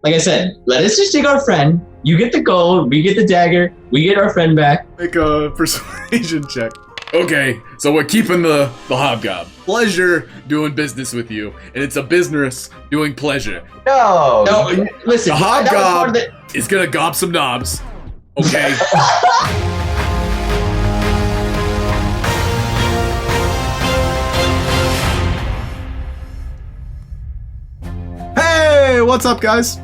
like I said, let us just take our friend. You get the gold, we get the dagger, we get our friend back. Make a persuasion check. Okay, so we're keeping the hobgob. Pleasure doing business with you, and it's a business doing pleasure. No, listen. The hobgob is gonna gob some knobs. Okay. Hey, what's up, guys?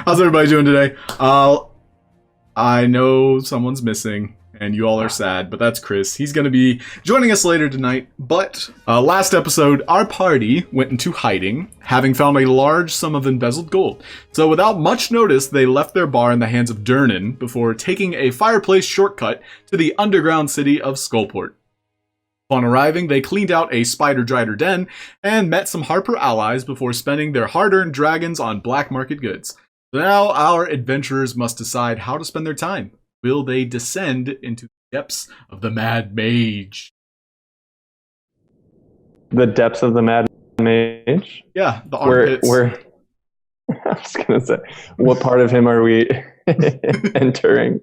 How's everybody doing today? I know someone's missing, and you all are sad, but that's Kris. He's going to be joining us later tonight. But last episode, our party went into hiding, having found a large sum of embezzled gold. So without much notice, they left their bar in the hands of Durnan before taking a fireplace shortcut to the underground city of Skullport. Upon arriving, they cleaned out a spider-drider den and met some Harper allies before spending their hard-earned dragons on black market goods. So now our adventurers must decide how to spend their time. Will they descend into the depths of the Mad Mage? The depths of the Mad Mage? Yeah, the armpits. I was going to say, what part of him are we entering?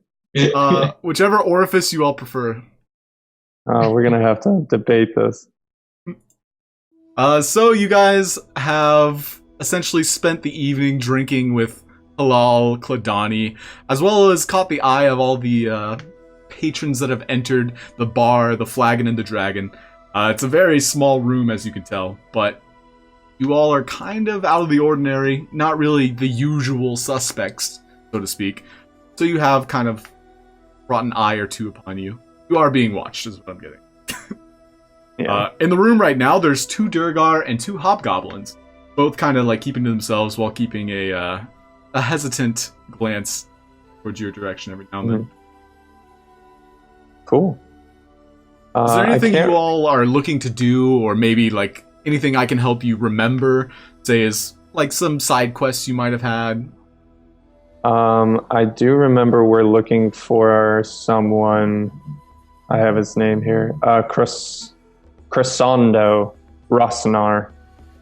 Whichever orifice you all prefer. We're going to have to debate this. So you guys have essentially spent the evening drinking with Halal Kladani, as well as caught the eye of all the patrons that have entered the bar, the Flagon and the Dragon. It's a very small room, as you can tell, but you all are kind of out of the ordinary, not really the usual suspects, so to speak. So you have kind of brought an eye or two upon you. You are being watched, is what I'm getting. Yeah. In the room right now, there's 2 Durgar and 2 Hobgoblins, both kind of like keeping to themselves while keeping a hesitant glance towards your direction every now and then. Cool. Is there anything you all are looking to do, or maybe like anything I can help you remember? Say, is like some side quests you might have had. I do remember we're looking for someone. I have his name here. Crescendo Rosnar.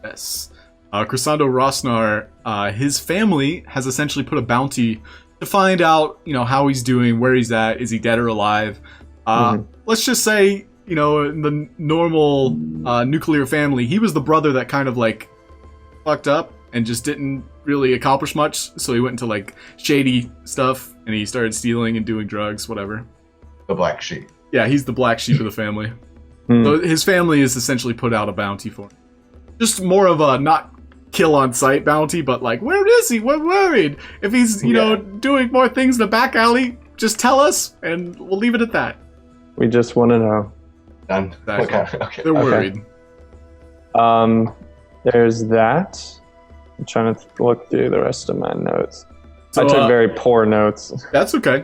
Yes. Crescendo Rosnar, his family has essentially put a bounty to find out, how he's doing, where he's at, is he dead or alive. Let's just say, in the normal nuclear family, he was the brother that kind of like fucked up and just didn't really accomplish much. So he went into like shady stuff and he started stealing and doing drugs, whatever. The black sheep. Yeah, he's the black sheep of the family. So his family has essentially put out a bounty for him. Just more of a not kill on sight bounty, but like, where is he? We're worried. If he's, doing more things in the back alley, just tell us and we'll leave it at that. We just want to know. Done. Okay. They're worried. There's that. I'm trying to look through the rest of my notes. So, I took very poor notes. That's okay.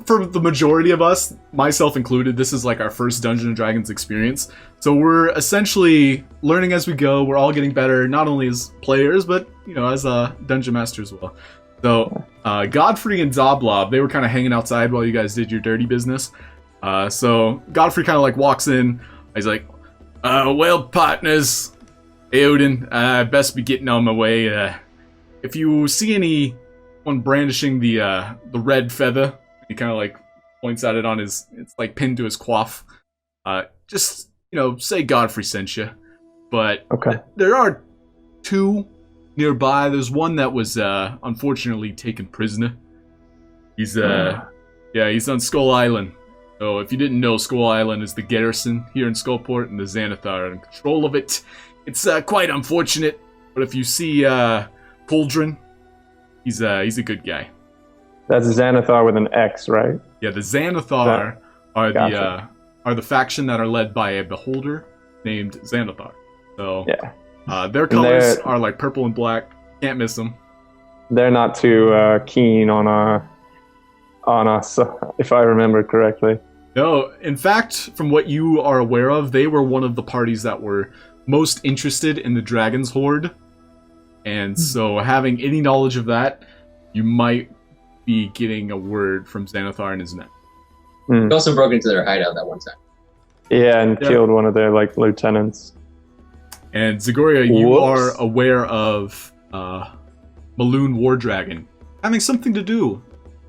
For the majority of us, myself included, this is like our first Dungeons & Dragons experience. So we're essentially learning as we go. We're all getting better, not only as players, but, as a dungeon master as well. So Godfrey and Zoblob, they were kind of hanging outside while you guys did your dirty business. So Godfrey kind of like walks in. He's like, well, partners, Aeodin, I best be getting on my way. If you see anyone brandishing the red feather, he kind of like points at it on it's like pinned to his coif. Just, say Godfrey sent you. But okay. There are 2 nearby. There's one that was unfortunately taken prisoner. He's he's on Skull Island. So if you didn't know, Skull Island is the garrison here in Skullport, and the Xanathar are in control of it. It's quite unfortunate, but if you see Cauldron, he's a good guy. That's Xanathar with an X, right? Yeah, the Xanathar are the faction that are led by a beholder named Xanathar. So their colors are like purple and black. Can't miss them. They're not too keen on us, if I remember correctly. No, in fact, from what you are aware of, they were one of the parties that were most interested in the Dragon's Horde. And so having any knowledge of that, you might be getting a word from Xanathar and his net. We also broke into their hideout that one time. Yeah, and killed one of their lieutenants. And Zagoria, you are aware of Maloon War Dragon, having something to do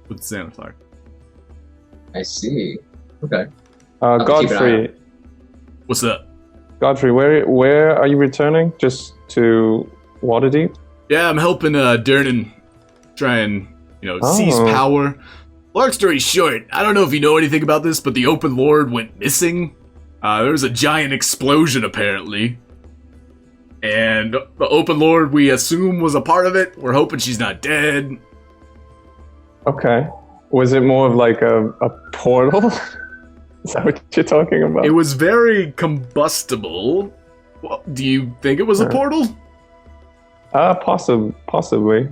with Xanathar. I see. Okay. I'll keep an eye Godfrey. What's up? Godfrey, where are you returning? Just to Waterdeep? Yeah, I'm helping Durnan try and, seize power. Long story short, I don't know if you know anything about this, but the Open Lord went missing. There was a giant explosion, apparently. And the Open Lord, we assume, was a part of it. We're hoping she's not dead. Okay. Was it more of like a portal? Is that what you're talking about? It was very combustible. Well, do you think it was a portal? Possibly.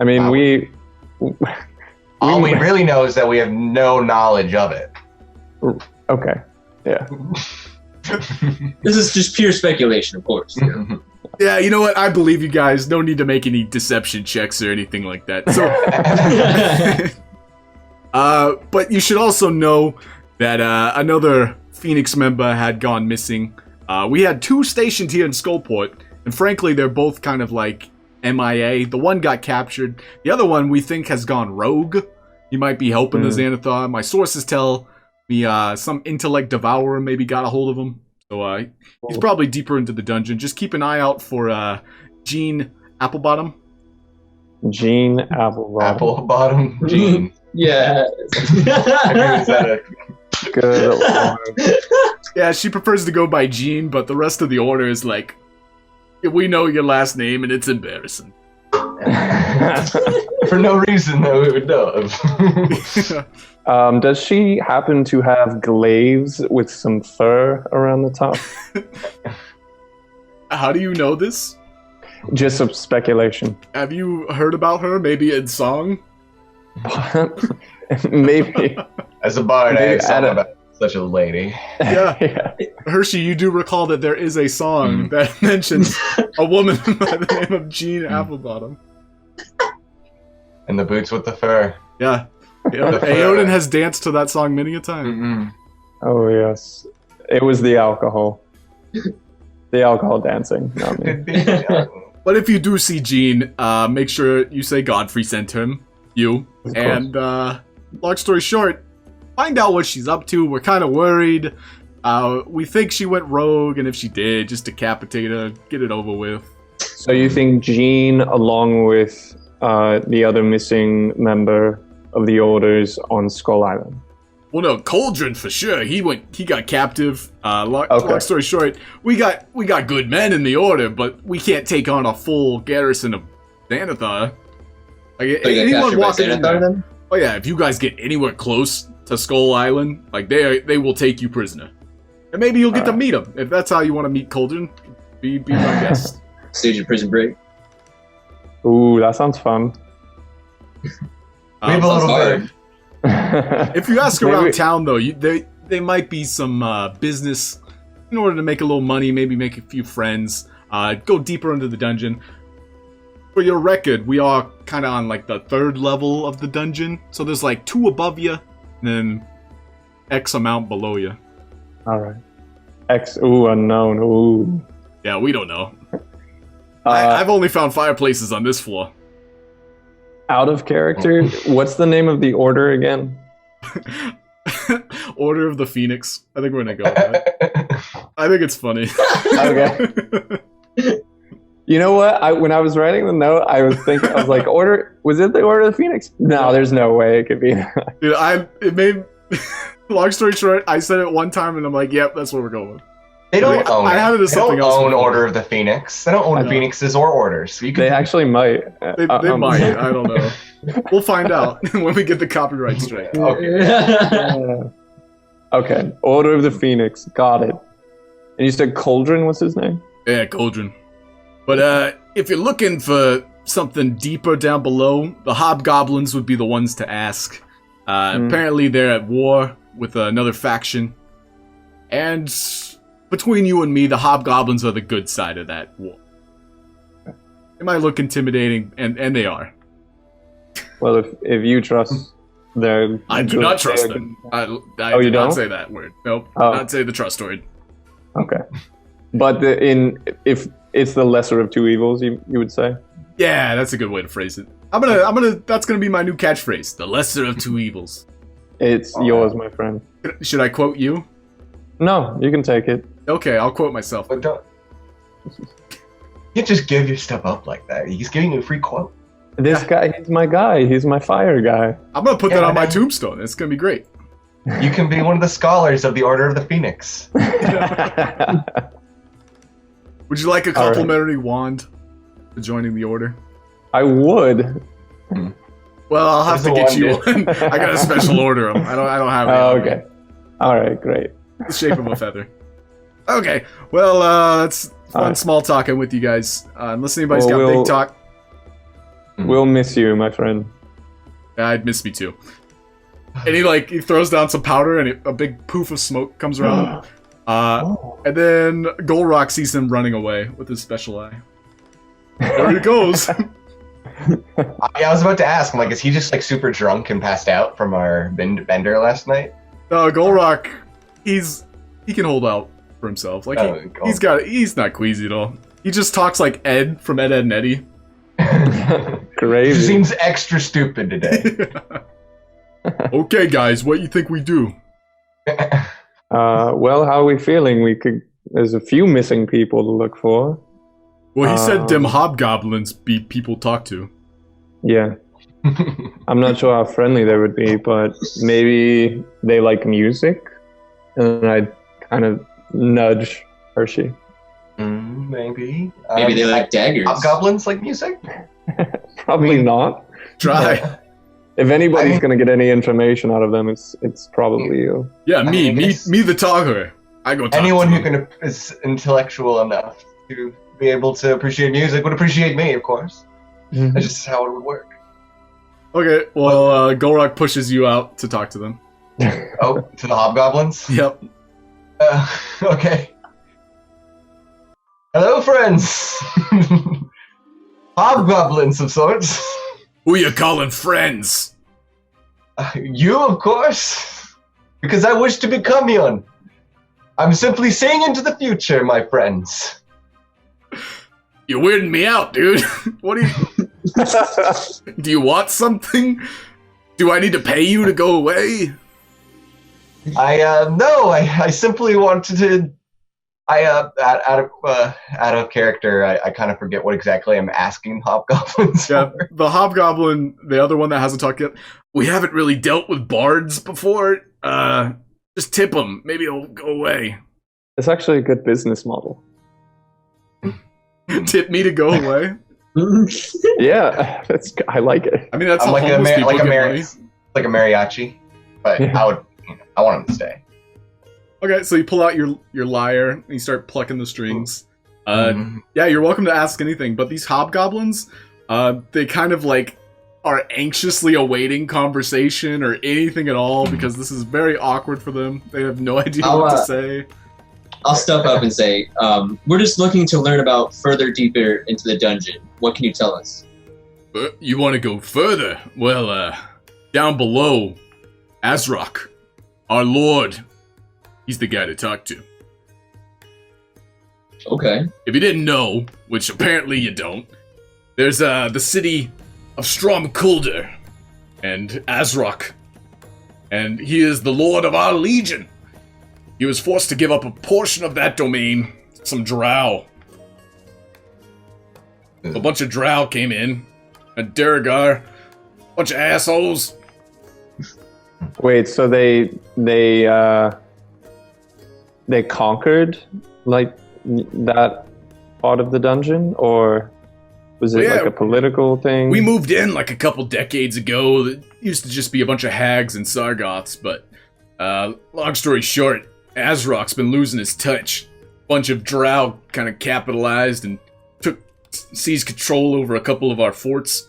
I mean, all we really know is that we have no knowledge of it. Okay. Yeah. This is just pure speculation, of course. Yeah, you know what? I believe you guys. No need to make any deception checks or anything like that. So, but you should also know that another Phoenix member had gone missing. We had 2 stationed here in Skullport, and frankly, they're both kind of like MIA. The one got captured. The other one we think has gone rogue. He might be helping the Xanathar. My sources tell me some intellect devourer maybe got a hold of him. So he's probably deeper into the dungeon. Just keep an eye out for Gene Applebottom. Gene Applebottom. Applebottom? Gene. Yeah. Good Lord. Yeah, she prefers to go by Gene, but the rest of the order is like, we know your last name and it's embarrassing. For no reason that we would know of. Does she happen to have glaives with some fur around the top? How do you know this? Just some speculation. Have you heard about her, maybe in song? Maybe. As a bard, I have something about such a lady. Yeah. Hershey, you do recall that there is a song that mentions a woman by the name of Gene Applebottom. And the boots with the fur. Yeah. Aeodin has danced to that song many a time. Oh, yes. It was the alcohol. The alcohol dancing, not me. But if you do see Gene, make sure you say Godfrey sent him. You. And, long story short, find out what she's up to. We're kind of worried. We think she went rogue, and if she did, just decapitate her, get it over with. So you think Jean, along with the other missing member of the Orders on Skull Island? Well, no, Cauldron for sure. He got captive. Long story short, we got good men in the Order, but we can't take on a full garrison of Xanathar. Like, So you got anyone captured by walking in Xanathar there. then? Oh yeah, if you guys get anywhere close to Skull Island, like they will take you prisoner, and maybe you'll get to meet him if that's how you want to meet Cauldron. Be my guest. Stage a prison break. Ooh, that sounds fun. We have a little bit. If you ask around town, though, they might be some business in order to make a little money, maybe make a few friends, go deeper into the dungeon. For your record, we are kind of on like the 3rd level of the dungeon, so there's like 2 above you, and then X amount below you. All right. Unknown. Ooh. Yeah, we don't know. I've only found fireplaces on this floor. Out of character, what's the name of the order again? Order of the Phoenix. I think we're gonna go with that. I think it's funny. Okay. You know what? When I was writing the note, I was like, was it the Order of the Phoenix? No, there's no way it could be that. Dude, long story short, I said it one time and I'm like, yep, that's what we're going with. They don't own I had it as They something don't else own before. Order of the Phoenix. They don't own Phoenixes or orders. So you can They actually might. They might. I don't know. We'll find out when we get the copyright straight. Okay. Order of the Phoenix. Got it. And you said Cauldron was his name? Yeah, Cauldron. But if you're looking for something deeper down below, the Hobgoblins would be the ones to ask. Apparently they're at war with another faction. And between you and me, the Hobgoblins are the good side of that war. They might look intimidating, and they are. Well, if you trust their... I do not trust them. I you did not don't? say that word. Nope, Oh. not say the trust word. Okay. But if it's the lesser of 2 evils, you would say? Yeah, that's a good way to phrase it. That's gonna be my new catchphrase. The lesser of two evils. It's yours, my friend. Should I quote you? No, you can take it. Okay, I'll quote myself. But don't. You can't just give your stuff up like that. He's giving you a free quote. This guy, he's my guy. He's my fire guy. I'm gonna put that on my tombstone. It's gonna be great. You can be one of the scholars of the Order of the Phoenix. Would you like a complimentary wand for joining the order? I would. Well, I'll have to get you one. I got a special order 'em. I don't have any. Oh, okay. All right, great. The shape of a feather. Okay. Well, that's fun small talking with you guys. Unless anybody's got big talk. We'll miss you, my friend. I'd miss me too. And he throws down some powder and a big poof of smoke comes around. And then Gulroc sees him running away with his special eye. There he goes. I was about to ask, I'm like, is he just like super drunk and passed out from our bender last night? No, Gulroc, he can hold out for himself. Like he's not queasy at all. He just talks like Ed from Ed, Edd and Eddy. Crazy. He seems extra stupid today. Okay, guys, what you think we do? Well, how are we feeling? There's a few missing people to look for. Well, he said them hobgoblins be people talk to. Yeah. I'm not sure how friendly they would be, but maybe they like music, and I'd kind of nudge Hershey. Maybe. Maybe they like daggers. Hobgoblins like music? Probably not. Try. If anybody's gonna get any information out of them, it's probably you. Yeah, me the talker. I go talk anyone to who is intellectual enough to be able to appreciate music would appreciate me, of course. Mm-hmm. That's just how it would work. Okay, well, Gulroc pushes you out to talk to them. Oh, to the hobgoblins? Yep. Okay. Hello, friends. Hobgoblins of sorts. Who you calling friends? You, of course. Because I wish to become one. I'm simply seeing into the future, my friends. You're weirding me out, dude. What do you... Do you want something? Do I need to pay you to go away? No, I simply wanted to... out of character, I kind of forget what exactly I'm asking hobgoblins for. The hobgoblin, the other one that hasn't talked yet, we haven't really dealt with bards before. Just tip them. Maybe it'll go away. It's actually a good business model. Tip me to go away? Yeah, I like it. I mean, that's I'm how like homeless people get money. like a mariachi, but Yeah. I want him to stay. Okay, so you pull out your lyre and you start plucking the strings. Mhm. Yeah, you're welcome to ask anything, but these hobgoblins, they kind of are anxiously awaiting conversation or anything at all because this is very awkward for them. They have no idea what to say. I'll step up and say, we're just looking to learn about further deeper into the dungeon. What can you tell us? You want to go further? Well, down below, Azrock, our lord, he's the guy to talk to. Okay. If you didn't know, which apparently you don't, there's the city of Stromkulder and Azrock, and he is the lord of our legion. He was forced to give up a portion of that domain to some drow. A bunch of drow came in, and Duragar, bunch of assholes. Wait, so they conquered that part of the dungeon, or was it like a political thing? We moved in a couple decades ago. It used to just be a bunch of hags and Sargoths, but long story short, Azrock's been losing his touch. Bunch of drow kind of capitalized and seized control over a couple of our forts.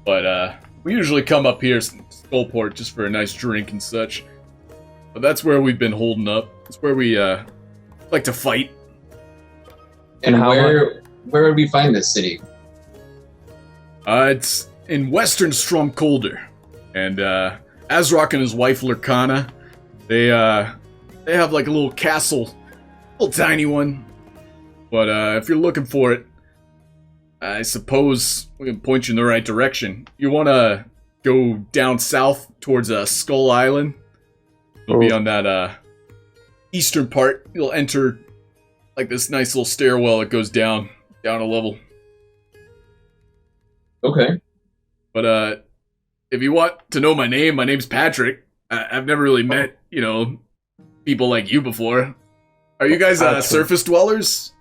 But we usually come up here, Skullport, just for a nice drink and such. But that's where we've been holding up. It's where we like to fight. And where would we find this city? It's in western Stromkulder. And Azrock and his wife Lurkana, they have a little castle. Little tiny one. But if you're looking for it, I suppose we can point you in the right direction. You want to go down south towards Skull Island. You'll be on that eastern part. You'll enter like this nice little stairwell that goes down a level. Okay. But if you want to know my name's Patrick. I've never really met, people like you before. Are you guys surface dwellers?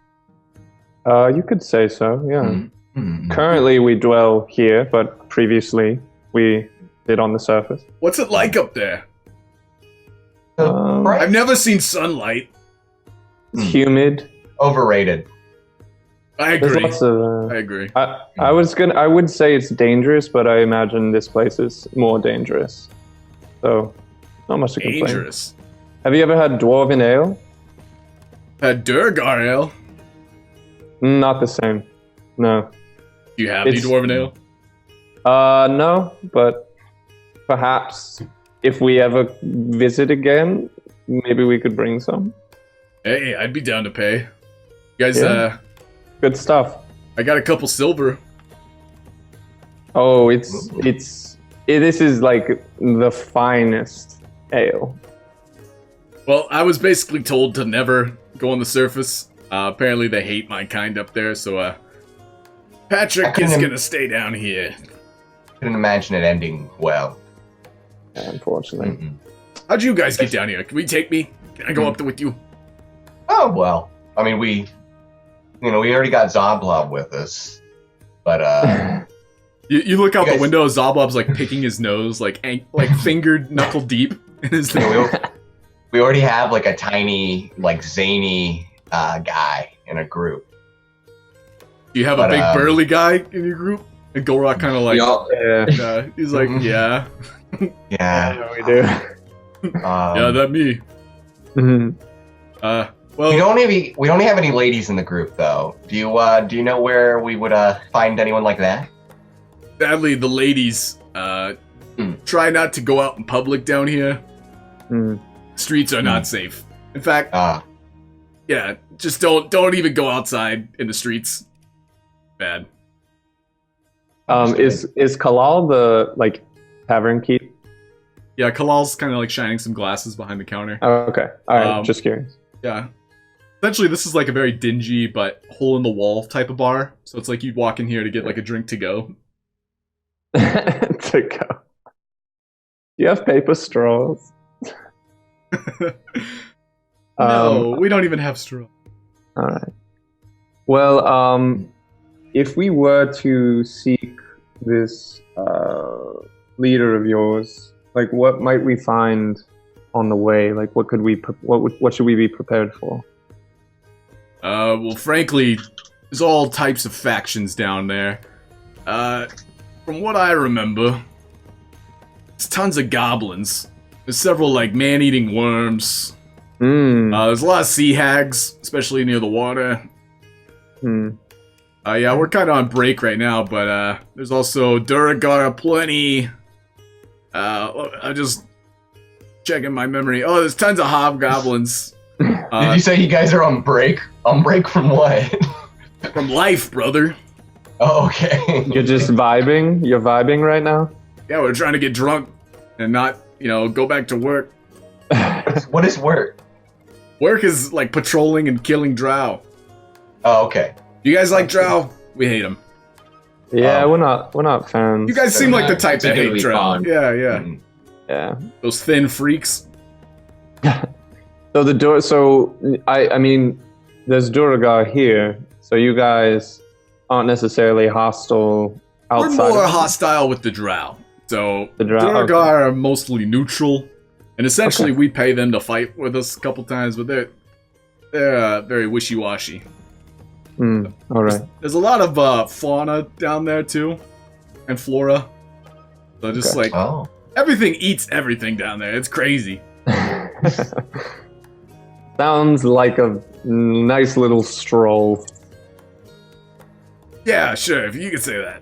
You could say so, yeah. Mm-hmm. Currently we dwell here, but previously we did on the surface. What's it like up there? Right? I've never seen sunlight. It's humid. Overrated. I There's agree. lots of, I agree. I would say it's dangerous, but I imagine this place is more dangerous. So, not much to complain. Dangerous. Have you ever had dwarven ale? Durgar ale? Not the same. No. Do you have the dwarven ale? No, but perhaps if we ever visit again, maybe we could bring some. Hey, I'd be down to pay. You guys, Yeah. Good stuff. I got a couple silver. Oh, this is like the finest ale. Well, I was basically told to never go on the surface. Apparently they hate my kind up there, so Patrick is gonna stay down here. Couldn't imagine it ending well. Yeah, unfortunately. Mm-mm. How'd you guys get down here? Can we take me? Can I go up there with you? Oh well. I mean, we already got Zoblob with us, but You look out You the guys- window, Zoblob's like picking his nose, like fingered knuckle deep in his nose. we already have like a tiny, like zany guy in a group. Do you have But, a big burly guy in your group? And Gulroc kind of like, Y'all, Yeah, he's like, yeah, Yeah. we do. yeah, that me. Mhm. Well, We don't have any ladies in the group though. Do you know where we would find anyone like that? sadly, the ladies try not to go out in public down here. Mm. Streets are not safe. In fact, yeah, just don't even go outside in the streets. Bad. Is Kalal the like tavern keep? Yeah, Kalal's kind of like shining some glasses behind the counter. Oh, okay. All right. Um, Just curious. Yeah. Essentially, this is like a very dingy but hole-in-the-wall type of bar. So it's like you'd walk in here to get like a drink to go. To go. Do you have paper straws? No, we don't even have straw. All right. Well, if we were to seek this leader of yours, like what might we find on the way? Like what could we what should we be prepared for? Well, frankly, there's all types of factions down there. From what I remember, there's tons of goblins. There's several, like, man-eating worms. There's a lot of sea hags, especially near the water. Yeah, we're kind of on break right now, but there's also Durgar plenty. I'm just checking my memory. Oh, there's tons of hobgoblins. Did you say you guys are on break? On break from what? From life, brother. Oh, okay. You're just vibing? You're vibing right now? Yeah, we're trying to get drunk and not, go back to work. What is work? Work is like patrolling and killing drow. Oh, okay. You guys like drow? We hate them. Yeah, we're not fans. You guys seem like the type that hate particularly drow. fond. Yeah, yeah. Mhm. Yeah. Those thin freaks. So I mean, there's Duragar here, so you guys aren't necessarily hostile outside. We're more of hostile with the drow. So The drow, Durgar okay. are mostly neutral, and essentially we pay them to fight with us a couple times, but they're very wishy-washy. All right. There's a lot of fauna down there too, and flora. So just Okay. like Oh. everything eats everything down there. It's crazy. Sounds like a nice little stroll. Yeah, sure. If you could say that.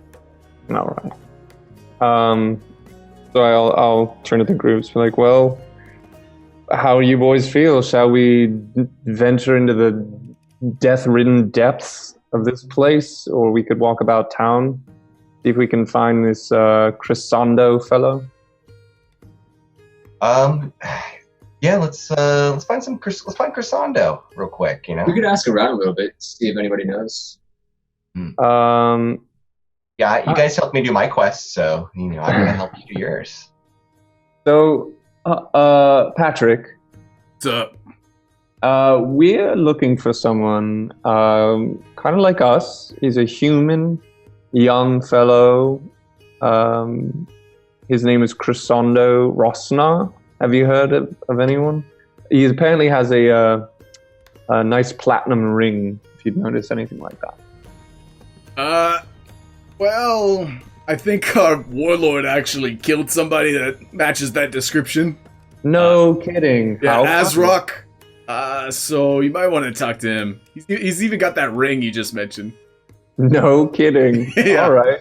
All right. So I'll turn to the groups. Be like, well, how do you boys feel? Shall we venture into the death-ridden depths of this place, or we could walk about town, see if we can find this Crisando fellow. Yeah, let's find let's find Crisando real quick. You know, We could ask around a little bit, see if anybody knows. Yeah, you guys helped me do my quest, so you know I'm gonna help you do yours. So, Patrick, What's up? we're looking for someone kind of like us. He's a human, young fellow. His name is Crisando Rosnar. Have you heard of anyone? He apparently has a nice platinum ring, if you'd notice anything like that. Well, I think our warlord actually killed somebody that matches that description. No kidding. Yeah, How? Azrock. So you might want to talk to him. He's even got that ring you just mentioned. No kidding. Yeah. All right.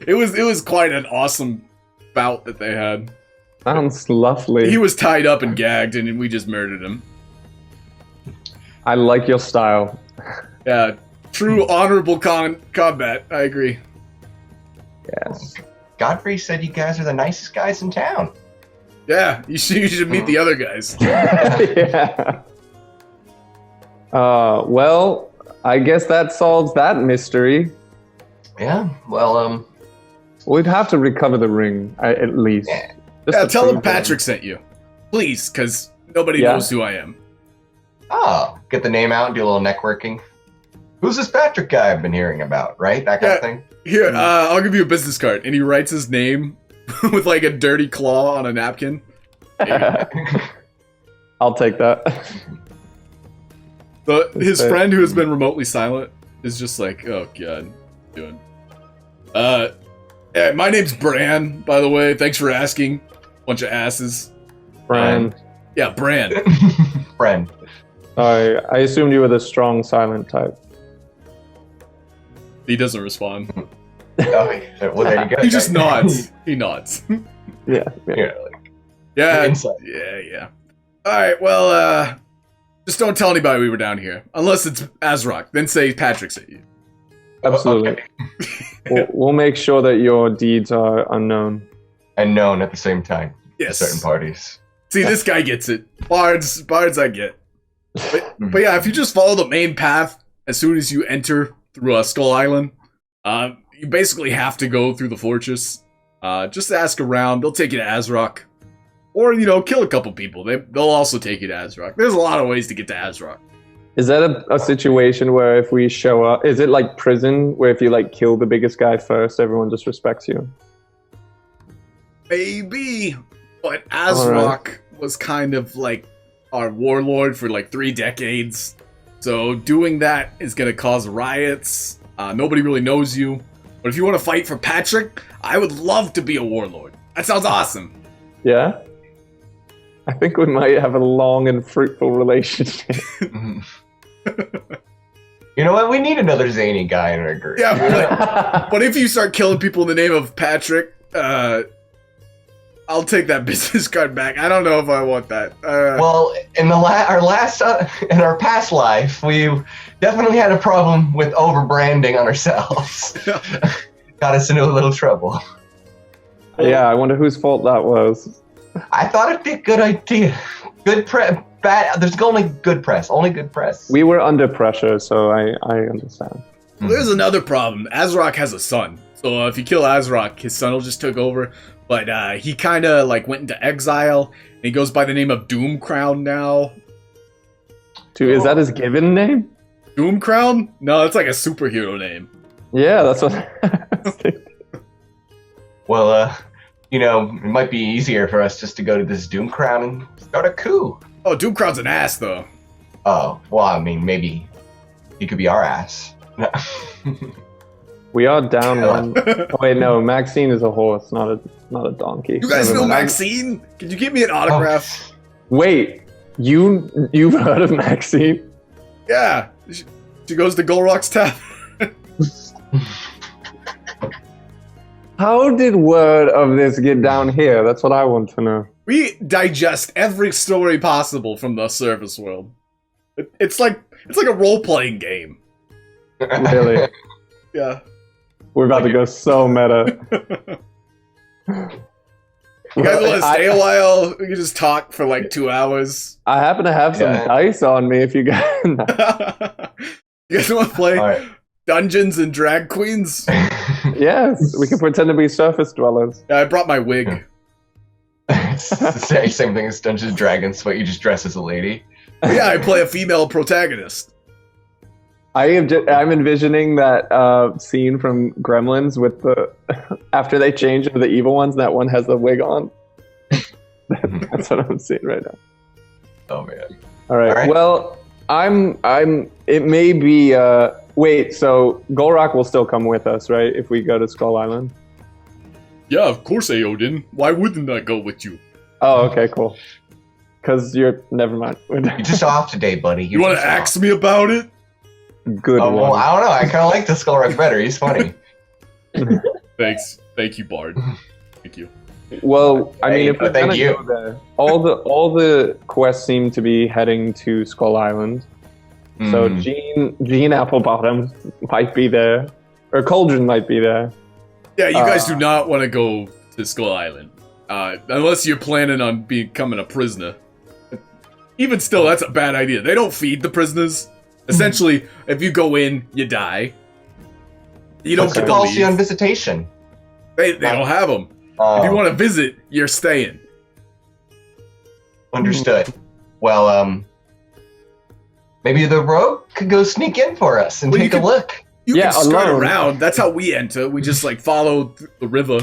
It was quite an awesome bout that they had. Sounds lovely. He was tied up and gagged, and we just murdered him. I like your style. Yeah, true honorable combat. I agree. Yes. Godfrey said you guys are the nicest guys in town. Yeah, you should meet the other guys. Yeah. Well, I guess that solves that mystery. Yeah. Well, We'd have to recover the ring, at least. Yeah. Just Yeah, to tell him prove Patrick sent you. Please, because nobody Yeah. knows who I am. oh, get the name out, do a little networking. Who's this Patrick guy I've been hearing about? Right, that kind of thing. Here, I'll give you a business card. And he writes his name with like a dirty claw on a napkin. I'll take that. His friend who has been remotely silent is just like, oh god, what are you doing? Yeah, my name's Bran, by the way. Thanks for asking. Bunch of asses. Brian. Yeah, Bran. Friend. Sorry, I assumed you were the strong, silent type. He doesn't respond. Oh, well, there you go. He just nods. He nods. Yeah. Yeah, Yeah, Inside. yeah. Alright, well, just don't tell anybody we were down here. Unless it's Azrock. Then say Patrick sent you. Absolutely. Okay. We'll make sure that your deeds are unknown. And known at the same time. Yes. To certain parties. See, this guy gets it. Bards I get. But yeah, if you just follow the main path as soon as you enter through Skull Island, you basically have to go through the fortress. Just ask around. They'll take you to Azrock. Or, kill a couple people. They'll also take you to Azrock. There's a lot of ways to get to Azrock. Is that a situation where if we show up, is it like prison, where if you like kill the biggest guy first, everyone just respects you? Maybe. But Azrock was kind of like our warlord for like 3 decades. So doing that is going to cause riots. Nobody really knows you. But if you want to fight for Patrick, I would love to be a warlord. That sounds awesome. Yeah? I think we might have a long and fruitful relationship. You know what? We need another zany guy in our group. Yeah, but if you start killing people in the name of Patrick, I'll take that business card back. I don't know if I want that. Well, in in our past life, we definitely had a problem with over-branding on ourselves. Got us into a little trouble. Yeah, I wonder whose fault that was. I thought it'd be a good idea. Good press. Bad. There's only good press. Only good press. We were under pressure, so I understand. Well, there's another problem. Azrock has a son. So if you kill Azrock, his son will just take over. But he kind of like went into exile. And he goes by the name of Doomcrown now. Dude, is that his given name? Doomcrown? No, it's like a superhero name. Yeah, that's what. Well, it might be easier for us just to go to this Doom Crown and start a coup. Oh, Doomcrown's an ass, though. Oh, well, I mean, maybe he could be our ass. We are down one. Oh, wait, no, Maxine is a horse, not a donkey. You guys Never know mind. Maxine? Could you give me an autograph? Wait, you've heard of Maxine? Yeah. She goes to Gulroc's tap. How did word of this get down here? That's what I want to know. We digest every story possible from the service world. It's like a role-playing game. Really? Yeah. We're about to go so meta. You guys want to stay a while? We can just talk for like 2 hours. I happen to have some dice on me if you guys... You guys want to play Right. Dungeons and Drag Queens? Yes, we can pretend to be surface dwellers. Yeah, I brought my wig. It's the same thing as Dungeons and Dragons, but you just dress as a lady. Yeah, I play a female protagonist. I'm envisioning that scene from Gremlins with the after they change into the evil ones, that one has the wig on. That's what I'm seeing right now. Oh man! All right. Well, It may be. Wait. So Gulroc will still come with us, right? If we go to Skull Island. Yeah, of course, Aeodin. Why wouldn't I go with you? Oh, okay, cool. Because you're never mind. You're just off today, buddy. You want to ask me about it? Good Oh, well, one. I don't know. I kind of like the Skullrock better. He's funny. Thanks. Thank you, Bard. Thank you. Well, I mean, if we're thank gonna you. go there, all the quests seem to be heading to Skull Island. So Gene Applebottom might be there, or Cauldron might be there. Yeah, you guys do not want to go to Skull Island, unless you're planning on becoming a prisoner. Even still, that's a bad idea. They don't feed the prisoners. Essentially, if you go in, you die. You don't What's the get to policy leave. on visitation? They don't have them. If you want to visit, you're staying. Understood. Well, maybe the rogue could go sneak in for us and Well, take you a could- look. You Yeah, can skirt alone. around. That's how we enter. We just like follow the river.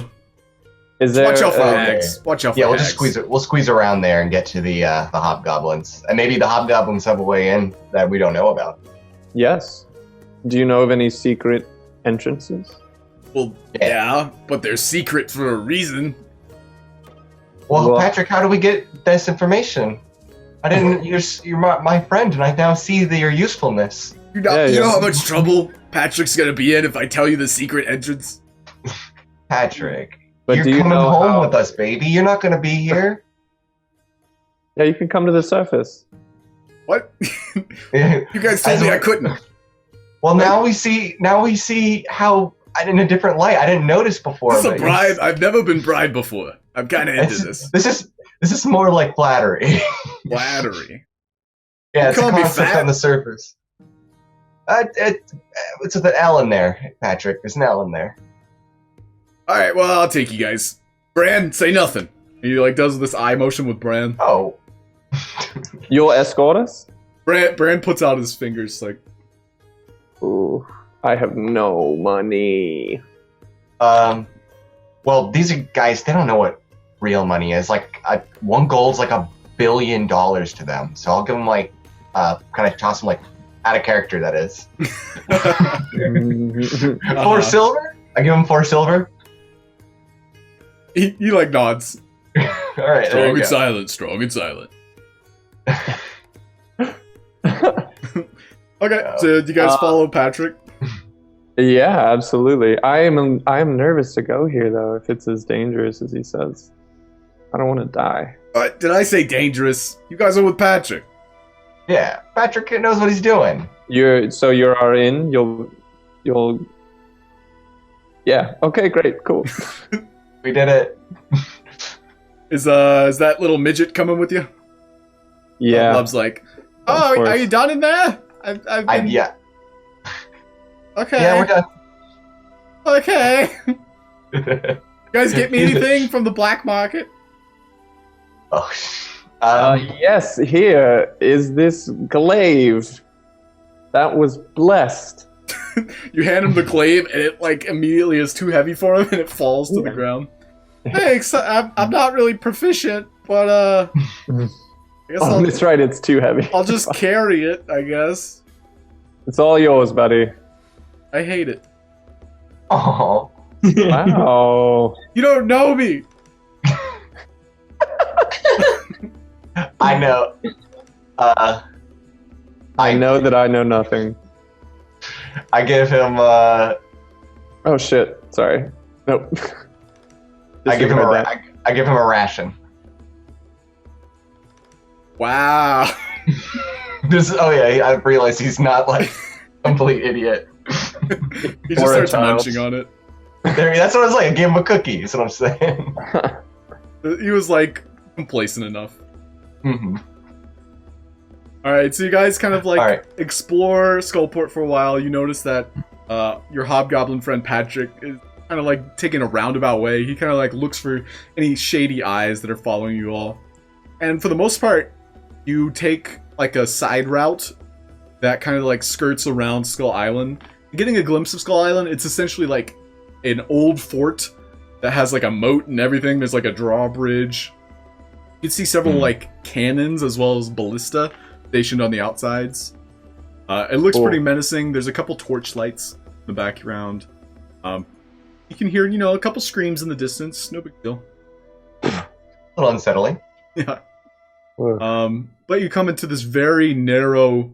Is there? Watch out for okay. hags. Watch out for Yeah, we'll hags. just squeeze it. We'll squeeze around there and get to the hobgoblins, and maybe the hobgoblins have a way in that we don't know about. Yes. Do you know of any secret entrances? Well, yeah, but they're secret for a reason. Well, Well- Patrick, how do we get this information? I didn't. You're my friend, and I now see your usefulness. You know, Yeah, you know yeah. how much trouble Patrick's gonna be in if I tell you the secret entrance? Patrick, But you're do you coming know home how- with us, baby. You're not going to be here. Yeah, you can come to the surface. What? You guys told me I couldn't. Well, now we see how in a different light. I didn't notice before. This is a but bribe. I've never been bribed before. I'm kind of into this. This is more like flattery. Flattery. Yeah, it's a Call me concept fat? on the surface. It's with an L in there, Patrick. There's an L in there. All right, well, I'll take you guys. Bran, say nothing. He like does this eye motion with Bran. Oh, You'll escort us? Bran puts out his fingers like, Ooh, I have no money. well, these are guys. They don't know what real money is. Like, one gold's like $1 billion to them. So I'll give them like, kind of toss them like out of character. That is 4 silver. I give him 4 silver. he like nods. All right, there Strong you and go. silent. Strong and silent. Okay, so do you guys follow Patrick? Yeah, absolutely. I am nervous to go here though, if it's as dangerous as he says. I don't want to die. Did I say dangerous? You guys are with Patrick. Yeah, Patrick knows what he's doing. You're our in. You'll. Yeah. Okay. Great. Cool. We did it. Is that little midget coming with you? Yeah. Love's like, Of oh, course. are you done in there? I've been... Yeah. Okay. Yeah, we're done. Okay. You guys get me anything from the black market? Oh. Yes. Here is this glaive that was blessed. You hand him the glaive, and it like immediately is too heavy for him, and it falls to the ground. Thanks. I'm not really proficient, but I guess Oh, that's right. It's too heavy. I'll just carry it. I guess. It's all yours, buddy. I hate it. Oh. Wow. You don't know me. I know. I know that I know nothing. I give him. Oh shit. Sorry. Nope. I give him Disregard that. I give him a ration. Wow. Oh yeah, I realize he's not like a complete idiot. He just Or a starts child. munching on it. That's what I was like. I gave him a cookie. That's what I'm saying. He was like complacent enough. hmm Alright, so you guys kind of like Alright. explore Skullport for a while. You notice that your hobgoblin friend Patrick is kind of like taking a roundabout way. He kind of like looks for any shady eyes that are following you all. And for the most part, you take like a side route that kind of like skirts around Skull Island. Getting a glimpse of Skull Island, it's essentially like an old fort that has like a moat and everything. There's like a drawbridge. You can see several like cannons as well as ballista stationed on the outsides. It looks Cool. pretty menacing. There's a couple torchlights in the background. You can hear, a couple screams in the distance. No big deal. A little unsettling. Yeah. Ugh. But you come into this very narrow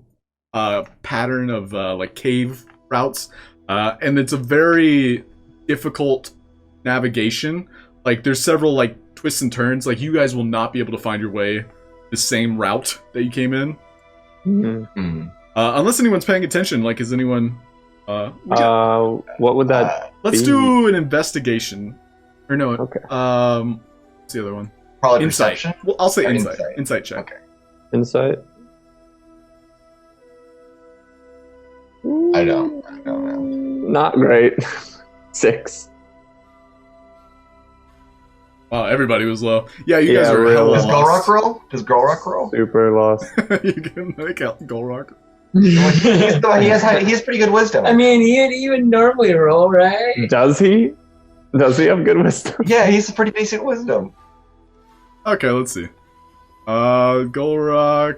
pattern of like cave routes, and it's a very difficult navigation. Like there's several like twists and turns. Like you guys will not be able to find your way the same route that you came in, Mhm. unless anyone's paying attention. Like, is anyone? What would that Let's be? do an investigation. Or no. Okay. What's the other one? Probably Insight. perception. Well, I'll say Or insight. insight. Insight check. Okay. Insight? I don't know. Not great. 6. Wow, everybody was low. Yeah, you guys Yeah, are real hella low. Does lost. Gulroc roll? Does Gulroc roll? Super lost. You can make out Gulroc. He's pretty good wisdom. I mean, he would normally roll, right? Does he? Does he have good wisdom? Yeah, he's a pretty decent wisdom. Okay, let's see. Gulroc.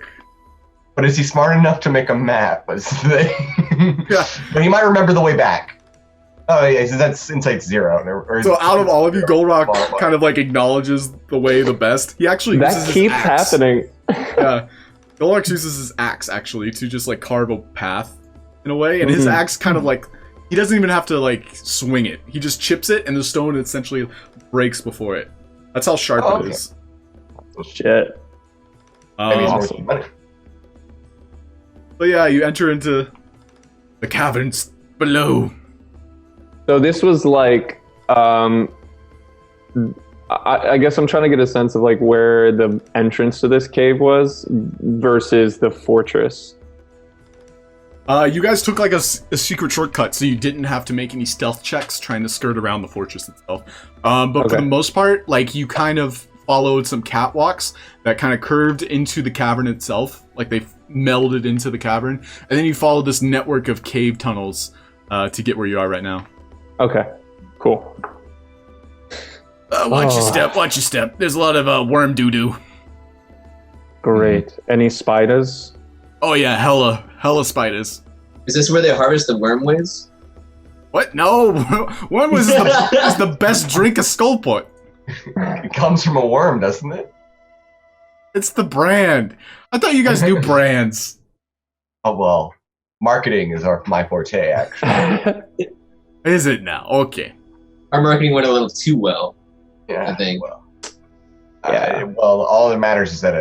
But is he smart enough to make a map? Was the thing. Yeah. But he might remember the way back. Oh yeah, so that's insight 0. Or So out of all of you, Gulroc Well, kind of like acknowledges the way the best. He actually That uses keeps his axe. happening. Yeah, Gulroc uses his axe actually to just like carve a path in a way, and his Mhm. axe kind of like he doesn't even have to like swing it. He just chips it, and the stone essentially breaks before it. That's how sharp Oh, it okay. is. Shit. Maybe he's Awesome. worth money. But yeah, you enter into the caverns below. So this was like, I guess I'm trying to get a sense of like where the entrance to this cave was versus the fortress. You guys took like a secret shortcut, so you didn't have to make any stealth checks trying to skirt around the fortress itself. But for Okay. the most part, like you kind of followed some catwalks that kind of curved into the cavern itself, like they melded into the cavern, and then you followed this network of cave tunnels to get where you are right now. Okay, cool. Watch your Oh. step, watch your step. There's a lot of worm doo-doo. Great. Any spiders? Oh yeah, hella spiders. Is this where they harvest the wormwiz? What? No, wormwood is the best drink of Skullport. It comes from a worm, doesn't it? It's the brand. I thought you guys knew brands. Oh well, marketing is my forte, actually. Is it now? Okay. Our marketing went a little too well, Yeah. I think. Well, Yeah. well, all that matters is that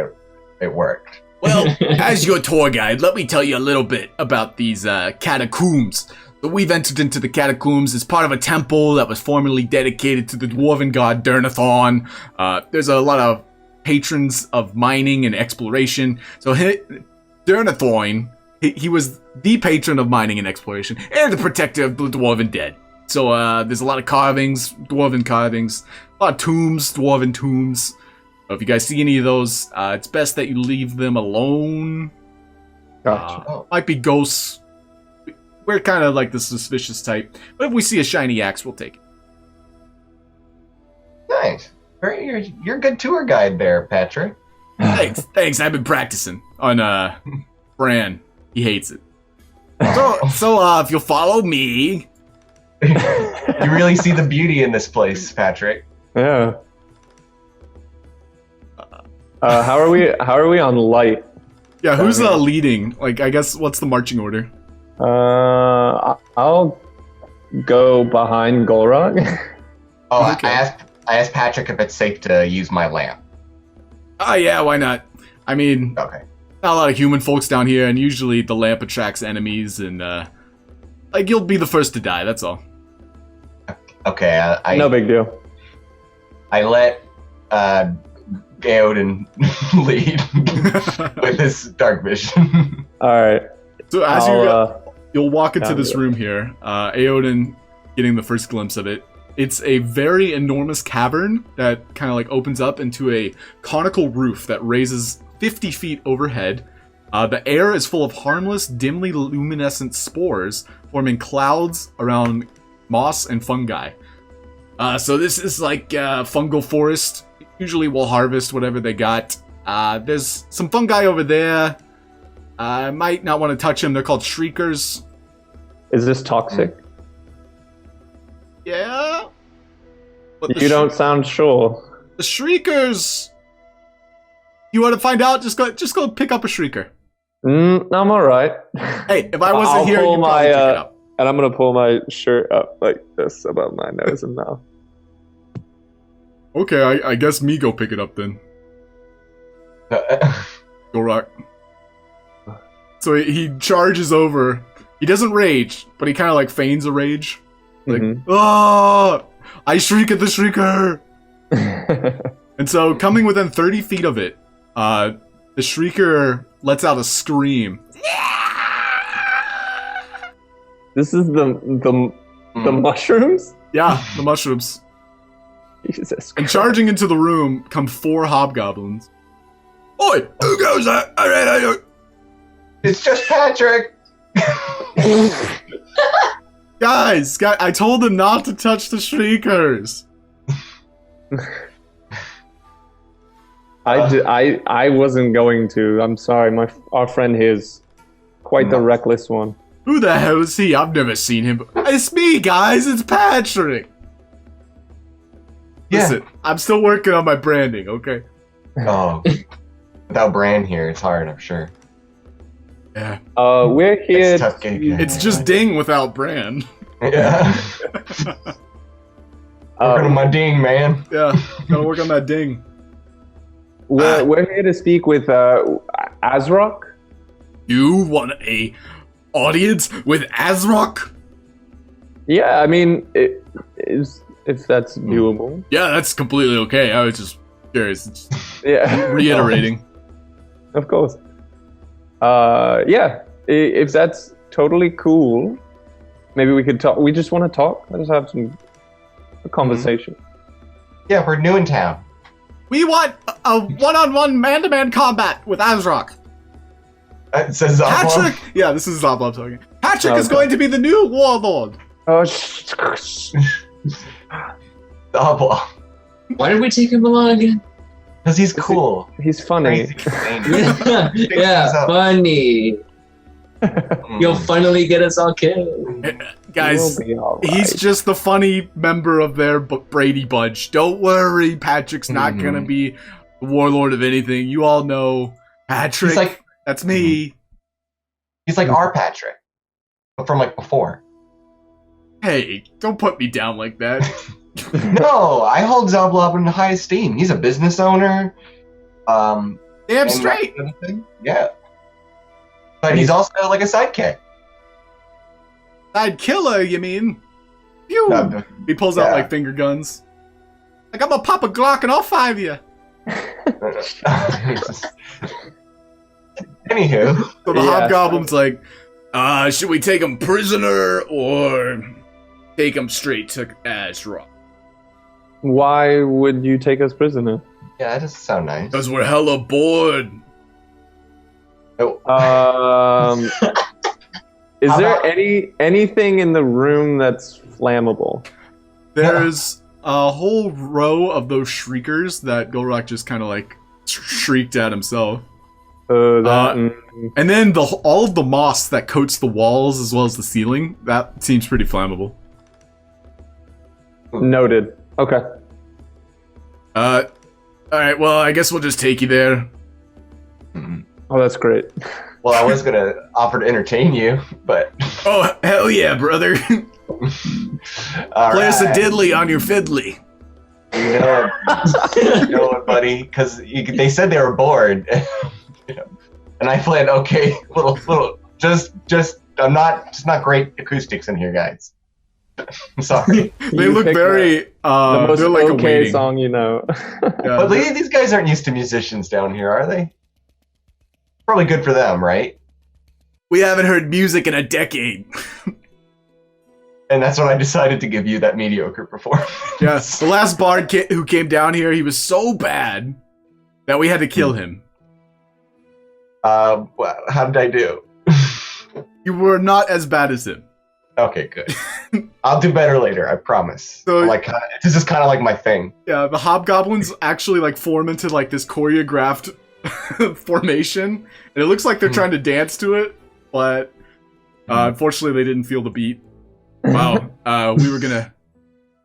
it worked. Well, as your tour guide, let me tell you a little bit about these catacombs. So we've entered into the catacombs as part of a temple that was formerly dedicated to the dwarven god Dernathon. There's a lot of patrons of mining and exploration. So Dernathon, he was the patron of mining and exploration and the protector of the dwarven dead. So there's a lot of carvings, dwarven carvings, a lot of tombs, dwarven tombs. So if you guys see any of those, it's best that you leave them alone. Gotcha. Might be ghosts. We're kind of like the suspicious type, but if we see a shiny axe, we'll take it. Nice. You're a good tour guide there, Patrick. Thanks. I've been practicing on Bran. He hates it. So if you'll follow me, You really see the beauty in this place, Patrick. Yeah. How are we on light? yeah. Who's leading? Like, I guess what's the marching order? I'll go behind Gulroc. Oh, Okay. I asked Patrick if it's safe to use my lamp. Oh yeah, why not? I mean, Okay. not a lot of human folks down here, and usually the lamp attracts enemies, and Like, you'll be the first to die, that's all. Okay, No big deal. I let Aeodin lead with his dark vision. Alright. So as you'll walk into down this to it. room here, Aeodin getting the first glimpse of it. It's a very enormous cavern that kind of like opens up into a conical roof that raises 50 feet overhead. The air is full of harmless, dimly luminescent spores forming clouds around moss and fungi. So this is like fungal forest. Usually we'll harvest whatever they got. There's some fungi over there. I might not want to touch them. They're called shriekers. Is this toxic? Yeah. But You don't sound sure. The shriekers. You want to find out? Just go pick up a shrieker. I'm alright. Hey, if I wasn't I'll here, pull you'd probably my, pick it up. And I'm gonna pull my shirt up like this above my nose and mouth. Okay, I guess me go pick it up then. Gulroc. So he charges over. He doesn't rage, but he kind of like feigns a rage. Like, oh, I shriek at the shrieker. And so, coming within 30 feet of it, the shrieker lets out a scream. This is the mushrooms? Yeah, the mushrooms. Jesus And Christ. charging into the room come 4 hobgoblins. Oi, who goes that? It's just Patrick. Guys, I told them not to touch the shriekers. I wasn't going to. I'm sorry. Our friend here is quite the reckless one. Who the hell is he? I've never seen him. It's me, guys. It's Patrick. Yeah. Listen, I'm still working on my branding, okay? Oh, without Bran here, it's hard, I'm sure. Yeah. We're here. It's tough gig. It's just Ding without Bran. Yeah. Working on my ding, man. Yeah, gotta work on that Ding. We're here to speak with Azrock. You want a audience with Azrock? Yeah, I mean, if that's doable. Yeah, that's completely okay. I was just curious. Just Yeah. reiterating. Of course. Yeah. If that's totally cool, maybe we could talk. We just want to talk. Let's have a conversation. Yeah, we're new in town. We want a one-on-one man-to-man combat with Azrock. It says Patrick! Yeah, this is Zoblab talking. Patrick is Okay. going to be the new warlord. Oh, Double. Why did we take him along again? Because he's cool. he's funny. Crazy. dangerous. Yeah, funny. You'll finally get us all killed. Guys, We'll be all right. he's just the funny member of their Brady Bunch. Don't worry, Patrick's not Mhm. gonna be the warlord of anything. You all know Patrick. He's like That's me. our Patrick, but from like before. Hey, don't put me down like that. No, I hold Zoblab in high esteem. He's a business owner. Damn and straight. everything. Yeah. But he's also like a sidekick. Side killer, you mean? Phew. No, He pulls out yeah. like finger guns. Like, I'm gonna pop a Glock and all 5 of you. Anywho, So the Yeah. hobgoblin's like, should we take him prisoner or take him straight to Azrock? Why would you take us prisoner? yeah, that doesn't sound nice. Because we're hella bored. Oh, Is How there about- anything in the room that's flammable? There's a whole row of those shriekers that Gulroc just kind of like shrieked at himself. And then all of the moss that coats the walls as well as the ceiling, that seems pretty flammable. Noted. Okay. Alright, well, I guess we'll just take you there. Oh, that's great. well, I was gonna offer to entertain you, but Oh, hell yeah, brother. all Play us a right. diddly on your fiddly. You know what, buddy? Because they said they were bored, and I played okay, little, just It's not great acoustics in here, guys. I'm sorry. They look very. The most they're like okay awaiting. song you know. Yeah, But these guys aren't used to musicians down here, are they? Probably good for them, right? we haven't heard music in a decade. And that's when I decided to give you that mediocre performance. Yes, the last bard who came down here, he was so bad that we had to kill him. Well, how did I do? You were not as bad as him. Okay, good. I'll do better later, I promise. So- This is kind of like my thing. Yeah, the hobgoblins actually like form into like this choreographed formation, and it looks like they're trying to dance to it, but unfortunately they didn't feel the beat. Wow, we were gonna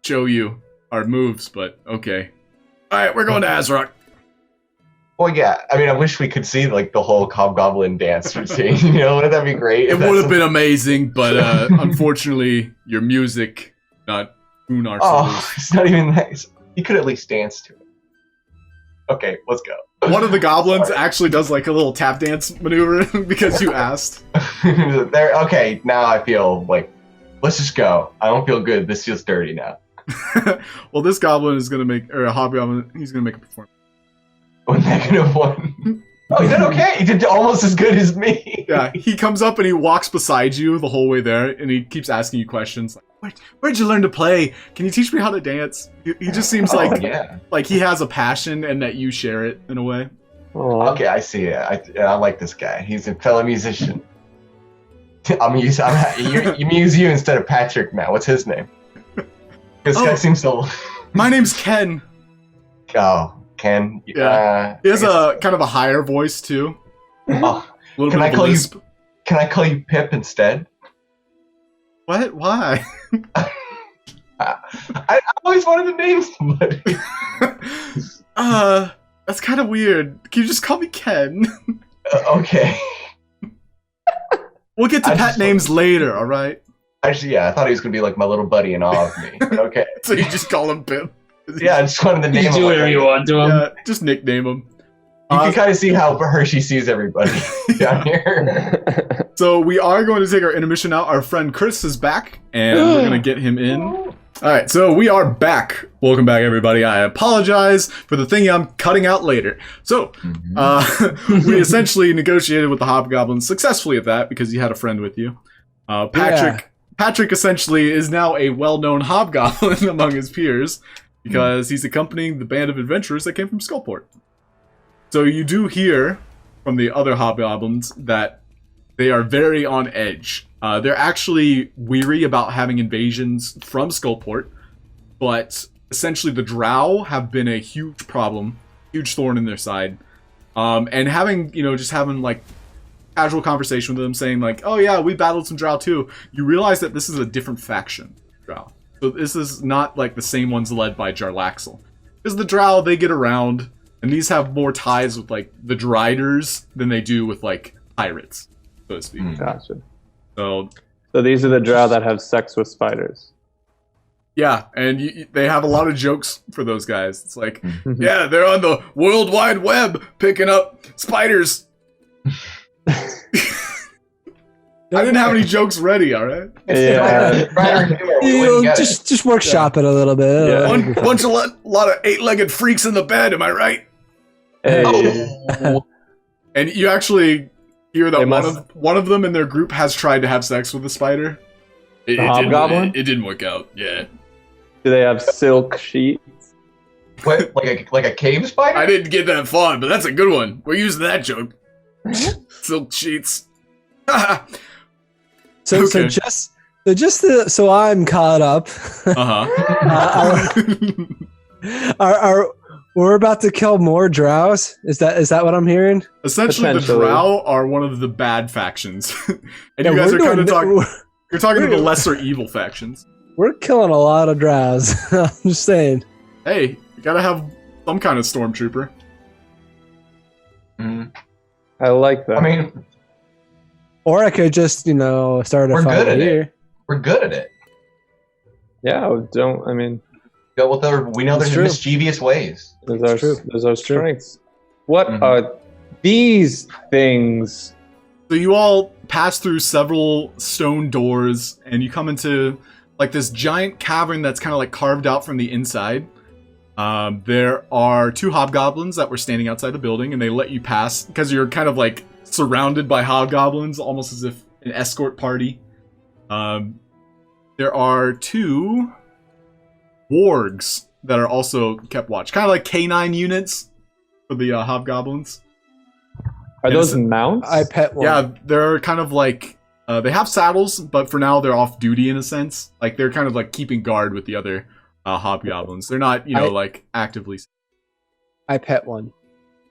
show you our moves, but okay. All right, we're going to Azrock. Well, yeah. I mean, I wish we could see like the whole hobgoblin dance routine. You know, wouldn't that be great? It would have been amazing, but unfortunately, your music not tune our Oh, souls. it's not even nice. You could at least dance to it. Okay, let's go. One of the goblins Sorry. actually does like a little tap dance maneuver because you asked. There. Okay, now I feel like let's just go. I don't feel good. This feels dirty now. Well, this goblin is gonna make, or a hobgoblin, he's gonna make a performance. Oh, -1. Oh, he did okay. He did almost as good as me. Yeah, he comes up and he walks beside you the whole way there, and he keeps asking you questions like, "Where'd you learn to play? Can you teach me how to dance?" He just seems Oh, like yeah. like he has a passion and that you share it in a way. Aw. Okay, I see it. I like this guy. He's a fellow musician. I'm use you instead of Patrick now. What's his name? This guy seems so. My name's Ken. Oh, Ken. Yeah. He has a kind of a higher voice too. Oh, A little Can bit I of a call you- lisp. can I call you Pip instead? What? Why? I always wanted to name somebody. That's kind of weird. Can you just call me Ken? Okay. We'll get to I pet just- names later, all right? Actually, yeah, I thought he was gonna be like my little buddy in awe of me. But okay. So you just call him Pip. Yeah, I just wanted to You name can him. do like whatever that. you want to him. Yeah, just nickname him. You can kind of see how Hershey sees everybody down here. So we are going to take our intermission now. Our friend Kris is back, and we're going to get him in. All right, so we are back. Welcome back, everybody. I apologize for the thing I'm cutting out later. So we essentially negotiated with the hobgoblins successfully at that because you had a friend with you. Patrick essentially is now a well-known hobgoblin among his peers because he's accompanying the band of adventurers that came from Skullport. So you do hear from the other hobgoblins that they are very on edge. They're actually weary about having invasions from Skullport, but essentially the drow have been a huge problem, huge thorn in their side. And having, just having like casual conversation with them saying like, oh yeah, we battled some drow too. You realize that this is a different faction, drow. So this is not like the same ones led by Jarlaxle. Because the drow, they get around, and these have more ties with like the Driders than they do with like pirates, so to speak. Gotcha. So So these are the drow that have sex with spiders. yeah, and they have a lot of jokes for those guys. It's like, yeah, they're on the World Wide Web picking up spiders. I didn't have any jokes ready, all right? Yeah. Just workshop it a little bit. Yeah. One bunch of lot of eight-legged freaks in the bed, am I right? Hey. Oh. And you actually hear that They must- one of them in their group has tried to have sex with the spider. It hobgoblin? It didn't work out. Yeah, Do they have silk sheets? What, like a cave spider? I didn't get that far, but that's a good one. We're using that joke. Silk sheets. So Okay. so I'm caught up. Uh-huh. We're about to kill more drows? Is that what I'm hearing? Essentially, the Potentially. drow are one of the bad factions, and Yeah, you guys are kind of talking. we're, You're talking to the we're- lesser evil factions. we're killing a lot of drows. I'm just saying. Hey, you gotta have some kind of stormtrooper. I like that. I mean, Or I could just, start a We're fight good at it. here. we're good at it. yeah, I mean, Go with we know That's there's true. mischievous ways. those It's true. are true. strengths. What Mm-hmm. are these things So you all pass through several stone doors, and you come into like this giant cavern that's kind of like carved out from the inside. There are 2 hobgoblins that were standing outside the building, and they let you pass because you're kind of like surrounded by hobgoblins, almost as if an escort party. There are 2 wargs that are also kept watch, kind of like canine units for the hobgoblins. Are those mounts? I pet one. Yeah, they're kind of like they have saddles, but for now they're off duty in a sense. Like they're kind of like keeping guard with the other hobgoblins. They're not, like actively. I pet one.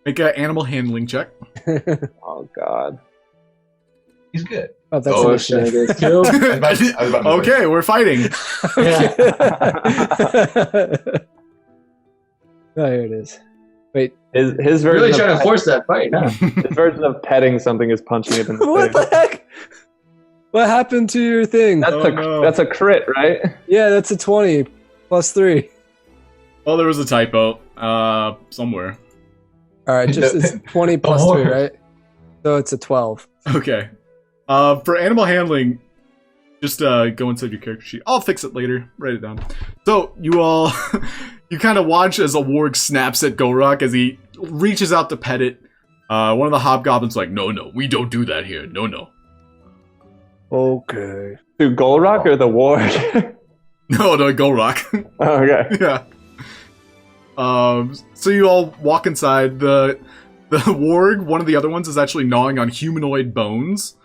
Make an animal handling check. Oh God. He's good. Oh, that's Oh, initiative. shit, I get killed. I was about to Okay, we're fighting. Oh, here it is. Wait, His version Really of trying to force that fight, huh? his version of petting something is punching it in the what face. the heck? What happened to your thing? That's a crit, right? Yeah, that's a 20 plus 3. Well, there was a typo somewhere. All right, just it's 20 plus 3, right? So it's a 12. Okay. For animal handling, just go inside your character sheet. I'll fix it later. Write it down. So you all, you kind of watch as a warg snaps at Gulroc as he reaches out to pet it. One of the hobgoblins like, no, we don't do that here. No. Okay. To Gulroc or the ward? No, Gulroc. Oh, okay. Yeah. So you all walk inside. The warg, one of the other ones, is actually gnawing on humanoid bones.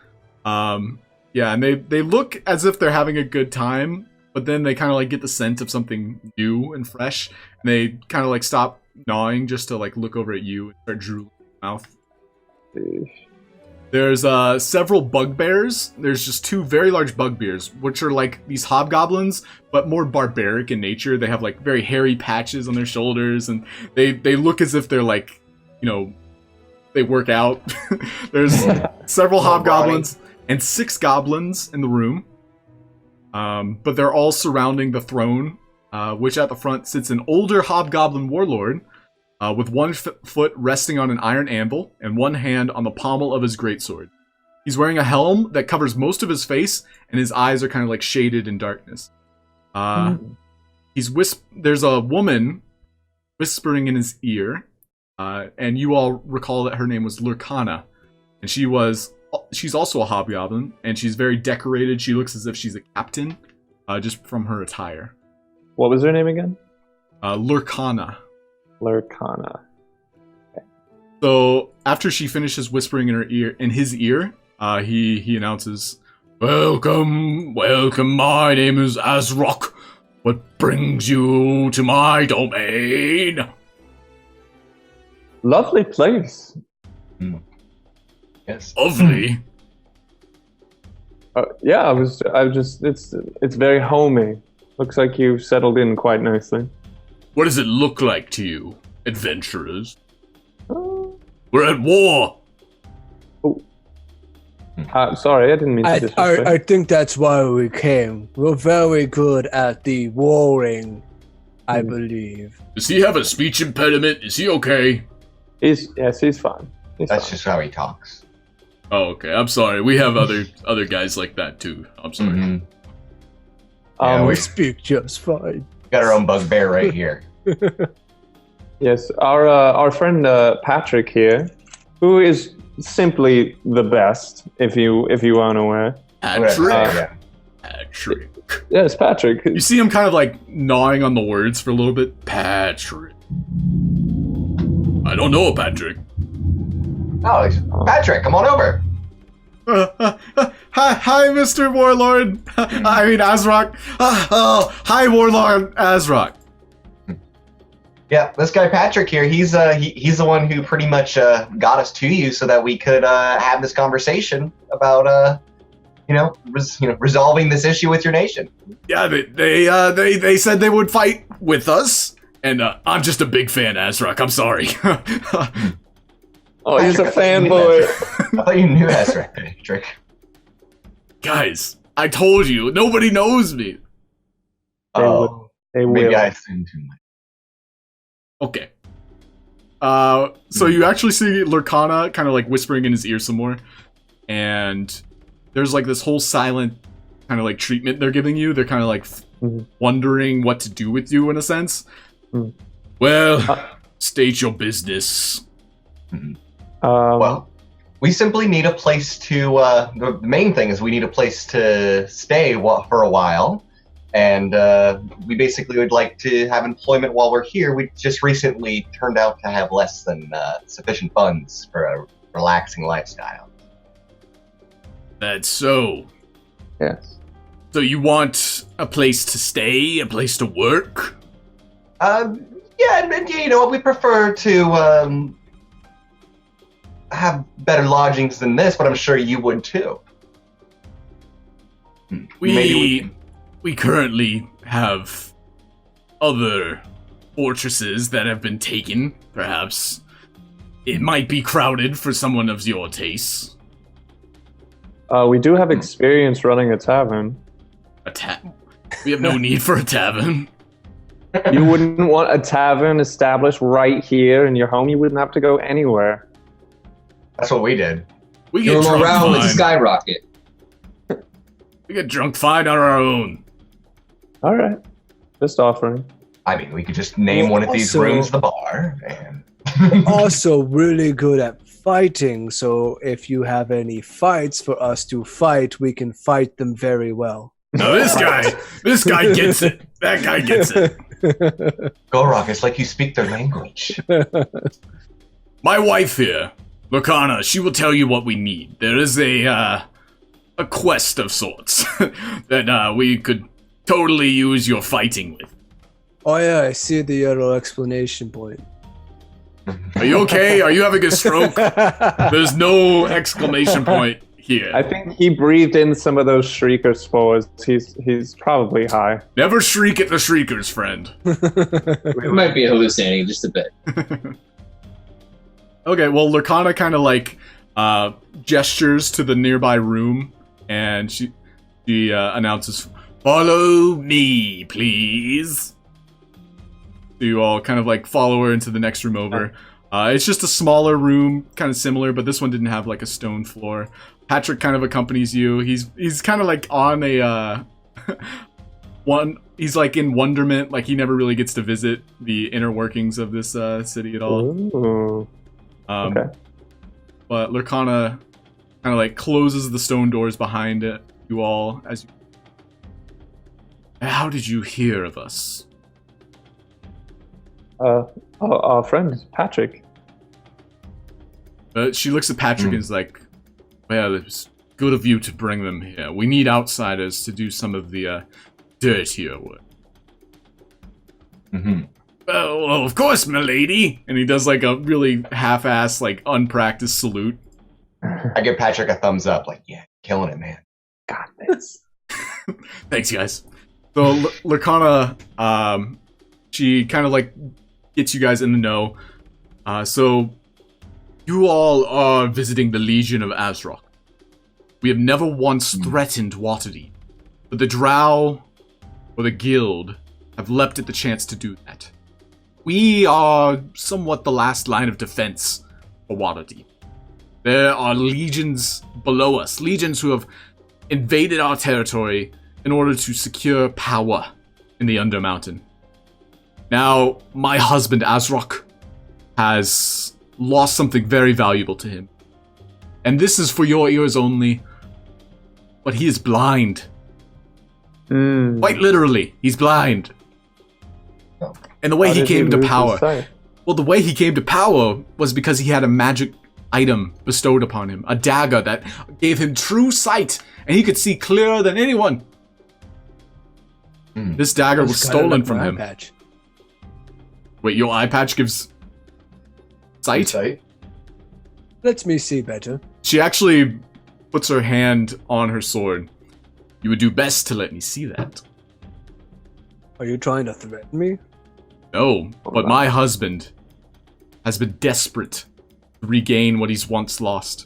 Yeah, and they look as if they're having a good time, but then they kind of like get the scent of something new and fresh, and they kind of like stop gnawing just to like look over at you and start drooling in your mouth. There's several bugbears. There's just 2 very large bugbears, which are like these hobgoblins, but more barbaric in nature. They have like very hairy patches on their shoulders, and they look as if they're like, they work out. There's several hobgoblins and 6 goblins in the room, but they're all surrounding the throne, which at the front sits an older hobgoblin warlord, with one foot resting on an iron anvil and one hand on the pommel of his greatsword. He's wearing a helm that covers most of his face, and his eyes are kind of like shaded in darkness. There's a woman whispering in his ear, and you all recall that her name was Lurkana, and she's also a hobgoblin, and she's very decorated. She looks as if she's a captain, just from her attire. What was her name again? Lurkana. Lurkana. So after she finishes whispering in his ear, he announces, Welcome, my name is Azrock. What brings you to my domain? Lovely place. Yes. Lovely. Yeah, I was just. It's very homey. Looks like you've settled in quite nicely. What does it look like to you, adventurers? We're at war. Sorry, I didn't mean to disrespect. I think that's why we came. We're very good at the warring, I believe. Does he have a speech impediment? Is he okay? He's fine. That's just how he talks. Oh, okay. I'm sorry. We have other guys like that too. I'm sorry. Mm-hmm. Yeah, We speak just fine. Got our own bugbear right here. Yes, our friend Patrick here, who is simply the best, if you aren't aware. Patrick. Patrick. Yes, Patrick. You see him kind of like gnawing on the words for a little bit. Patrick. I don't know, Patrick. Oh, Patrick, come on over. Hi, Mr. Warlord. I mean, Azrock. Hi, Warlord Azrock. Yeah, this guy Patrick here, he's the one who pretty much got us to you so that we could have this conversation about resolving this issue with your nation. Yeah, they said they would fight with us, and I'm just a big fan, Azrock. I'm sorry. Oh, he's a fanboy. I thought you knew Azrock, Patrick. Guys, I told you, nobody knows me. Oh, They will. maybe I assumed too much. Okay. So you actually see Lurkana kind of like whispering in his ear some more. and there's like this whole silent kind of like treatment they're giving you. They're kind of like wondering what to do with you in a sense. Well, state your business. Well, we simply need a place to. The main thing is we need a place to stay for a while, and we basically would like to have employment while we're here. We just recently turned out to have less than sufficient funds for a relaxing lifestyle. That's so. Yes. So you want a place to stay, a place to work? Yeah, and you know, we prefer to have better lodgings than this, but I'm sure you would too. We currently have other fortresses that have been taken. Perhaps it might be crowded for someone of your taste. We do have experience running a tavern. We have no need for a tavern. You wouldn't want a tavern established right here in your home. You wouldn't have to go anywhere. That's what we did. We get drunk around with fine. skyrocket. We get drunk fine on our own. All right. Just offering. I mean, we could just name one of these rooms the bar, and Also really good at fighting, so if you have any fights for us to fight, we can fight them very well. Now this guy gets it. That guy gets it. Gulroc, it's like you speak their language. My wife here, Lorcana, she will tell you what we need. There is a quest of sorts that we could totally use your fighting with. Oh yeah, I see the yellow explanation point. Are you okay? Are you having a stroke? There's no exclamation point here. I think he breathed in some of those shrieker spores. He's probably high. Never shriek at the shriekers, friend. We might be hallucinating just a bit. Okay, well, Lorcana kind of like gestures to the nearby room, and she announces, "Follow me, please." So you all kind of like follow her into the next room over. It's just a smaller room, kind of similar, but this one didn't have like a stone floor. Patrick kind of accompanies you. He's kind of like on a he's like in wonderment, like he never really gets to visit the inner workings of this city at all. Ooh. Okay. But Lorcana kind of like closes the stone doors behind you all as you. How did you hear of us? Our friend Patrick. She looks at Patrick and is like, "Well, it's good of you to bring them here. We need outsiders to do some of the dirtier work." Well, of course, milady. And he does like a really half-ass, like unpracticed salute. I give Patrick a thumbs up, like, yeah, killing it, man. Got this. Thanks, guys. So Lorcana, she kind of like gets you guys in the know. So you all are visiting the Legion of Azrock. We have never once threatened Waterdeep, but the Drow or the Guild have leapt at the chance to do that. We are somewhat the last line of defense for Waterdeep. There are legions below us, legions who have invaded our territory in order to secure power in the Undermountain. Now, my husband Azrock has lost something very valuable to him. And this is for your ears only, but he is blind. Quite literally, he's blind. And the way he came to power... Well, the way he came to power was because he had a magic item bestowed upon him. A dagger that gave him true sight, and he could see clearer than anyone. This dagger was stolen from him. Patch. Wait, your eye patch gives sight? Lets me see better. She actually puts her hand on her sword. You would do best to let me see that. Are you trying to threaten me? No, but my husband has been desperate to regain what he's once lost.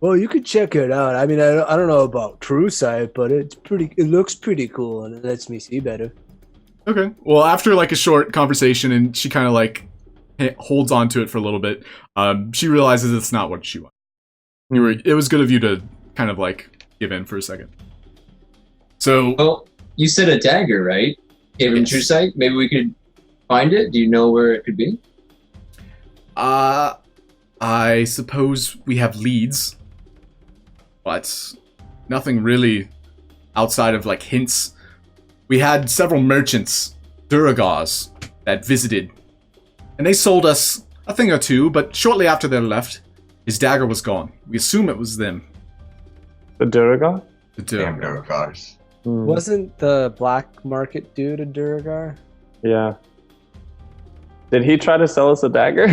Well, you could check it out. I mean, I don't know about true sight, but it looks pretty cool, and it lets me see better. Okay. Well, after like a short conversation, and she kind of like holds on to it for a little bit, she realizes it's not what she wants. It was good of you to kind of like give in for a second. So, Well, you said a dagger, right? Gave him true sight. Maybe we could find it. Do you know where it could be? I suppose we have leads, but nothing really outside of like hints. We had several merchants, Duragars, that visited, and they sold us a thing or two, but shortly after they left, his dagger was gone. We assume it was them. The Duragar? The Damn Duragar. Duragars. Wasn't the black market dude a Duragar? Yeah. Did he try to sell us a dagger?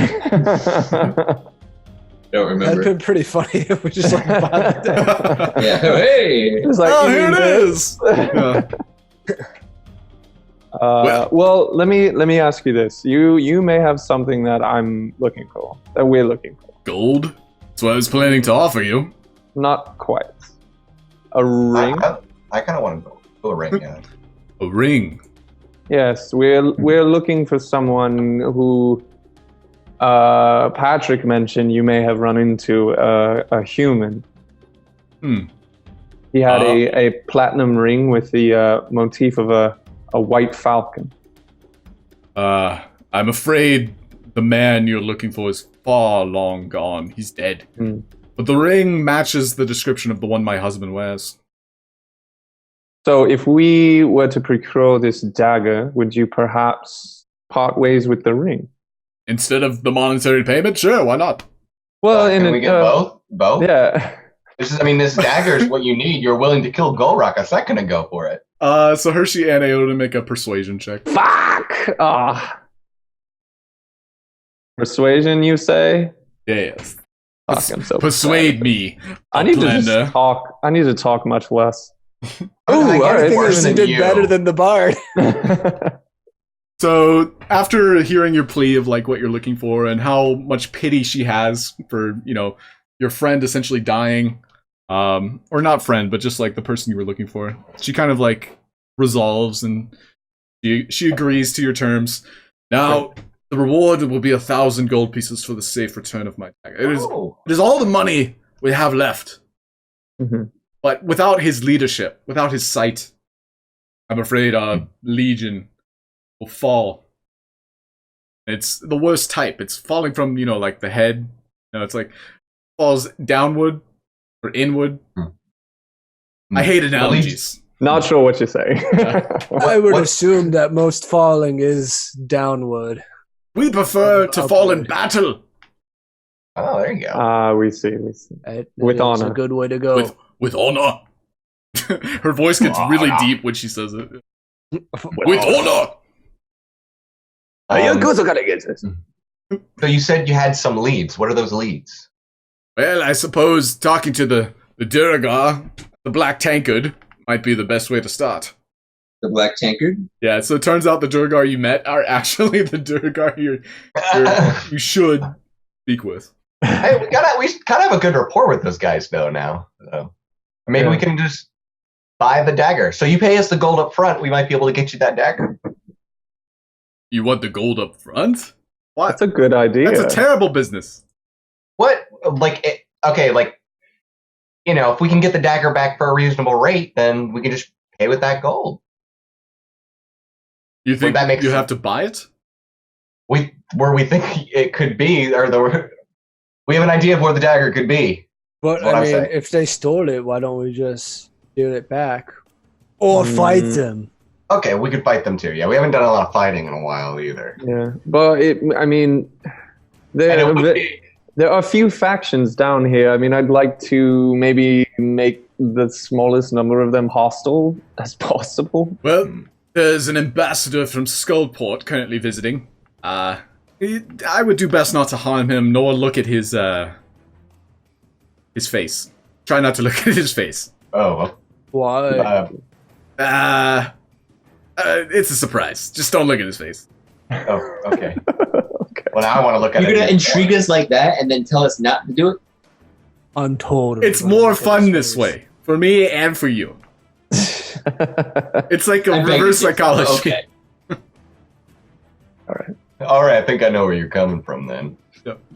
Don't That'd remember. been pretty funny if we just like bought the dagger. Yeah. Hey. It's like, Oh, you here mean it this? is! Well, let me ask you this. You may have something that I'm looking for, that we're looking for. Gold? That's what I was planning to offer you. Not quite. A ring? I kind of want to go a ring, yeah. A ring. Yes, we're looking for someone who Patrick mentioned you may have run into a human. He had a platinum ring with the motif of a white falcon. I'm afraid the man you're looking for is far long gone. He's dead. But the ring matches the description of the one my husband wears. So if we were to procure this dagger, would you perhaps part ways with the ring? Instead of the monetary payment? Sure, why not? Well, Can we get both? Both? Yeah. This dagger is what you need. You're willing to kill Gulroc a second ago for it. So Hershey and Aeodin make a persuasion check. Fuck! Persuasion, you say? Yes. Fuck, I'm so Persuade me. I need to just Outlander. talk. I need to talk much less. I Ooh, all think right. worse than did you. better than the bard. So after hearing your plea of like what you're looking for and how much pity she has for, your friend essentially dying, or not friend, but just like the person you were looking for, she kind of like resolves and she agrees to your terms. Now, the reward will be 1,000 gold pieces for the safe return of my dagger. It is all the money we have left. Mhm. But without his leadership, without his sight, I'm afraid our legion will fall. It's the worst type. It's falling from, like the head. It's like falls downward or inward. I hate analogies. Not sure what you're saying. I would assume that most falling is downward. We prefer to fall in Upward. battle. Oh, there you go. We see. That With is honor. a good way to go. With honor. Her voice gets really deep when she says it. With honor. So you said you had some leads. What are those leads? Well, I suppose talking to the Duragar, the Black Tankard, might be the best way to start. The Black Tankard? Yeah, so it turns out the Duragar you met are actually the Duragar you should speak with. Hey, we kind of have a good rapport with those guys, though. Now, so maybe we can just buy the dagger. So you pay us the gold up front. We might be able to get you that dagger. You want the gold up front? What? That's a good idea. That's a terrible business. What? If we can get the dagger back for a reasonable rate, then we can just pay with that gold. You think that make you sense? have to buy it? Where we think it could be, we have an idea of where the dagger could be. But That's what I'm saying. if they stole it, why don't we just steal it back? Or fight them? Okay, we could fight them too. Yeah, we haven't done a lot of fighting in a while either. Yeah, but there are a few factions down here. I mean, I'd like to maybe make the smallest number of them hostile as possible. Well, there's an ambassador from Skullport currently visiting. I would do best not to harm him, nor look at his face. Try not to look at his face. Oh, Why? It's a surprise. Just don't look at his face. okay. Well, now I want to look at You're it. gonna intrigue us like that and then tell us not to do it? Untold. It's more fun this way. For me and for you. It's like a I beg reverse to differ. psychology. Okay. All right, I think I know where you're coming from then.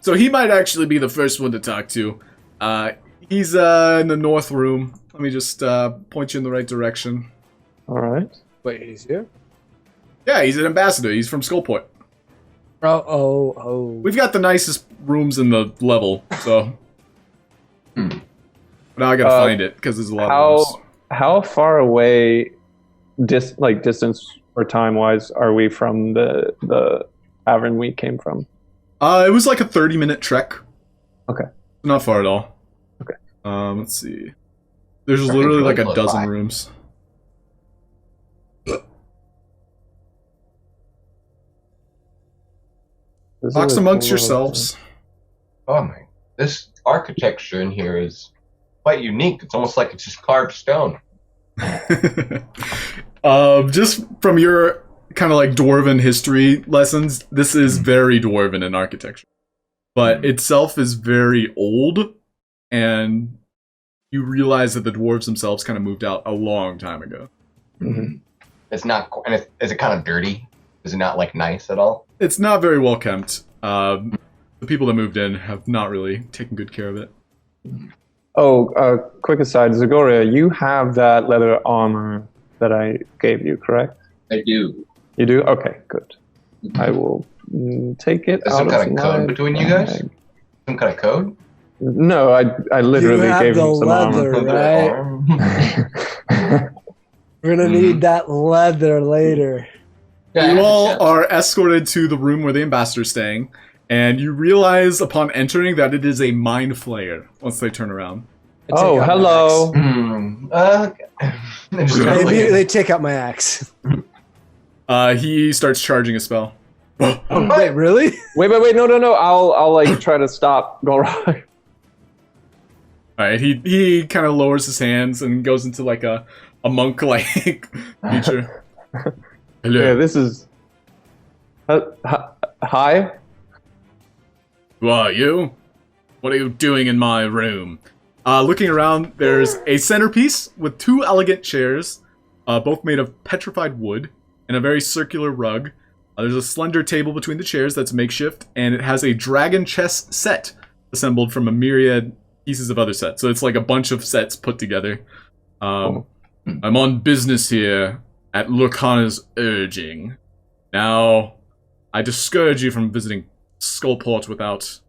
So he might actually be the first one to talk to. He's in the north room. Let me just point you in the right direction. All right. Wait, he's here? Yeah, he's an ambassador. He's from Skullport. Oh. We've got the nicest rooms in the level, so. But now I gotta find it because there's a lot of rooms. How far away, distance or time wise, are we from the tavern we came from? It was like a 30-minute trek. Okay. Not far at all. Okay. Let's see. There's literally like a dozen rooms. Talks amongst yourselves. Oh my! This architecture in here is quite unique. It's almost like it's just carved stone. Just from your kind of like dwarven history lessons, this is very dwarven in architecture. But itself is very old, and you realize that the dwarves themselves kind of moved out a long time ago. Mm-hmm. It's not, and is it kind of dirty? Is it not like nice at all? It's not very well kept. The people that moved in have not really taken good care of it. Oh, quick aside, Zagoria, you have that leather armor that I gave you, correct? I do. You do? Okay, good. I will take it. Is there some kind of code between you guys? Some kind of code? No, I literally gave him some leather, armor. Right? We're gonna need that leather later. You all are escorted to the room where the ambassador's staying, and you realize upon entering that it is a mind flayer once they turn around. Oh, hello. They take out my axe. He starts charging a spell. Oh, wait, really? Wait, no. I'll like try to stop Gulroc. Alright, he kind of lowers his hands and goes into like a monk-like feature. Hello. Yeah, this is... hi? Who are you? What are you doing in my room? Looking around, there's a centerpiece with 2 elegant chairs, both made of petrified wood, and a very circular rug. There's a slender table between the chairs that's makeshift, and it has a dragon chess set assembled from a myriad pieces of other sets. So it's like a bunch of sets put together. I'm on business here at Lurkana's urging. Now, I discourage you from visiting Skullport without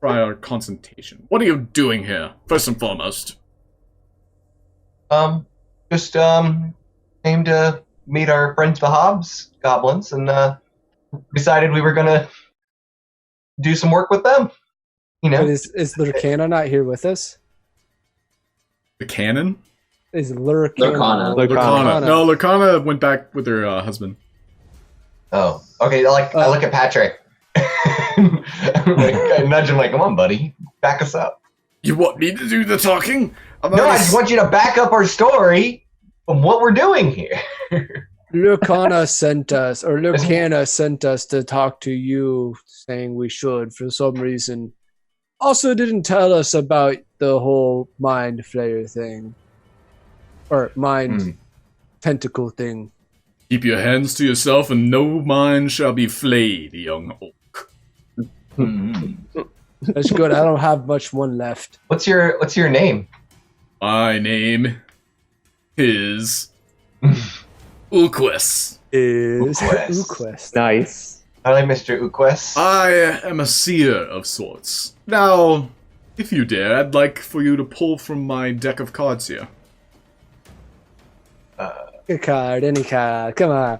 prior consultation. What are you doing here, first and foremost? Just came to meet our friends the HOBGOBLINs, and decided we were gonna do some work with them. You know, But is Lurkana not here with us? The cannon? Is Lurkana? Lurkana. No, Lurkana went back with her husband. Oh, okay. I look at Patrick. I nudge him like, "Come on, buddy, back us up." You want me to do the talking? No, I just want you to back up our story of what we're doing here. Lurkana sent us to talk to you, saying we should for some reason. Also, didn't tell us about the whole mind flayer thing, or mind tentacle thing. Keep your hands to yourself, and no mind shall be flayed, young oak. That's good. I don't have much one left. What's your name? My name is Uquest. Uquest. Nice. I like Mr. Uquest. I am a seer of sorts. Now, if you dare, I'd like for you to pull from my deck of cards here. A card, any card. Come on.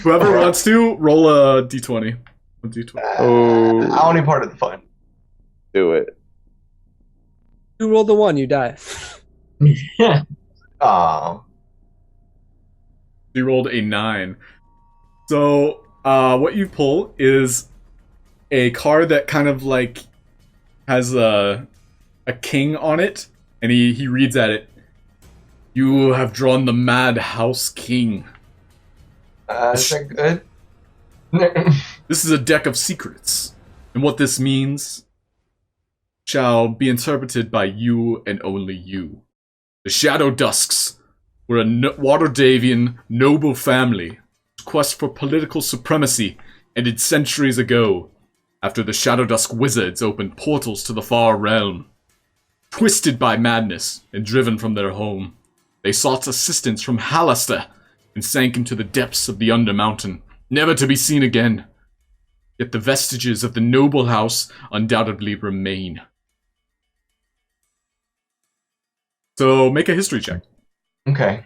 Whoever wants to, roll a d20. A d20. I want to be part of the fun. Do it. You roll the 1, you die. Aw. You rolled a 9. So, what you pull is a card that kind of like has a king on it, and he reads at it. You have drawn the Mad House King. Is that good? This is a deck of secrets, and what this means shall be interpreted by you and only you. The Shadow Dusks were a Waterdevian noble family whose quest for political supremacy ended centuries ago after the Shadow Dusk wizards opened portals to the far realm. Twisted by madness and driven from their home, they sought assistance from Halaster and sank into the depths of the Undermountain, never to be seen again. Yet the vestiges of the noble house undoubtedly remain. So make a history check. Okay.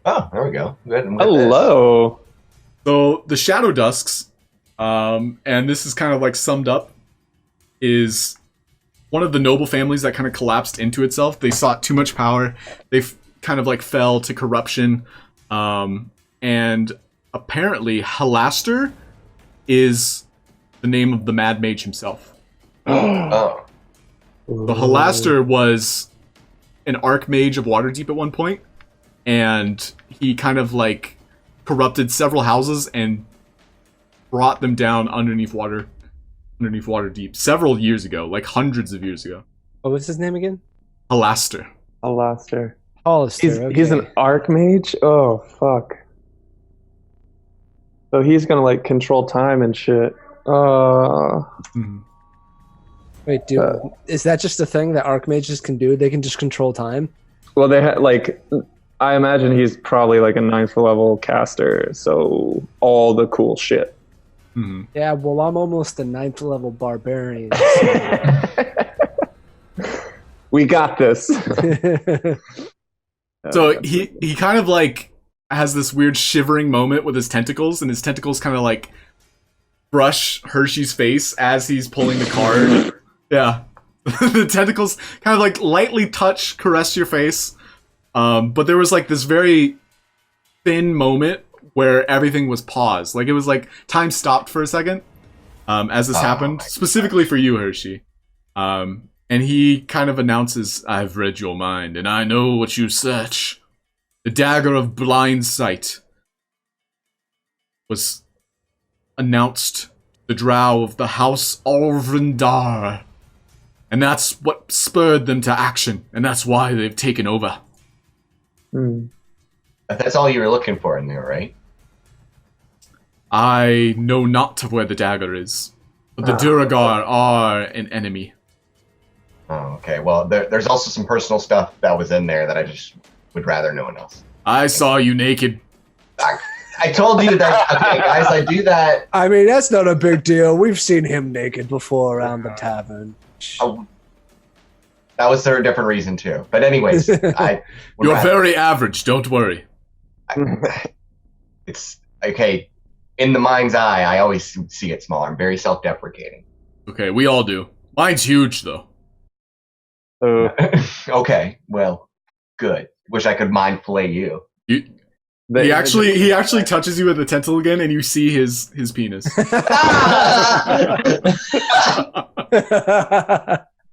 Oh, there we go. Go ahead and whip Hello. So the Shadow Dusks, and this is kind of like summed up, is one of the noble families that kind of collapsed into itself. They sought too much power. They kind of like fell to corruption. And apparently Halaster is the name of the Mad Mage himself. this. Oh. The Halaster was an Archmage of Waterdeep at one point, and he kind of like corrupted several houses and brought them down underneath Waterdeep several years ago, like hundreds of years ago. What was his name again? Halaster. Halaster. Hollister. He's an Archmage? Oh, fuck. So he's gonna, like, control time and shit. Wait, dude, is that just a thing that Archmages can do? They can just control time? Well, they like, I imagine he's probably, like, a 9th level caster, so all the cool shit. Mm-hmm. Yeah, well, I'm almost a 9th level barbarian. We got this. So he kind of like has this weird shivering moment with his tentacles, and his tentacles kind of like brush Hershey's face as he's pulling the card. Yeah. The tentacles kind of like lightly touch, caress your face. But there was like this very thin moment where everything was paused. Like it was like time stopped for a second as this happened, specifically for you, Hershey. And he kind of announces, "I've read your mind, and I know what you search. The dagger of blind sight was announced the drow of the House Alvrindar. And that's what spurred them to action, and that's why they've taken over." That's all you were looking for in there, right? I know not of where the dagger is, but the Duragar are an enemy. Oh, okay. Well, there's also some personal stuff that was in there that I just would rather no one else. I saw you naked. I told you that. Okay, guys, I do that. I mean, that's not a big deal. We've seen him naked before around the tavern. Oh, that was for a different reason too. But anyways, I. would You're rather- very average, don't worry. It's okay. In the mind's eye, I always see it small. I'm very self-deprecating. Okay, we all do. Mine's huge, though. Okay, well, good. Wish I could mind play you. He actually touches you with the tentacle again, and you see his penis.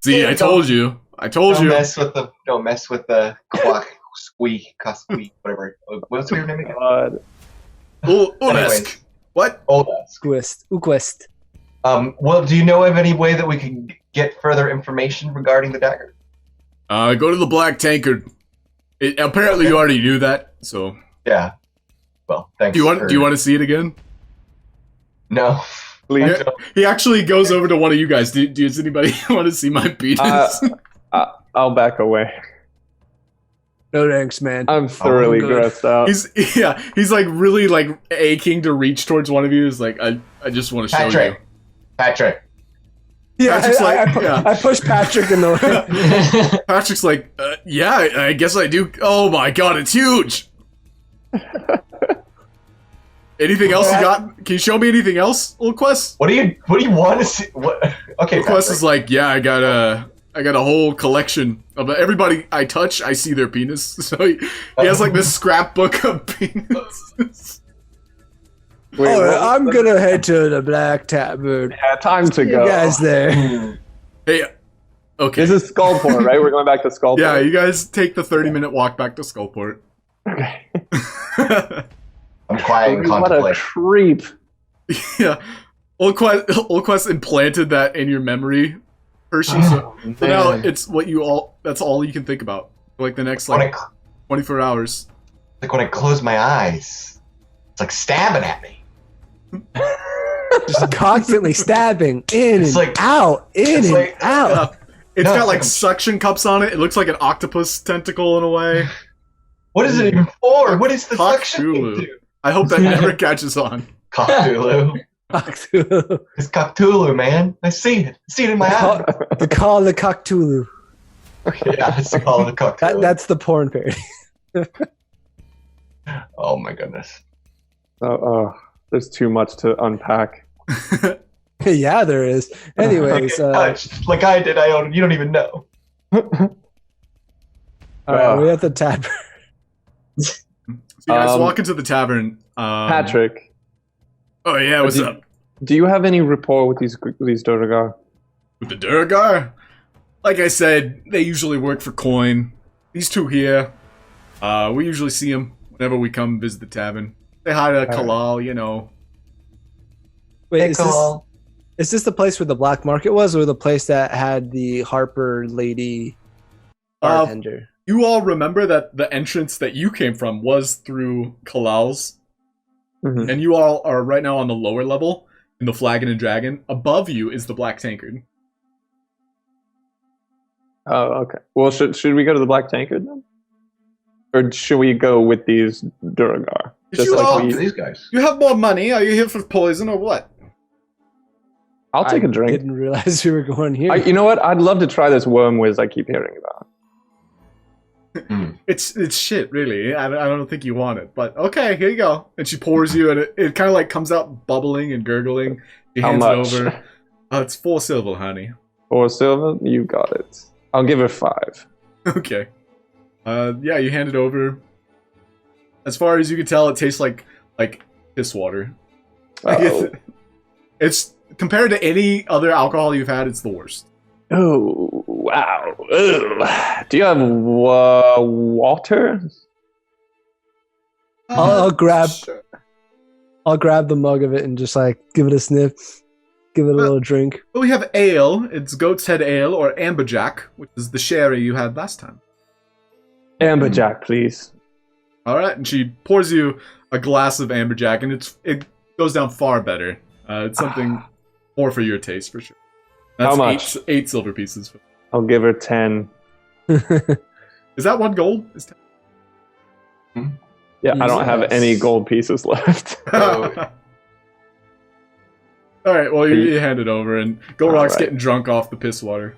See, I told you. Don't mess with the quack, squeak, whatever. What's your name again? God. Ulesk. What? Uquest. Well, do you know of any way that we can get further information regarding the dagger? Go to the Black Tankard. Apparently, you already knew that, so. Yeah. Well, thanks. Do you want to see it again? No. Please. He actually goes over to one of you guys. Does anybody want to see my penis? I'll back away. No thanks, man. I'm thoroughly grossed out. He's like really like aching to reach towards one of you. He's like, I just want to show you. Patrick. Yeah, Patrick's I pushed Patrick in the way. Patrick's like, yeah, I guess I do. Oh my god, it's huge. Anything else you got? Can you show me anything else, Ulquest? What do you want to see? What? Okay, Ulquest is like, yeah, I got a whole collection of everybody I touch. I see their penis. So he has like this scrapbook of penises. Alright, I'm gonna head to the Black Tavern. Yeah, time to You go. guys there. Hey, okay. This is Skullport, right? We're going back to Skullport. Yeah, you guys take the 30-minute walk back to Skullport. Okay. I'm quiet and What a contemplate. creep. Yeah, Ulquest implanted that in your memory, Hershey. So now it's what you all. That's all you can think about for like the next like 24 hours. Like when I close my eyes, it's like stabbing at me. Just constantly stabbing in It's and like- out, in it's and like- out. It's No, got it's like like- suction cups on it. It looks like an octopus tentacle in a way. What is it even for? What is the Cock suction Tulu. do? I hope that never catches on. Cocktulu. It's Cocktulu, man. I see it. I see it in my eye. The call of the Cocktulu. Yeah, it's the call of the Cocktulu. That's the porn parody. Oh my goodness. There's too much to unpack. Yeah, there is. Anyways, Touched like I did. You don't even know. all right, we're at the tavern. So you guys Um, walk into the tavern. Patrick, Oh yeah, what's do- up do you have any rapport with these Durgar? with the Durgar? Like I said, they usually work for coin. These two here, we usually see them whenever we come visit the tavern. Say hi to Kalal, you know. Wait, Hey, is call. this the place where the black market was, or the place that had the Harper lady bartender? You all remember that the entrance that you came from was through Kalal's, Mhm. and you all are right now on the lower level in the Flagon and Dragon. Above you is the Black Tankard. Oh, okay. Well, should we go to the Black Tankard then? Or should we go with these Durgar? Did you all- Talk to these guys. You have more money? Are you here for poison or what? I'll take a drink. Didn't realize we were going here. You know what? I'd love to try this worm whiz I keep hearing about. It's shit, really. I don't think you want it, but okay, here you go. And she pours you, and it kind of like comes out bubbling and gurgling. She How hands much? it over. It's 4 silver, honey. 4 silver? You got it. I'll give her 5. Okay. Yeah, you hand it over. As far as you can tell, it tastes like piss water. Like, Uh-oh. it's compared to any other alcohol you've had, it's the worst. Oh, wow. Ugh. Do you have water? I'll grab Sure. I'll grab the mug of it and just like give it a sniff, give it a little drink. Well, we have ale. It's goat's head ale or amberjack, which is the sherry you had last time. Amberjack, please. All right, and she pours you a glass of amberjack, and it goes down far better. It's something more for your taste, for sure. That's How much? 8 silver pieces. I'll give her 10. Is that 1 gold? Is 10? Yeah, I don't have Yes. any gold pieces left. All right, well, you hand it over, and Gulroc's All right. getting drunk off the piss water.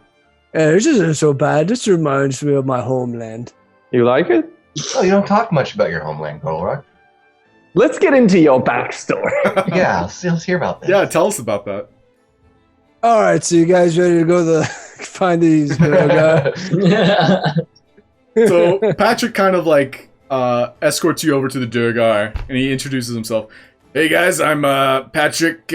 This isn't so bad. This reminds me of my homeland. You like it? Oh, you don't talk much about your homeland, Gulroc. Let's get into your backstory. Yeah, let's hear about this. Yeah, tell us about that. All right, so you guys ready to go find these guys? So Patrick kind of like escorts you over to the Durgar, and he introduces himself. Hey guys, I'm Patrick.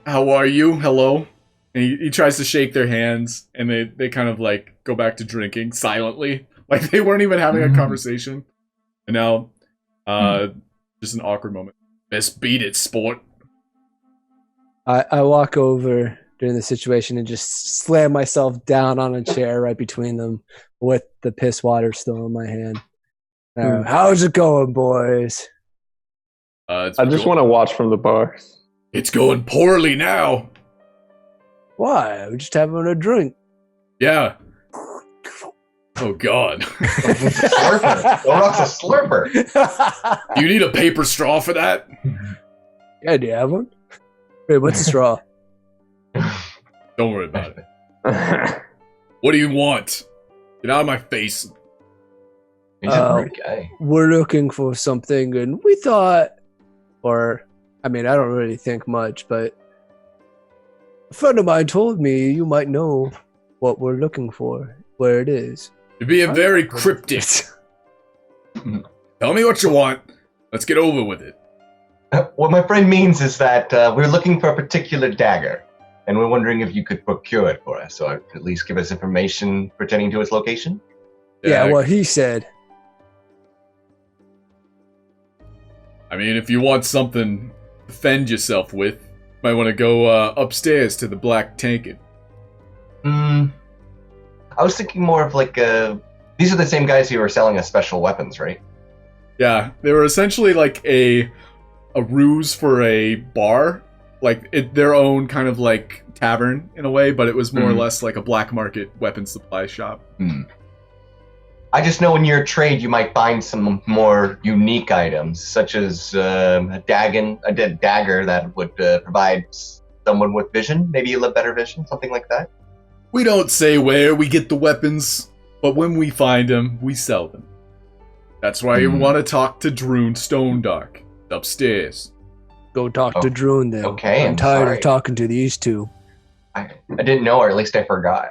How are you? Hello. And he tries to shake their hands, and they kind of like go back to drinking silently, like they weren't even having a conversation. And now, just an awkward moment. Best beat it, sport. I walk over during the situation and just slam myself down on a chair right between them with the piss water still in my hand. How's it going, boys? It's I just want to watch from the bar. It's going poorly now. Why? We're just having a drink. Yeah. Oh God. Slurper. Gulroc's a slurper. You need a paper straw for that? Yeah, do you have one? Wait, what's a straw? Don't worry about it. What do you want? Get out of my face. He's a rude guy. We're looking for something, and we thought, or, I mean, I don't really think much, but a friend of mine told me you might know what we're looking for, where it is. You're being very cryptic. Tell me what you want. Let's get over with it. What my friend means is that we're looking for a particular dagger, and we're wondering if you could procure it for us, or at least give us information pertaining to its location. Yeah, what he said. I mean, if you want something to defend yourself with, you might want to go upstairs to the Black Tankard. I was thinking more of like these are the same guys who are selling us special weapons, right? Yeah, they were essentially like a ruse for a bar their own kind of like tavern in a way, but it was more or less like a black market weapon supply shop. I just know in your trade you might find some more unique items, such as a dagger that would provide someone with vision, maybe a better vision, something like that. We don't say where we get the weapons, but when we find them, we sell them. That's why you want to talk to Droon Stonedark. Upstairs. Go talk to Droon then. Okay, I'm tired of talking to these two. I didn't know, or at least I forgot.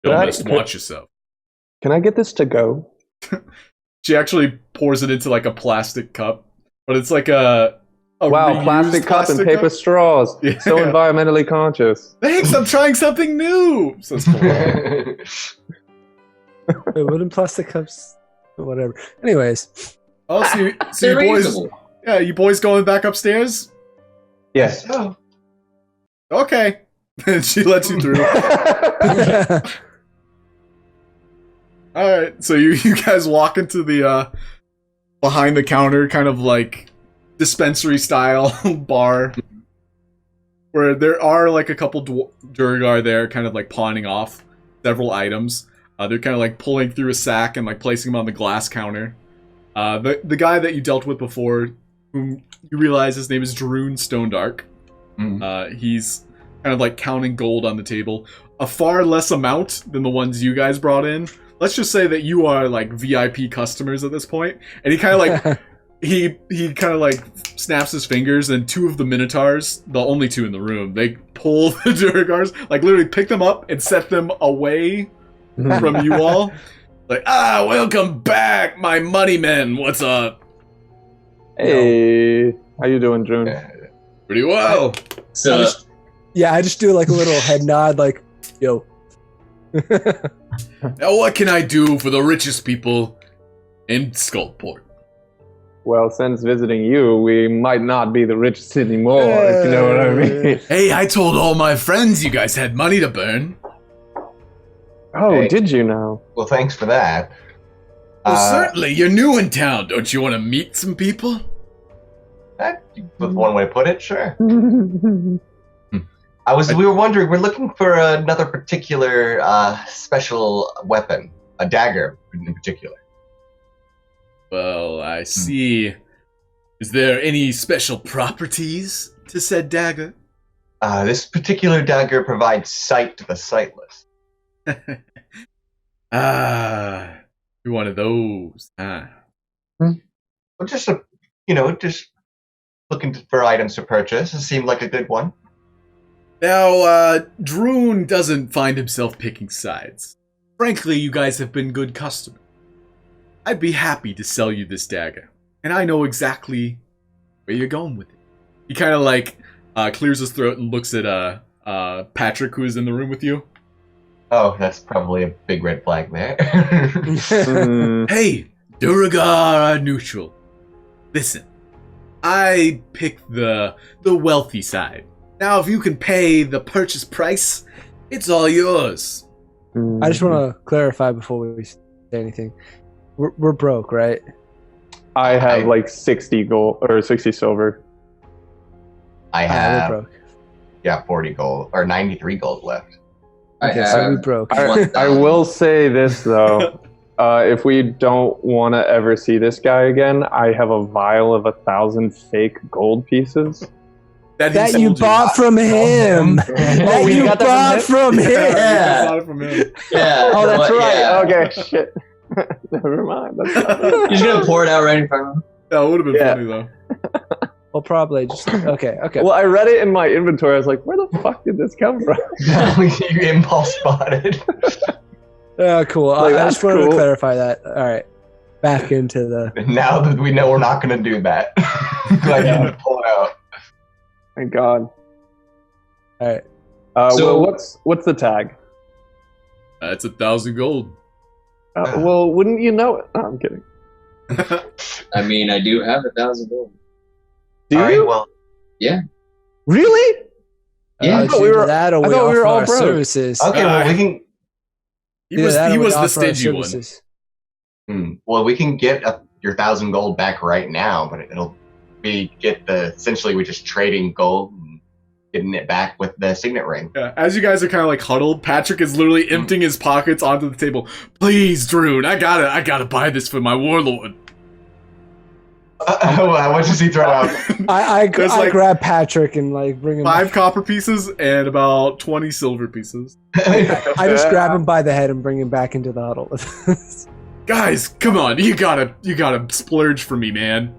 Just watch yourself. Can I get this to go? She actually pours it into like a plastic cup, but it's like a plastic cup and paper straws. Yeah. So environmentally conscious. Thanks, I'm trying something new. Says Wait, wooden plastic cups? Whatever. Anyways. Oh, so you boys... Yeah, you boys going back upstairs? Yes. Oh. Okay. And she lets you through. Alright, so you guys walk into the behind the counter kind of like dispensary style bar where there are like a couple Durgar there kind of like pawning off several items. They're kind of like pulling through a sack and like placing them on the glass counter. The guy that you dealt with before, whom you realize his name is Droon Stonedark. He's kind of like counting gold on the table. A far less amount than the ones you guys brought in. Let's just say that you are like VIP customers at this point. And he kind of like he kind of like snaps his fingers, and two of the Minotaurs, the only two in the room, they pull the Durgars, like literally pick them up and set them away from you all. Like, welcome back, my money men. What's up? Hey, how you doing, Droon? Pretty well. So, I just do like a little head nod, like, yo. Now, what can I do for the richest people in Skullport? Well, since visiting you, we might not be the richest anymore, if you know what I mean. Hey, I told all my friends you guys had money to burn. Oh, Hey. did you know? Well, thanks for that. Well, certainly. You're new in town. Don't you want to meet some people? That's one way to put it, sure. We were wondering, we're looking for another particular special weapon, a dagger in particular. Well, I see. Is there any special properties to said dagger? This particular dagger provides sight to the sightless. You're one of those, huh? Well, just looking for items to purchase. It seemed like a good one. Now, Droon doesn't find himself picking sides. Frankly, you guys have been good customers. I'd be happy to sell you this dagger, and I know exactly where you're going with it. He kind of like clears his throat and looks at Patrick, who is in the room with you. Oh, that's probably a big red flag there. Hey, Durgar are neutral. Listen, I pick the wealthy side. Now, if you can pay the purchase price, it's all yours. I just want to clarify before we say anything. We're broke, right? I have like 60 gold or 60 silver. I We're have broke. 40 gold or 93 gold left. So we broke. I will say this though. If we don't want to ever see this guy again, I have a vial of 1,000 fake gold pieces. That you bought from him. That you bought from him. Yeah. Oh, that's right. Yeah. Okay, shit. Never mind. You're just gonna pour it out right in front of him. That would have been funny though. Well, probably just okay. Well, I read it in my inventory. I was like, where the fuck did this come from? You impulse spotted. Cool. Like, I just wanted cool. to clarify that. All right, back into the. Now that we know we're not going to do that, I need to pull it out. Thank God. All right. So- well, what's the tag? That's 1,000 gold. Well, wouldn't you know it? No, I'm kidding. I mean, I do have 1,000 gold. Do All you? right, well, Really? Yeah, I I thought we were- that, or I we thought we were offer all our broke. services. okay, well we can. He was That or we the offer our stingy one. services. Well, we can get your 1,000 gold back right now, but we get essentially we're just trading gold and getting it back with the signet ring. Yeah, as you guys are kind of like huddled, Patrick is literally emptying his pockets onto the table. Please, Droon, I gotta buy this for my warlord. What does he throw out? I like grab Patrick and like bring him. 5 copper pieces and about 20 silver pieces. I just grab him by the head and bring him back into the huddle. Guys, come on, you gotta splurge for me, man.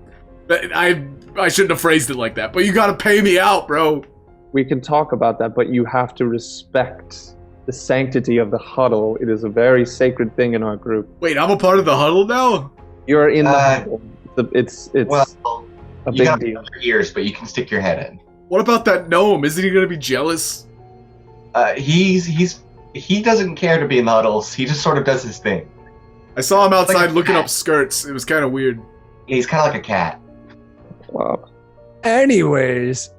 I shouldn't have phrased it like that, but you gotta pay me out, bro. We can talk about that, but you have to respect the sanctity of the huddle. It is a very sacred thing in our group. Wait, I'm a part of the huddle now? You're in the huddle. It's well, a you big got deal. ears, but you can stick your head in. What about that gnome? Isn't he gonna be jealous? He doesn't care to be in the huddles. He just sort of does his thing. I saw him outside Like a looking cat. up skirts. It was kind of weird. He's kind of like a cat. Wow. Anyways,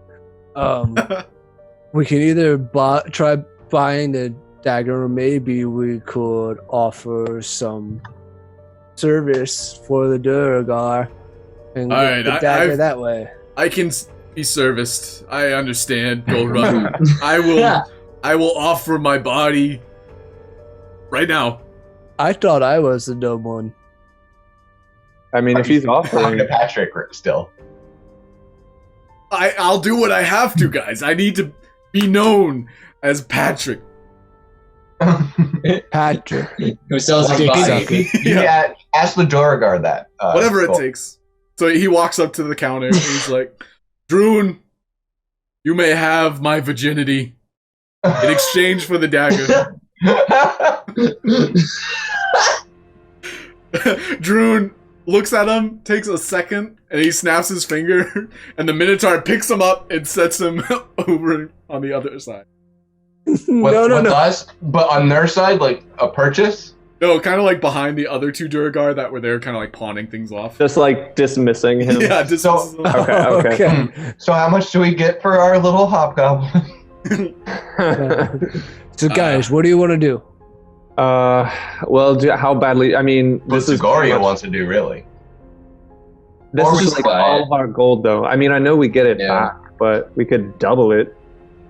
we can either try buying the dagger, or maybe we could offer some service for the Durgar and get Alright, the dagger that way. I can be serviced. I understand, Gulroc. I will offer my body right now. I thought I was the dumb one. I mean, if he's talking offering, to Patrick still. I'll do what I have to, guys. I need to be known as Patrick. Patrick. Who sells his Dick body. sucker. Yeah, ask the Durgar that. Whatever it Cole. takes. So he walks up to the counter and he's like, Droon, you may have my virginity in exchange for the dagger. Droon looks at him, takes a second, and he snaps his finger, and the Minotaur picks him up and sets him over on the other side. With us, but on their side, like a purchase. No, kind of like behind the other 2 Durgar that were there, kind of like pawning things off. just like dismissing him. Yeah, just Okay. So how much do we get for our little hobgoblin? So guys, what do you want to do? Well, how badly? I mean, This this is Zagoria wants to do really. This Or is we like buy all it. of our gold, though. I mean, I know we get it Yeah. back, but we could double it.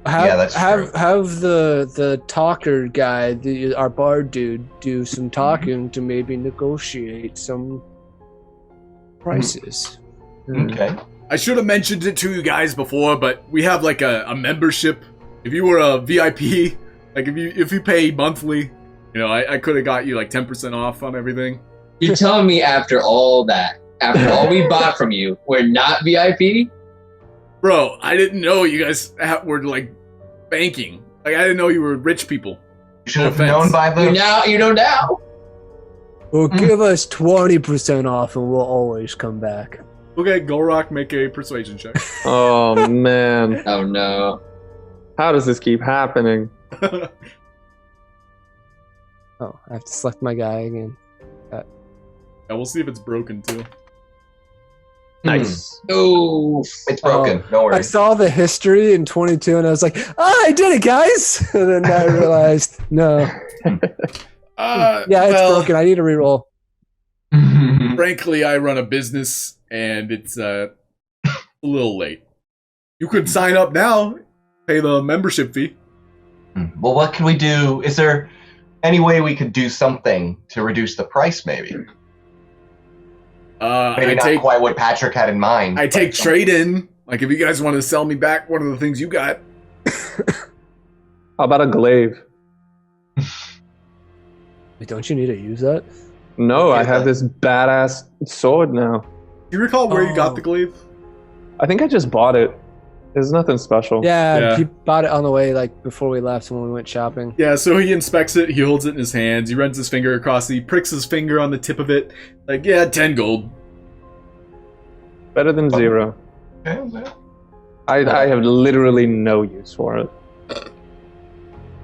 Yeah, that's true. Have the talker guy, our bard dude, do some talking to maybe negotiate some prices. Okay. I should have mentioned it to you guys before, but we have like a membership. If you were a VIP, like if you pay monthly, you know, I could have got you like 10% off on everything. You're telling me after all that, after all we bought from you, we're not VIP? Bro, I didn't know you guys were like banking. Like I didn't know you were rich people. You should have offense. known by the. You know now. Well, give us 20% off, and we'll always come back. Okay, Gulroc, make a persuasion check. Oh man, Oh no. how does this keep happening? Oh, I have to select my guy again. Yeah, we'll see if it's broken too. Nice. Oh. It's broken. Don't I worry. saw the history in 22, and I was like, I did it, guys! And then I realized, no. Yeah, it's broken. I need to reroll. Frankly, I run a business, and it's a little late. You could sign up now, pay the membership fee. Well, what can we do? Is there any way we could do something to reduce the price? Maybe. Maybe I not take quite what Patrick had in mind. I take trade in. Like if you guys want to sell me back one of the things you got. How about a glaive? Wait, don't you need to use that? No, I have this badass sword now. Do you recall where you got the glaive? I think I just bought it. There's nothing special. Yeah, he bought it on the way, like before we left when we went shopping. Yeah, so he inspects it, he holds it in his hands, he runs his finger across, he pricks his finger on the tip of it. Like, yeah, 10 gold. Better than 0. Okay, well. I have literally no use for it.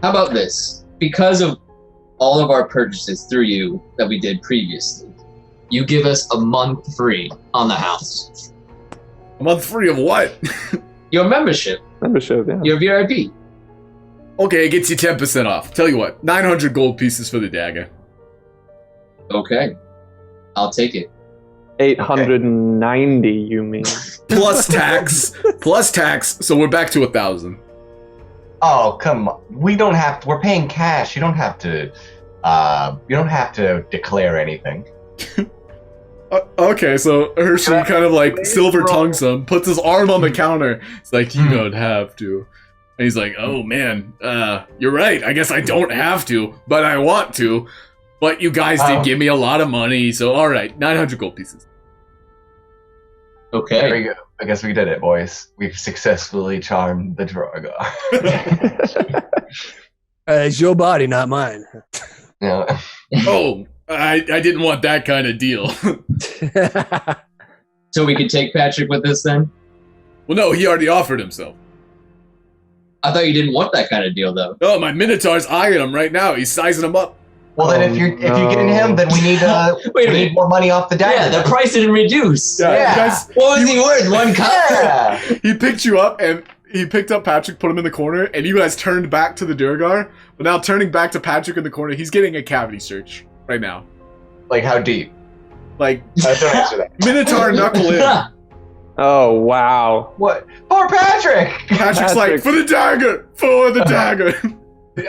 How about this? Because of all of our purchases through you that we did previously, you give us a month free on the house. A month free of what? Your membership. Membership, yeah. Your VIP. Okay, it gets you 10% off. Tell you what, 900 gold pieces for the dagger. Okay. I'll take it. 890, you mean? plus tax, so we're back to 1,000. Oh, come on. We don't have to. We're paying cash. You don't have to. You don't have to declare anything. Okay, so Hershey kind of like silver tongues him, puts his arm on the counter. It's like, you don't have to. And he's like, oh man, you're right. I guess I don't have to, but I want to. But you guys did give me a lot of money, so all right, 900 gold pieces. Okay. There we go. I guess we did it, boys. We've successfully charmed the Drogo. It's your body, not mine. Yeah. Oh, I didn't want that kind of deal. So we could take Patrick with us then? Well, no, he already offered himself. I thought you didn't want that kind of deal, though. Oh, my Minotaur's eyeing him right now. He's sizing him up. Well, then if you're getting him, then we need Wait a we need minute. more money off the dagger. Yeah, the price didn't reduce. Yeah. You guys, What was he worth? 1 cup? Yeah. he picked you up and he picked up Patrick, put him in the corner, and you guys turned back to the Durgar. But now turning back to Patrick in the corner, he's getting a cavity search right now. Like how deep? Like Don't answer that. Minotaur knuckle in. Oh, wow. What? Poor Patrick. Patrick's like, for the dagger, for the dagger.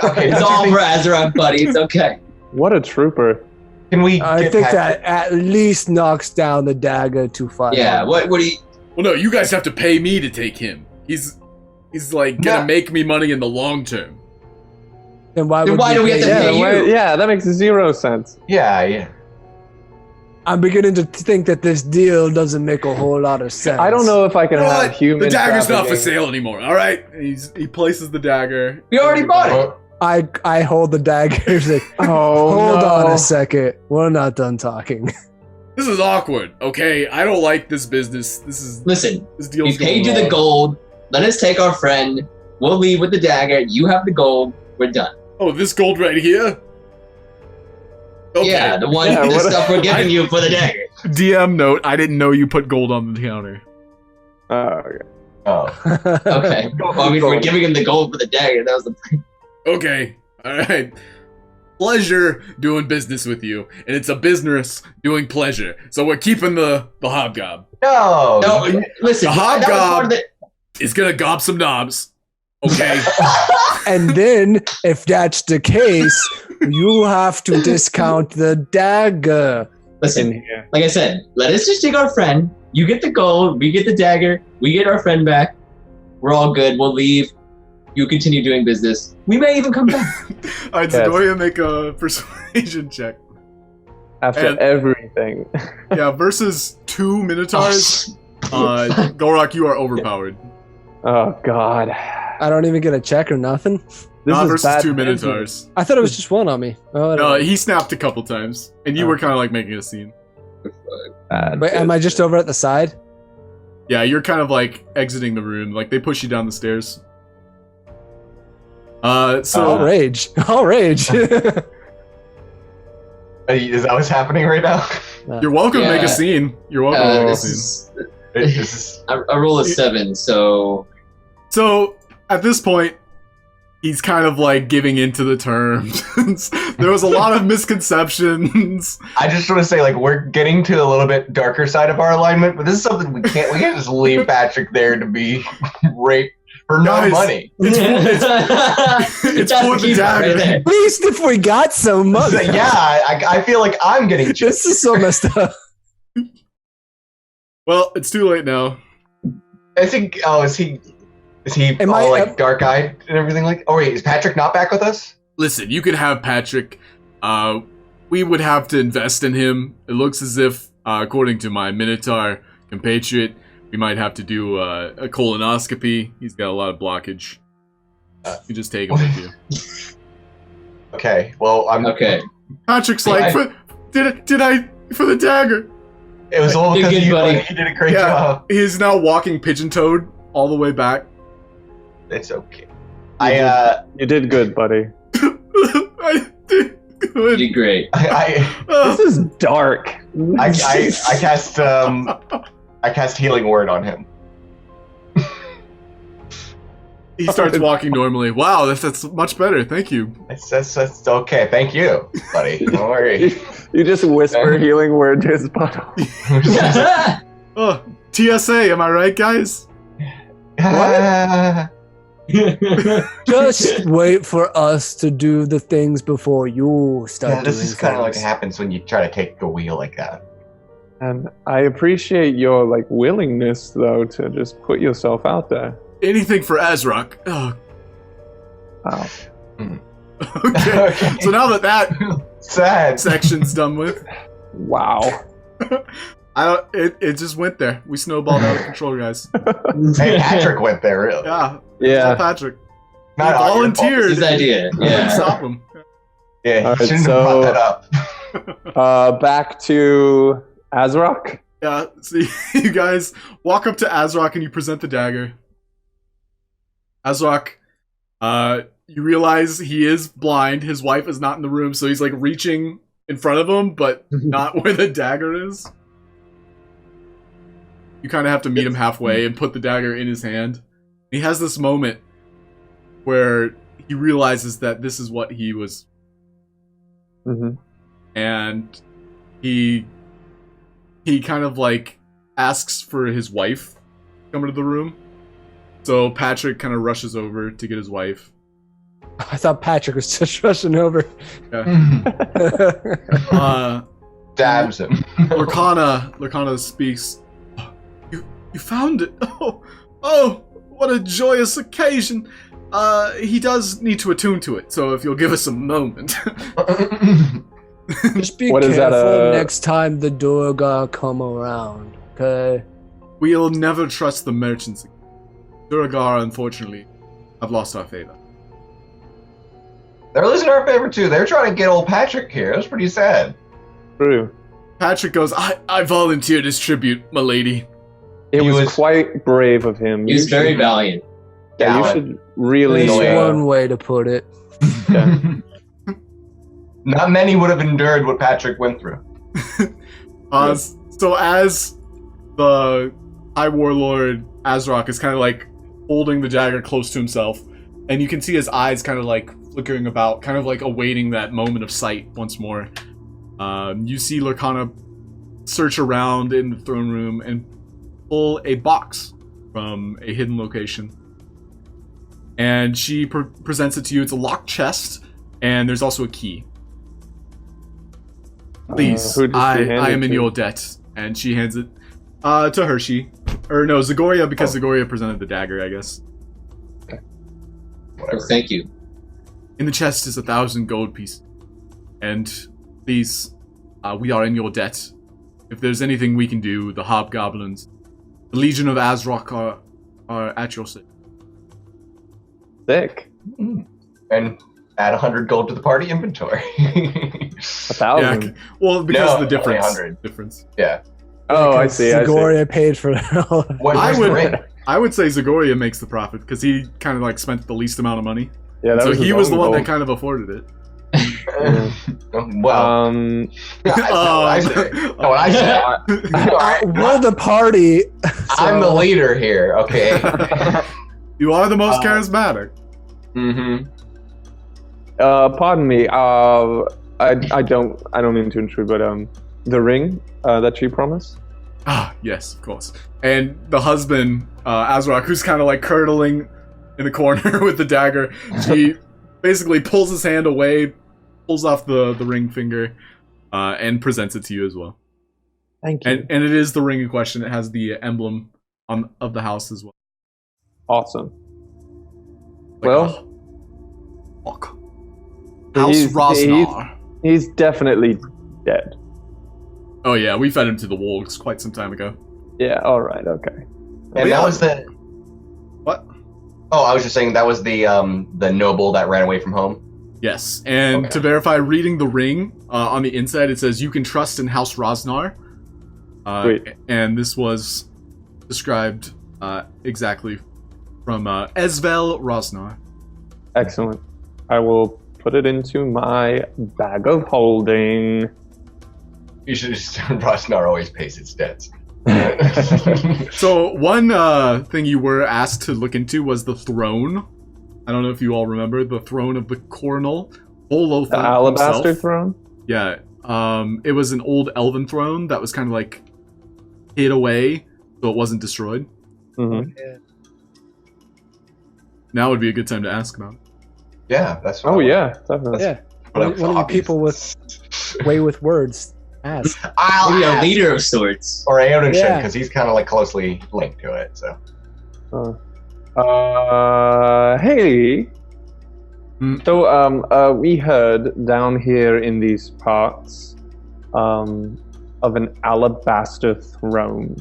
Okay, It's all for Azeroth, buddy. It's okay. What a trooper. Can we? I get think Patrick? that at least knocks down the dagger to 5. Yeah, what do you... Well, no, you guys have to pay me to take him. He's like gonna Yeah. make me money in the long term. Then why Then why do we have to him? pay you? Yeah, that makes 0 sense. Yeah. I'm beginning to think that this deal doesn't make a whole lot of sense. I don't know if I can You know have what? human The dagger's not for trafficking. sale anymore. All right, he places the dagger. We already bought it. I hold the dagger. It's like, Oh, hold no. on a second. We're not done talking. This is awkward. Okay, I don't like this business. Listen, This we deal's paid you going the wrong. gold. Let us take our friend. We'll leave with the dagger. You have the gold. We're done. Oh, this gold right here. Okay. Yeah, the one, Yeah, the what- stuff we're giving you for the dagger. DM note: I didn't know you put gold on the counter. Okay. Oh. Okay. Well, I mean, we're giving him the gold for the dagger. That was the point. Okay, all right. Pleasure doing business with you, and it's a business doing pleasure. So we're keeping the hobgob. No. No, listen. The that was part hobgob- of the- It's gonna gob some knobs. Okay. And then, if that's the case, you have to discount the dagger. Listen, In here. like I said, let us just take our friend. You get the gold. We get the dagger. We get our friend back. We're all good. We'll leave. You continue doing business. We may even come back. All right, Yes. Zagoria, make a persuasion check. After And- everything. Yeah, versus 2 Minotaurs. Gulroc, you are overpowered. Oh, God. I don't even get a check or nothing. This Not is versus bad 2 business. Minotaurs. I thought it was just one on me. Oh, No, he snapped a couple times, and you Oh. were kind of like making a scene. Bad wait, am I just over at the side? Yeah, you're kind of like exiting the room. Like they push you down the stairs. All So rage. All rage. Is that what's happening right now? you're welcome to make Yeah. a scene. You're welcome to make a This scene. is This is a roll of 7, so So at this point, he's kind of like giving into the terms. There was a lot of misconceptions. I just want to say, like, we're getting to a little bit darker side of our alignment, but this is something we can't just leave Patrick there to be raped for no Guys. money. It's That's for the key part dagger. there. At least if we got some money. Yeah, I feel like I'm getting This chipped. is so messed up. Well, it's too late now. I think. Oh, is he Am all I- like dark eyed and everything? Like, oh wait, is Patrick not back with us? Listen, you can have Patrick. We would have to invest in him. It looks as if, according to my Minotaur compatriot, we might have to do a colonoscopy. He's got a lot of blockage. You just take him with you. Okay, well, I'm Okay. Patrick's like, did I for the dagger? It was all You're because good, you, buddy. buddy. You did a great Yeah. job. He's now walking pigeon-toed all the way back. It's okay. I You did good, buddy. I did You good. did great. This is dark. I cast healing word on him. He starts walking normally. Wow, that's much better. Thank you. That's okay. Thank you, buddy. Don't worry. You just whisper healing word to his bottle. Oh, TSA, am I right, guys? Just wait for us to do the things before you start Yeah, this doing is kind of like things. happens when you try to take the wheel like that. And I appreciate your like willingness, though, to just put yourself out there. Anything for Azrock. Oh, Wow. okay. So now that Sad. section's done with, Wow. it just went there. We snowballed out of control, guys. Hey, Patrick went there, really. Yeah. Yeah. Patrick. Not He all your fault. volunteered. His idea. Couldn't Yeah. stop him. Yeah, you Alright, shouldn't so- have brought that up. Back to Azrock. Yeah, so you guys walk up to Azrock and you present the dagger. Azrock, you realize he is blind. His wife is not in the room, so he's like reaching in front of him, but not where the dagger is. You kind of have to meet him halfway and put the dagger in his hand. He has this moment where he realizes that this is what he was, Mm-hmm. and he kind of like asks for his wife to come into the room. So Patrick kind of rushes over to get his wife. I thought Patrick was just rushing over. Dabs him. Lorcana speaks. You found it. Oh, what a joyous occasion. He does need to attune to it, so if you'll give us a moment. Just be What is that, careful next time the Durga come around, okay? We'll never trust the merchants. Duragar, unfortunately, have lost our favor. They're losing our favor too. They're trying to get old Patrick here. It was pretty sad. True. Patrick goes, I volunteered as tribute, my lady. It He was was- quite brave of him. He was You very should- valiant. Yeah, you Gallant. should really. That's Yeah. one way to put it. Yeah. Not many would have endured what Patrick went through. So as the High Warlord Azrock is kind of like holding the dagger close to himself, and you can see his eyes kind of like flickering about, kind of like awaiting that moment of sight once more. You see Lorcana search around in the throne room and pull a box from a hidden location. And she presents it to you. It's a locked chest, and there's also a key. Please, who does she hand I it am in to? your debt. And she hands it to Hershey. Or no, Zagoria, because Zagoria presented the dagger, I guess. Whatever. Oh, thank you. In the chest is 1,000 gold pieces. And please, we are in your debt. If there's anything we can do, the Hobgoblins, the Legion of Azrock are at your service. Sick. And add 100 gold to the party inventory. 1,000. Yeah, well, because No, of the only difference. 100. Difference. Yeah. Oh, I see. I see. Zagoria paid for it. Where's the ring? I would say Zagoria makes the profit because he kind of like spent the least amount of money. Yeah, that So was he his was the own one that goal. kind of afforded it. Well, that's not what I say. That's what I say. All right, We're the party. I'm the leader here, okay? You are the most charismatic. Mm-hmm. Pardon me. I don't mean to intrude, but the ring that you promised. Ah, yes, of course. And the husband, Azrock, who's kind of like curdling in the corner with the dagger, she basically pulls his hand away, pulls off the ring finger, and presents it to you as well. Thank you. And it is the ring in question. It has the emblem of the house as well. Awesome. Like Well, a hawk. House Rosnar. He's definitely dead. Oh yeah, we fed him to the wolves quite some time ago. Yeah. All right. Okay. And that was the... What? Oh, I was just saying that was the noble that ran away from home. Yes, and Okay. to verify, reading the ring on the inside, it says you can trust in House Rosnar. Wait. And this was described exactly from Esvel Rosnar. Excellent. I will put it into my bag of holding. You should just... Rosnar always pays its debts. So one thing you were asked to look into was the throne. I don't know if you all remember the throne of the Coronel, Olotha The alabaster himself. throne. Yeah, it was an old elven throne that was kind of like hid away so it wasn't destroyed. Mhm. Yeah. Now would be a good time to ask about it. Yeah, that's what Oh I yeah, definitely. Yeah. want. One of you people with way with words. Ask. I'll Maybe a ask. leader of sorts. Or Aeodin should, Yeah. because he's kind of like closely linked to it. So Hey. Hmm. So, we heard down here in these parts, of an alabaster throne.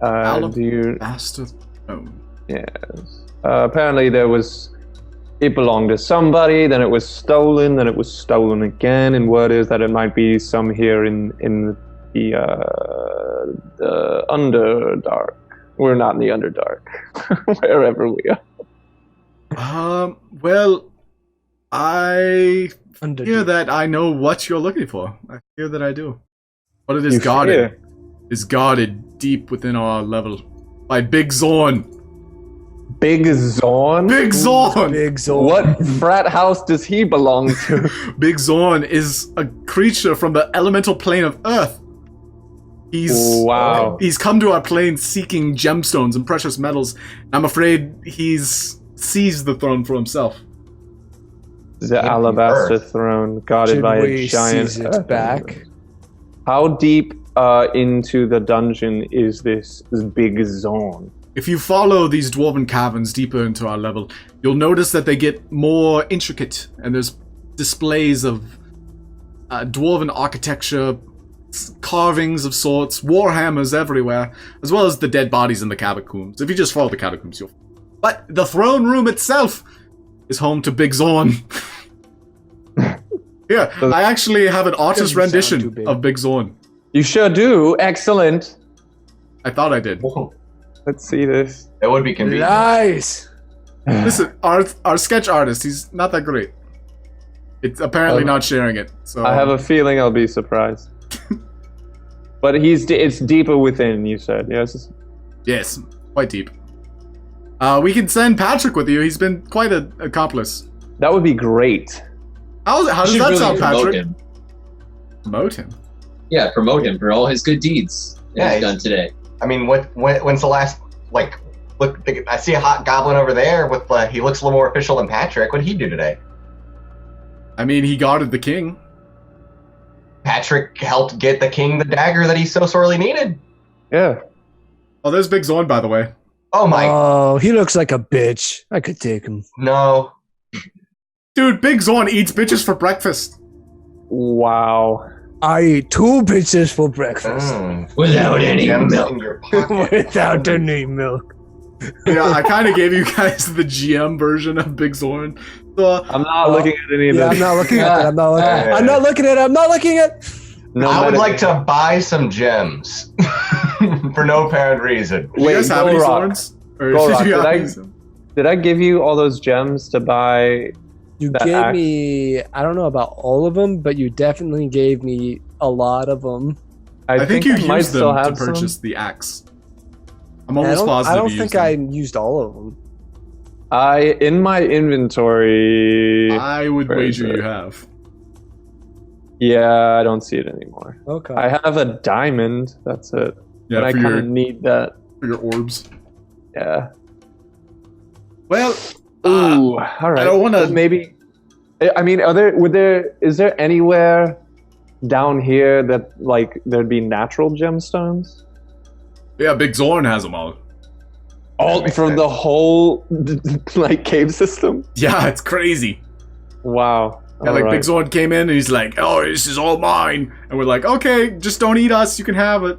Do you? Alabaster throne. Yes. Apparently, it belonged to somebody. Then it was stolen. Then it was stolen again. And word is that it might be some here in the Underdark. We're not in the Underdark. Wherever we are. Well, I Under fear that I know what you're looking for. I fear that I do. But it is You guarded. fear? Is guarded deep within our level by Big Xorn. Big Xorn? Big Xorn! Big Zol. What frat house does he belong to? Big Xorn is a creature from the elemental plane of Earth. Wow. He's come to our plane seeking gemstones and precious metals. I'm afraid he's seized the throne for himself. The alabaster Earth. throne guarded Should by a we giant seize it earth back? element. How deep into the dungeon is this Big Xorn? If you follow these dwarven caverns deeper into our level, you'll notice that they get more intricate, and there's displays of dwarven architecture, carvings of sorts, warhammers everywhere, as well as the dead bodies in the catacombs. If you just follow the catacombs, you'll... But the throne room itself is home to Big Xorn. Yeah, I actually have an artist Doesn't sound too rendition big. of Big Xorn. You sure do. Excellent. I thought I did. Let's see this. That would be convenient. Nice. Listen, our sketch artist, he's not that great. It's apparently not sharing it. So I have a feeling I'll be surprised. But it's deeper within, you said. Yes. Yes, quite deep. We can send Patrick with you. He's been quite an accomplice. That would be great. How does Should that really sound, promote Patrick? him. Promote him. Yeah, promote him for all his good deeds that Yeah, he's done today. I mean, when's the last look? I see a hot goblin over there with he looks a little more official than Patrick. What did he do today? I mean, he guarded the king. Patrick helped get the king the dagger that he so sorely needed. Yeah. Oh, there's Big Xorn, by the way. Oh my Oh, he looks like a bitch. I could take him. no! Dude, Big Xorn eats bitches for breakfast. Wow. I eat 2 bitches for breakfast Without any Gems milk. in your pocket. without any milk. Yeah, I kind of gave you guys the GM version of Big Xorn. So, I'm not looking at any of Yeah, this. I'm not looking at that. I'm not looking at it. Yeah. I'm not looking at it. I'm not looking at No I would metagame. like to buy some gems for no apparent reason. do you guys have any Gulroc. Zorns? Or Gulroc, did you did have I- any Zorns? Did I give you all those gems to buy? You That gave axe. me, I don't know about all of them, but you definitely gave me a lot of them. I think you I might used still them to have some. purchase the axe. I'm I almost don't, positive I don't you think used I them. used all of them. In my inventory. I would Where is wager it? you have. Yeah, I don't see it anymore. Okay. I have a diamond. That's it. Yeah, and I for kind of your, need that. for your orbs. Yeah. Well, Ooh. All right. I don't want to... Maybe. I mean, is there anywhere down here that like there'd be natural gemstones? Yeah, Big Xorn has them all. All makes from sense. the whole like cave system. Yeah, it's crazy. Wow. Yeah, like All Big right. Xorn came in and he's like, "Oh, this is all mine," and we're like, "Okay, just don't eat us. You can have it."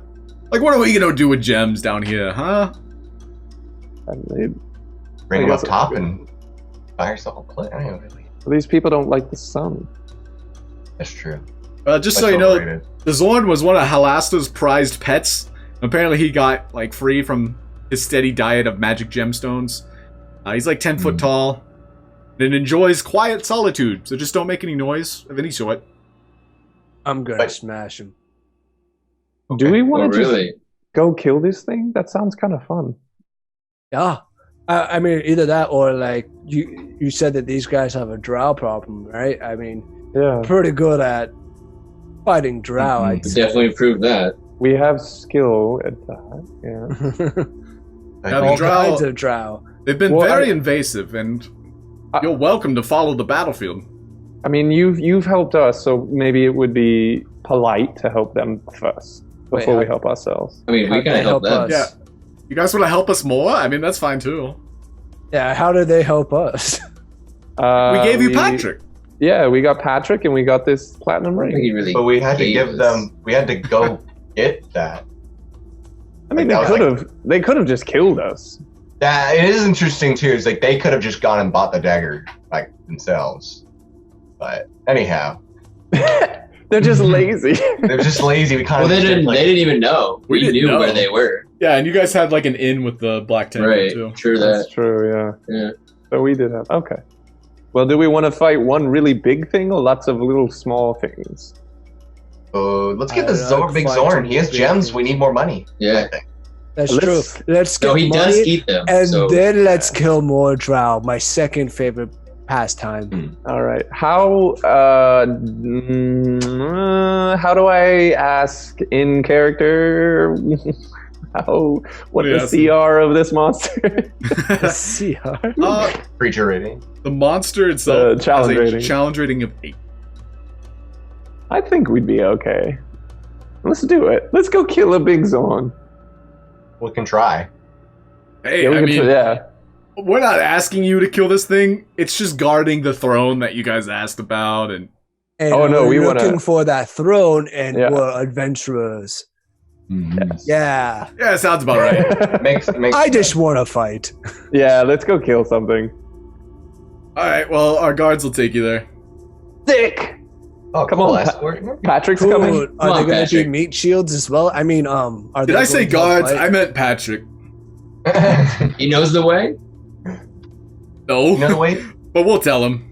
Like, what are we gonna do with gems down here, huh? Bring I him up guess- top and buy yourself a plate. I don't know, really. These people don't like the sun. That's true. Just so That's you know, overrated. the Xorn was one of Halasta's prized pets. Apparently, he got like free from his steady diet of magic gemstones. He's like 10 foot tall and enjoys quiet solitude. So just don't make any noise of any sort. I'm gonna But- smash him. Do we Oh, want to just really? go kill this thing? That sounds kind of fun. Yeah. I mean, either that or like you said that these guys have a drow problem, right? I mean, Yeah. pretty good at fighting drow. I'd Could say. definitely prove that. We have skill at that. Yeah. Now, the All drow, kinds of drow. they've been Well, very invasive, and you're welcome to follow the battlefield. I mean, you've helped us, so maybe it would be polite to help them first before we help ourselves. I mean, we How'd can they help them. us? Yeah. You guys want to help us more? I mean, that's fine too. Yeah, how did they help us? We gave you Patrick. Yeah, we got Patrick, and we got this platinum I think ring. he really But we had to gave give us- them. We had to go get that. I mean, That was they could have just killed us. That it is interesting too. Is like they could have just gone and bought the dagger like themselves. But anyhow, They're just lazy. they're just lazy. We kind Well, of they didn't even know. We We didn't knew know. where they were. Yeah, and you guys had like an inn with the Black Temple Right. too. True That's that. true, yeah. Yeah. So we did have. Okay. Well, do we want to fight one really big thing or lots of little small things? Let's get the I'd Zor, big fight Zorn. to He has big gems. things. We need more money. Yeah. That's Let's- true. Let's get No, he money, does eat them. and so then let's kill more drow. My second favorite pastime. All right. How do I ask in character? What Yeah, the CR of this monster? Uh, Creature rating. the monster itself challenge has a rating. challenge rating of 8. I think we'd be okay. Let's do it. Let's go kill a big Zorn. We can try. Hey, Yeah, we I can mean, yeah. we're not asking you to kill this thing. It's just guarding the throne that you guys asked about, and And Oh, no, we're we wanna- looking for that throne, and Yeah. we're adventurers. Mhm. Yeah, yeah, sounds about right. Makes I just want to fight. Yeah, let's go kill something. All right, well, our guards will take you there. Sick. Oh, Come cool. on, Escort. Patrick's Cool. coming. Are Come they on, going to be Patrick. meat shields as well? I mean, are Did they I say going to guards? fight? I meant Patrick. He knows the way. No, You know the way? but we'll tell him.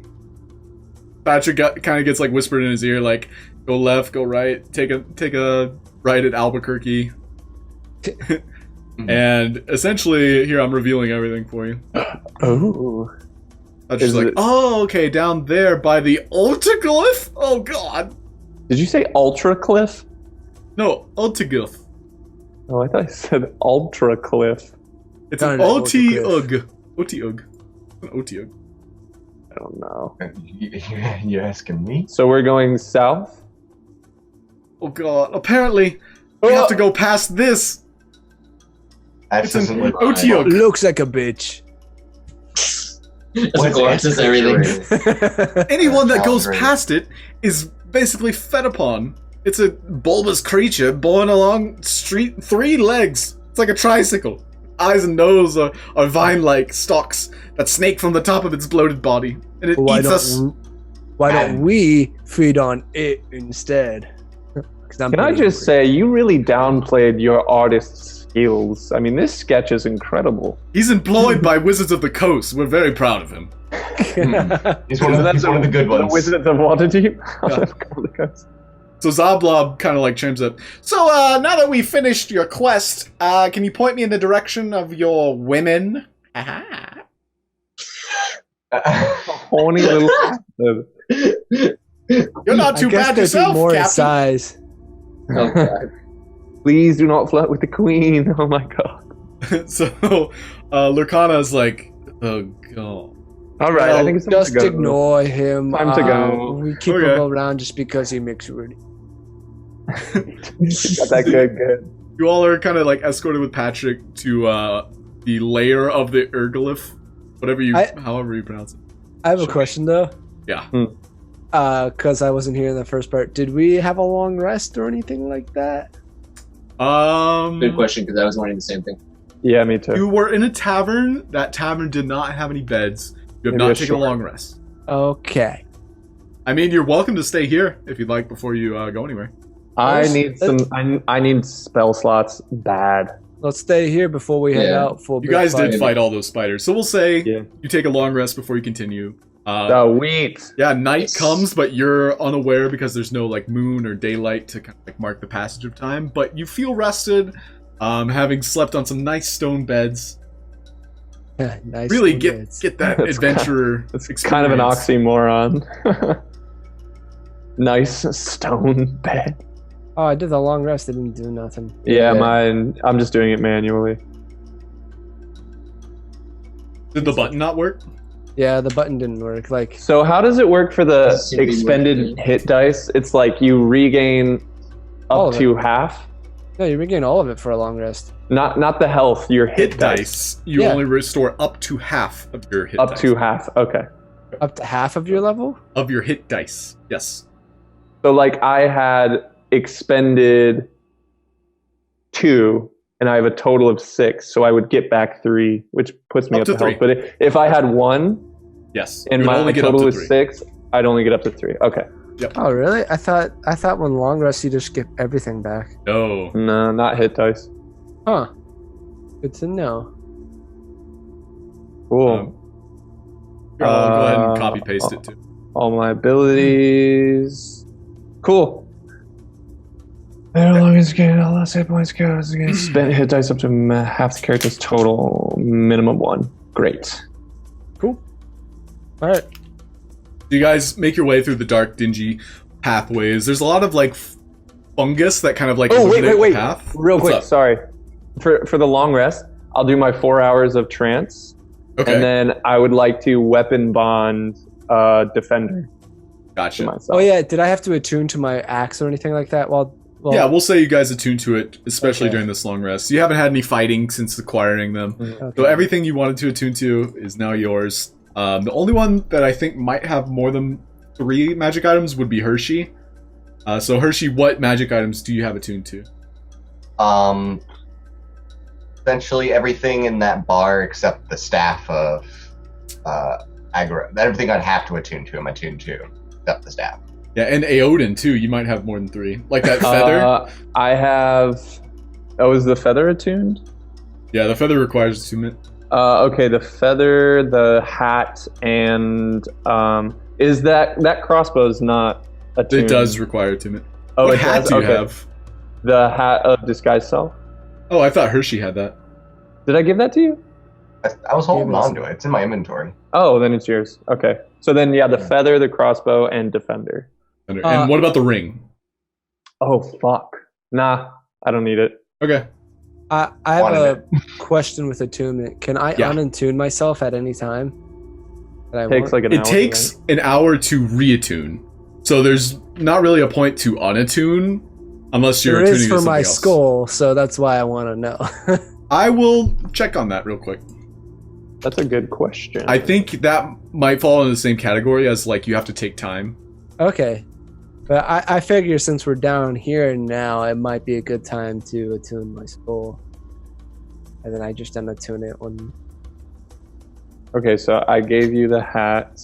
Patrick kind of gets like whispered in his ear, like, "Go left, go right, take a right at Albuquerque." And essentially, here I'm revealing everything for you. Oh. I'm just Is like, it- oh, okay, down there by the Ultiglyph? Oh, God. Did you say Ultra Cliff? No, Ultiglyph. Oh, I thought you said Ultra Cliff. It's No, an no, OT-UG. OT-UG. An OT-UG. I don't know. You're asking me? So we're going south? Oh, God. Apparently, we have to go past this. That It's an doesn't look OT-UG. Looks like a bitch. Doesn't collapses everything. Anyone that goes Great. past it is basically fed upon. It's a bulbous creature borne along street 3 legs. It's like a tricycle. Eyes and nose are vine-like stalks that snake from the top of its bloated body, and it Why eats us. don't we feed on it instead? 'Cause I'm Can I pretty just say, you really downplayed your artist's skills. I mean, this sketch is incredible. He's employed by Wizards of the Coast. We're very proud of him. hungry. He's one of the good ones. The Wizards of Waterdeep? Yeah. So Zoblob kind of like chimes up. So now that we finished your quest, can you point me in the direction of your women? Aha. Horny little bastard. You're not too I guess bad they'd yourself, be more in Captain. size. Oh, God. Please do not flirt with the queen. Oh my god. So Lurkana's like, oh god. All right, I Well, think it's time just to go. ignore him. Time to go. We keep Okay. him around just because he makes really. Got that good. You all are kind of like escorted with Patrick to the layer of the Ergolith, however you pronounce it. I have a question though. Yeah. Because I wasn't here in the first part. Did we have a long rest or anything like that? Good question, because I was wondering the same thing. Yeah, me too. You were in a tavern. That tavern did not have any beds. You have Maybe not a taken a short- long rest. Okay. I mean, you're welcome to stay here if you'd like before you go anywhere. I Let's- need some. I need spell slots bad. Let's stay here before we head Yeah. out for. a You big guys fight. did fight all those spiders, so we'll say Yeah. you take a long rest before you continue. Sweet. Yeah, night Yes. comes, but you're unaware because there's no like moon or daylight to kind of like mark the passage of time. But you feel rested, having slept on some nice stone beds. Nice Really beds. get that That's adventurer. It's kind of an experience. oxymoron. Nice stone bed. Oh, I did the long rest. It didn't do nothing. Yeah, mine. I'm just doing it manually. Did the button not work? Yeah, the button didn't work. Like, So how does it work for the Simply expended working. hit dice? It's like you regain All up of to half. no, you regain all of it for a long rest. Not the health. Your hit, Hit dice. You Yeah. only restore up to half of your hit Up dice. to half. Okay. Up to half of your level? Of your hit dice. Yes. So like I had expended 2, and I have a total of 6, so I would get back 3, which puts me Up up to to health. 3. But if I had 1 Yes. and You would my only get up total to was 3. 6, I'd only get up to 3. Okay. Oh, really? I thought when long rest you just get everything back. No. No, not hit dice. Huh. Good to know. Cool. Here, I'll go ahead and copy paste it too. All my abilities. Cool. No longer scared. All last hit points goes against spent hit dice up to half the character's total, minimum 1. Great. Cool. All right. You guys make your way through the dark, dingy pathways. There's a lot of like fungus that kind of like Oh, illuminate wait. the path. Real What's quick, up? sorry. For the long rest, I'll do my 4 hours of trance, Okay. and then I would like to weapon bond defender to Gotcha. myself. Oh yeah. Did I have to attune to my axe or anything like that? Well, Yeah, we'll say you guys attune to it, especially Okay. during this long rest. You haven't had any fighting since acquiring them. okay. So everything you wanted to attune to is now yours. The only one that I think might have more than 3 magic items would be Hershey. So Hershey, what magic items do you have attuned to? Essentially everything in that bar except the staff of aggro. Everything I'd have to attune to, I'm attuned to, except the staff. Yeah, and Aeodin too. You might have more than 3. Like that feather. I have. Oh, is the feather attuned? Yeah, the feather requires attunement. Okay, the feather, the hat, and is that crossbow's not attuned? It does require attunement. Oh, what it hat does? do you Okay. have? The hat of disguise self. Oh, I thought Hershey had that. Did I give that to you? I was holding Yeah, it was- on to it. It's in my inventory. Oh, then it's yours. Okay. So then, yeah, the feather, the crossbow, and defender. And what about the ring? Oh, fuck. Nah, I don't need it. Okay. I have Wanted a question with attunement. Can I Yeah. unattune myself at any time? That I Takes want? like an hour. It takes an hour to reattune. So there's not really a point to unattune unless you're There attuning is to for something my else. skull, so that's why I want to know. I will check on that real quick. That's a good question. I think that might fall in the same category as like you have to take time. Okay. But I figure since we're down here now, it might be a good time to attune my skull. And then I just unattune it when... Okay, so I gave you the hat.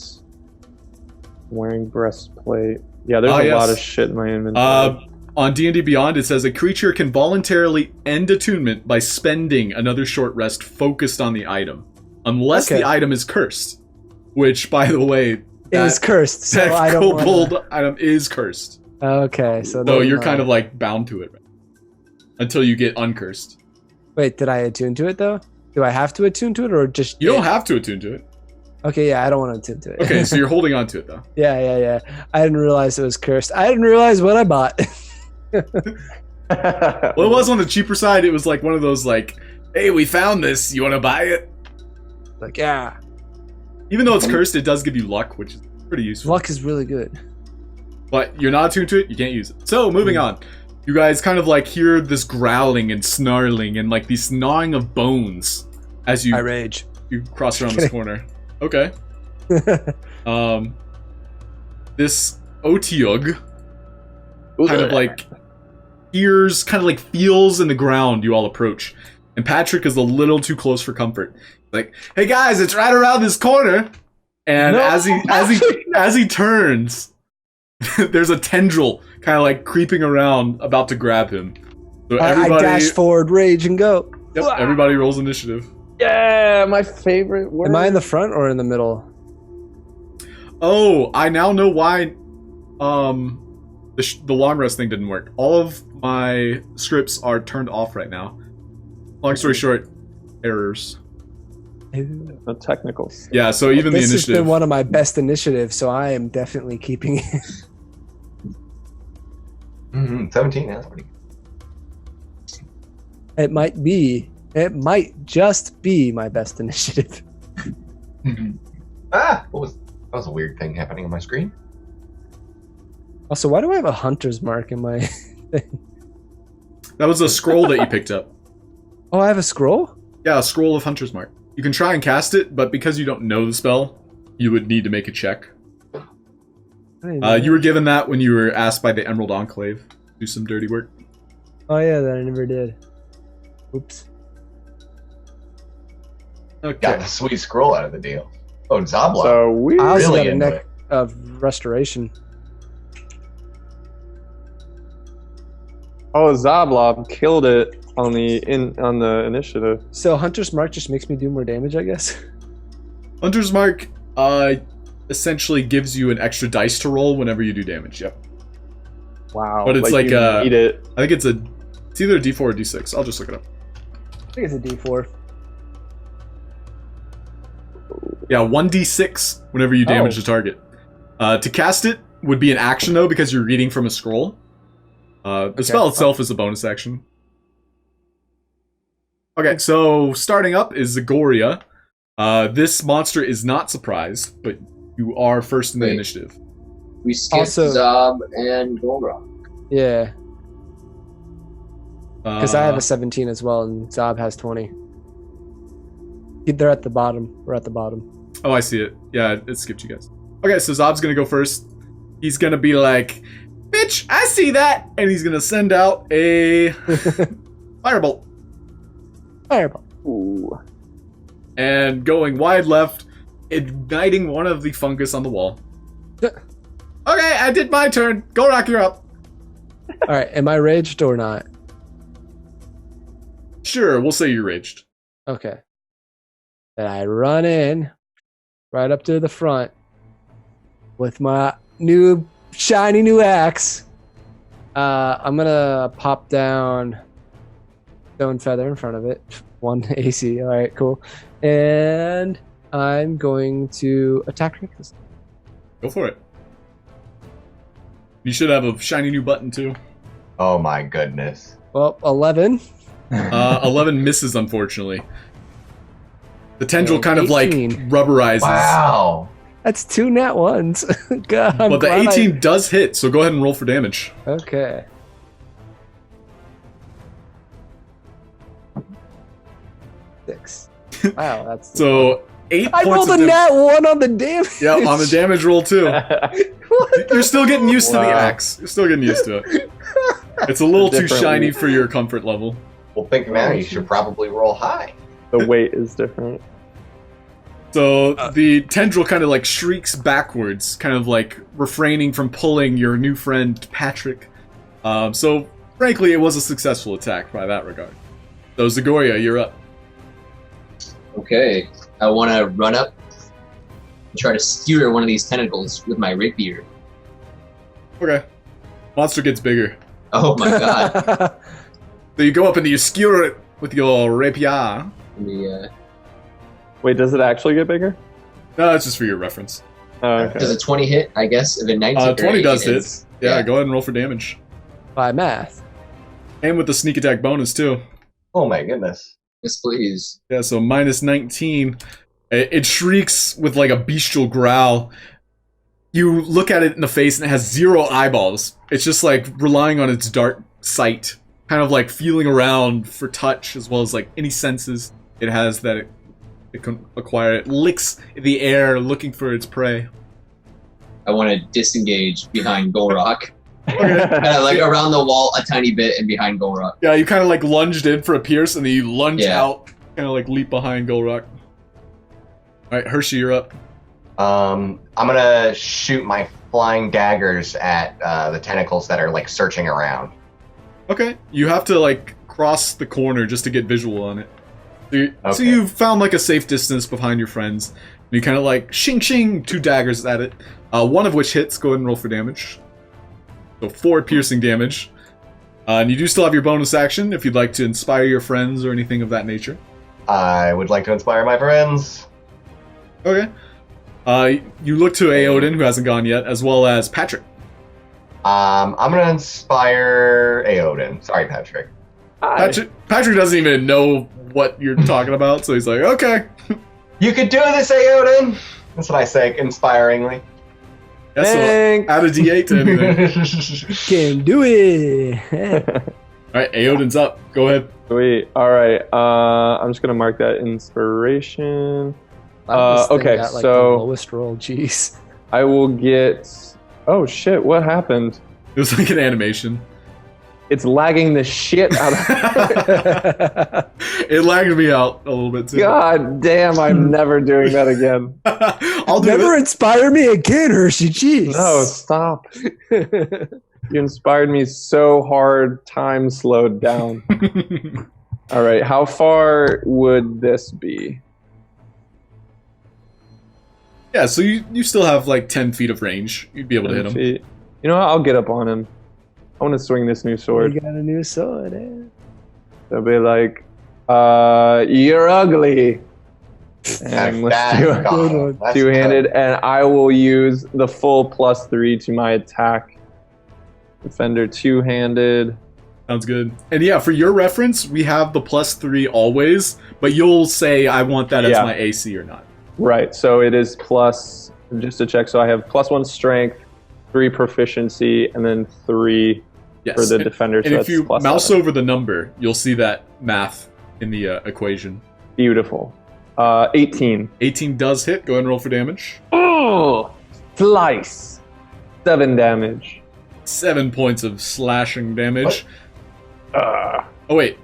Wearing breastplate. Yeah, there's a yes. lot of shit in my inventory. On D&D Beyond, it says a creature can voluntarily end attunement by spending another short rest focused on the item, unless Okay. the item is cursed. Which, by the way, It is cursed, so that I don't kobold wanna... item is cursed. Okay, so... So then, you're kind of like bound to it until you get uncursed. Wait, did I attune to it, though? Do I have to attune to it, or just... You don't have to attune to it. Okay, yeah, I don't want to attune to it. Okay, so you're holding on to it though. Yeah. I didn't realize it was cursed. I didn't realize what I bought. Well, it was on the cheaper side. It was like one of those like, hey, we found this. You want to buy it? Like, yeah. Even though it's cursed, it does give you luck, which is pretty useful. Luck is really good. But you're not attuned to it, you can't use it. So, moving on. You guys kind of like hear this growling and snarling and like these gnawing of bones as I rage. you cross around this corner. Okay. This Otiug kind of like hears, kind of like feels in the ground you all approach. And Patrick is a little too close for comfort. Like, hey guys, it's right around this corner. And No, as he turns, there's a tendril kind of like creeping around, about to grab him. So I everybody, dash forward, rage, and go. yep, everybody rolls initiative. Yeah, my favorite word. Am I in the front or in the middle? Oh, I now know why the long rest thing didn't work. All of my scripts are turned off right now. Long story short, errors. The technical stuff. Yeah, so even the This has initiative. been one of my best initiatives, so I am definitely keeping it. 17, that's pretty good. It might just be my best initiative. That was a weird thing happening on my screen. Also, why do I have a hunter's mark in my thing? That was a scroll that you picked up. Oh, I have a scroll? Yeah, a scroll of Hunter's Mark. You can try and cast it, but because you don't know the spell, you would need to make a check. You were given that when you were asked by the Emerald Enclave to do some dirty work. Oh yeah, that I never did. Oops. Okay. Got the sweet scroll out of the deal. Oh, Zabla. So we I also really got a into neck of restoration. Oh, Zablob killed it on the initiative. So Hunter's Mark just makes me do more damage, I guess. Hunter's Mark essentially gives you an extra dice to roll whenever you do damage. Yep. Wow. But it's like you need it. I think it's either a D4 or D6. I'll just look it up. I think it's a D4. Yeah, 1d6 whenever you damage the target. To cast it would be an action though because you're reading from a scroll. The spell itself is a bonus action. Okay, so starting up is Zagoria. This monster is not surprised, but you are first in the initiative. We skipped Also- Zob and Gulroc. Yeah, because I have Uh, a 17 as well, and Zob has 20. They're at the bottom. We're at the bottom. Oh, I see it. Yeah, it skipped you guys. Okay, so Zob's gonna go first. He's gonna be like, "Bitch, I see that!" And he's gonna send out a firebolt. Fireball. Ooh. And going wide left, igniting one of the fungus on the wall. Okay, I did my turn. Gulroc, you're up. All right, am I raged or not? Sure, we'll say you're raged. Okay. Then I run in right up to the front with my new shiny new axe. I'm gonna pop down Stone Feather in front of it. 1 AC. All right, cool. And I'm going to attack Rick this time. Go for it. You should have a shiny new button too. Oh my goodness. Well, 11. 11 misses, unfortunately. The tendril And kind of like 18. rubberizes. Wow. That's 2 nat ones. God, I'm But the glad 18 does hit, so go ahead and roll for damage. Okay. Six. Wow, that's So 8 I points rolled a of damage. nat 1 on the damage. Yeah, on the damage roll too. What You're still getting used to the Wow. axe. You're still getting used to it. It's a little too Different shiny weight. for your comfort level. Well, think now you should probably roll high. The weight is different. So the tendril kind of like shrieks backwards, kind of like refraining from pulling your new friend Patrick. So frankly, it was a successful attack by that regard. So Zagoria, you're up. Okay, I want to run up and try to skewer one of these tentacles with my rapier. Okay. Monster gets bigger. Oh my god. So you go up and you skewer it with your rapier. The, Wait, does it actually get bigger? No, that's just for your reference. Oh, okay. does a 20 hit, I guess? If a 19 or 20 does 18 hit. is- Yeah, go ahead and roll for damage. By math. And with the sneak attack bonus too. Oh my goodness. Yes, please. Yeah, so minus 19. It shrieks with like a bestial growl. You look at it in the face and it has 0 eyeballs. It's just like relying on its dark sight. Kind of like feeling around for touch as well as like any senses it has that it can acquire. It licks the air looking for its prey. I want to disengage behind Gulroc. Okay. Kind of like around the wall a tiny bit and behind Gulroc. Yeah, you kind of like lunged in for a pierce and then you lunge Yeah. out. Kind of like leap behind Gulroc. Alright, Hershey, you're up. I'm gonna shoot my flying daggers at the tentacles that are like searching around. Okay, you have to like cross the corner just to get visual on it. So Okay. you found like a safe distance behind your friends. And you kind of like shing shing 2 daggers at it. One of which hits. Go ahead and roll for damage. So 4 piercing damage. And you do still have your bonus action if you'd like to inspire your friends or anything of that nature. I would like to inspire my friends. Okay. You look to Aeodin, who hasn't gone yet, as well as Patrick. I'm gonna inspire Aeodin. Sorry, Patrick. Patrick doesn't even know what you're talking about, so he's like, okay. You could do this, Aeodin! That's what I say, inspiringly. That's Thanks. add a D8 to anything. Can do it. Alright, Aeodin's up. Go ahead. Sweet. All right. I'm just gonna mark that inspiration. Okay, Got, like, so- the lowest roll. Jeez. I will get. Oh shit! What happened? It was like an animation. It's lagging the shit out of. It lagged me out a little bit too. God damn! I'm never doing that again. I'll do Never it. inspire me again, Hershey. Jeez. No, stop. You inspired me so hard. Time slowed down. All right. How far would this be? Yeah, so you still have like 10 feet of range. You'd be able to hit him. Feet. You know what? I'll get up on him. I want to swing this new sword. You got a new sword, eh? They'll be like, you're ugly. And let's do it Good one. two-handed, and I will use the full +3 to my attack. Defender two-handed. Sounds good. And yeah, for your reference, we have the +3 always, but you'll say I want that as Yeah. my AC or not. Right, so it is plus, just to check, so I have +1 strength, 3 proficiency, and then 3 Yes. for the defender. And So if that's you plus mouse 7. over the number, you'll see that math in the equation. Beautiful. 18. 18 does hit. Go ahead and roll for damage. Oh, slice. 7 damage. 7 points of slashing damage. Oh wait,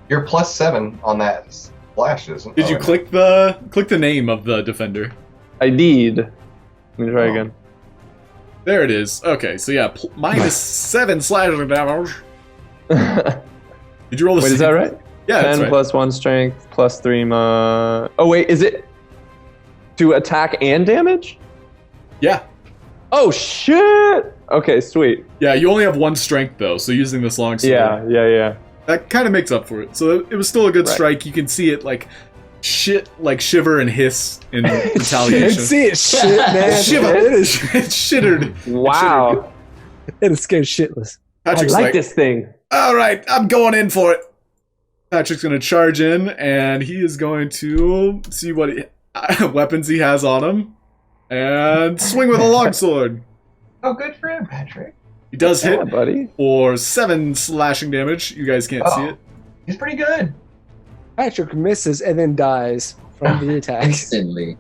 You're +7 on that splash, isn't did you click the name of the defender? I did. Let me try again. There it is. Okay, so yeah, -7 slashing damage. Did you roll the Wait, is that right? Yeah, 10 that's right. plus 1 strength plus 3 Oh wait, is it to attack and damage? Yeah. Oh shit! Okay, sweet. Yeah, you only have 1 strength though, so using this long sword, Yeah. that kind of makes up for it. So it was still a good Right. strike. You can see it like shiver and hiss in Can't retaliation. see it, shit, man. Shiver. It is. It shittered. Wow. It is scared shitless. I Patrick's like this thing. All right, I'm going in for it. Patrick's going to charge in, and he is going to see what weapons he has on him, and swing with a longsword. Oh, good for him, Patrick. He does Yeah, hit buddy. for 7 slashing damage. You guys can't see it. He's pretty good. Patrick misses and then dies from the attack. Instantly.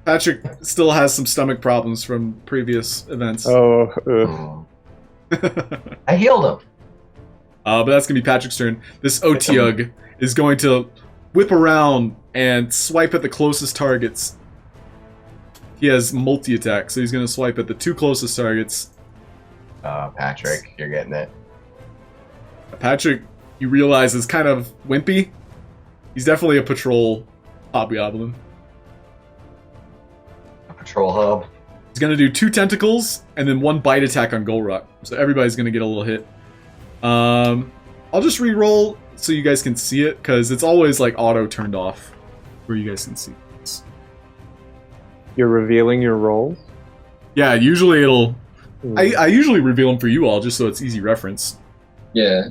Patrick still has some stomach problems from previous events. Oh, ugh. I healed him. But that's going to be Patrick's turn. This Otiug is going to whip around and swipe at the closest targets. He has multi-attack, so he's going to swipe at the 2 closest targets. Patrick, you're getting it. Patrick, you realize, is kind of wimpy. He's definitely a patrol hobgoblin. A patrol hub. He's going to do 2 tentacles and then 1 bite attack on Gulroc. So everybody's going to get a little hit. I'll just re-roll so you guys can see it, because it's always like auto turned off where you guys can see this. You're revealing your roles? Yeah, usually it'll... I usually reveal them for you all just so it's easy reference. Yeah.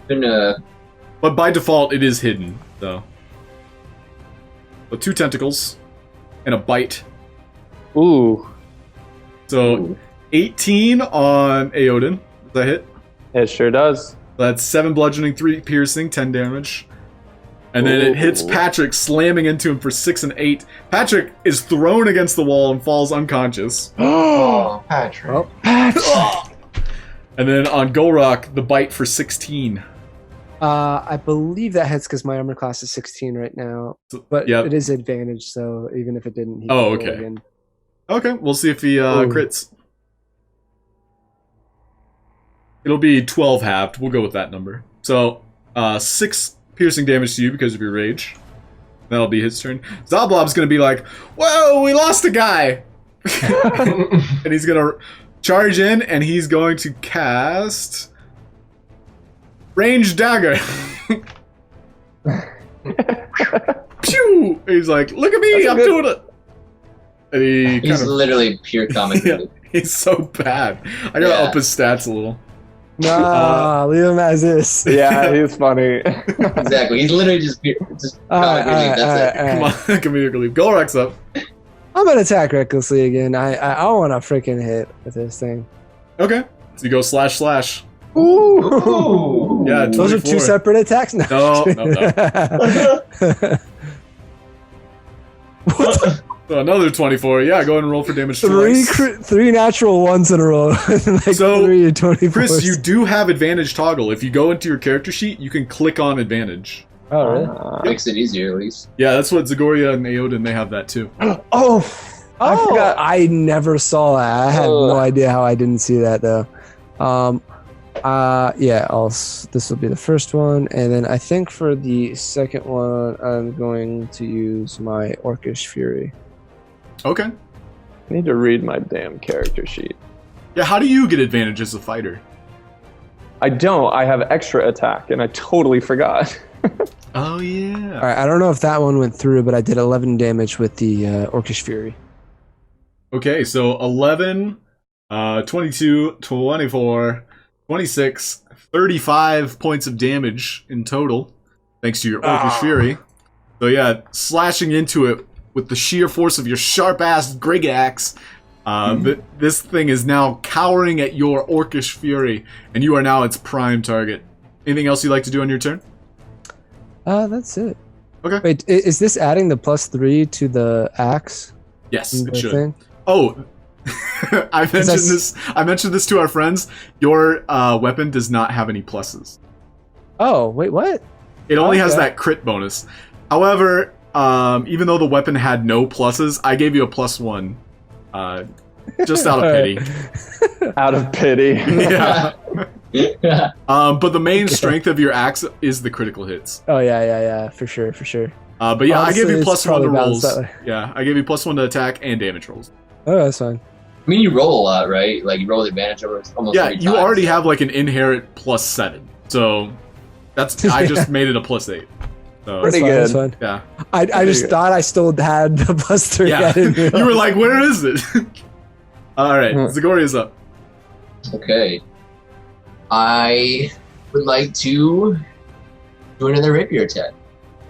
But by default, it is hidden, though. So 2 tentacles and a bite. Ooh. So 18 on Aeodin. Does that hit? It sure does. That's 7 bludgeoning, 3 piercing, 10 damage. And then it hits Patrick, slamming into him for 6 and 8. Patrick is thrown against the wall and falls unconscious. Oh, Patrick. Oh. And then on Gulroc, the bite for 16. I believe that hits because my armor class is 16 right now. But Yep. it is advantage, so even if it didn't, he Oh, could roll okay. again. Okay, we'll see if he crits. It'll be 12 halved. We'll go with that number. So, 6 piercing damage to you because of your rage. That'll be his turn. Zoblob's gonna be like, whoa, we lost a guy! And he's gonna charge in, and he's going to cast... Ranged Dagger! Pew! He's like, look at me, I'm doing it! And he He's kind of... literally pure comic Yeah. relief. He's so bad. I gotta up his stats a little. Nah, leave him as is. Yeah, he's funny. Exactly. He's literally just comic relief. That's it. Come on, comedic relief. Gulroc's up. I'm gonna attack recklessly again. I want to freaking hit with this thing. Okay. So you go //. Ooh. Yeah, Those are 24. two separate attacks. No. So another 24. Yeah, go ahead and roll for damage twice. Three natural ones in a row. Like So, 3 24s. Kris, you do have advantage toggle. If you go into your character sheet, you can click on advantage. Oh, really? Makes it easier, at least. Yeah, that's what Zagoria and Aeodin, they have that too. Oh, I forgot. I never saw that. I had no idea how I didn't see that though. Yeah. This will be the first one, and then I think for the second one, I'm going to use my Orcish Fury. Okay. I need to read my damn character sheet. Yeah, how do you get advantage as a fighter? I don't. I have extra attack, and I totally forgot. Oh, yeah. All right. I don't know if that one went through, but I did 11 damage with the Orcish Fury. Okay, so 11, 22, 24, 26, 35 points of damage in total, thanks to your Orcish Fury. So yeah, slashing into it with the sheer force of your sharp-ass Grig Axe, this thing is now cowering at your Orcish Fury, and you are now its prime target. Anything else you'd like to do on your turn? That's it. Okay. Wait, is this adding the +3 to the axe? Yes, it should. Thing? Oh, I mentioned this to our friends. Your weapon does not have any pluses. Oh, wait, what? It only has that crit bonus. However, even though the weapon had no pluses, I gave you a +1. Just out of pity. Out of pity. Yeah. But the main strength of your axe is the critical hits. Oh yeah, for sure. But yeah, Honestly, I gave you it's +1 to probably rolls. balanced that way. Yeah, I gave you +1 to attack and damage rolls. Oh, that's fine. I mean, you roll a lot, right? Like, you roll the advantage over almost Yeah, every you time, already so. have like an inherent +7. So that's I just made it a +8. So, Pretty That's good. fine. yeah. I just thought I still had the +3. Yeah. I didn't realize. You were like, where is it? Alright, Zagoria's up. Okay. I would like to do another rapier attack.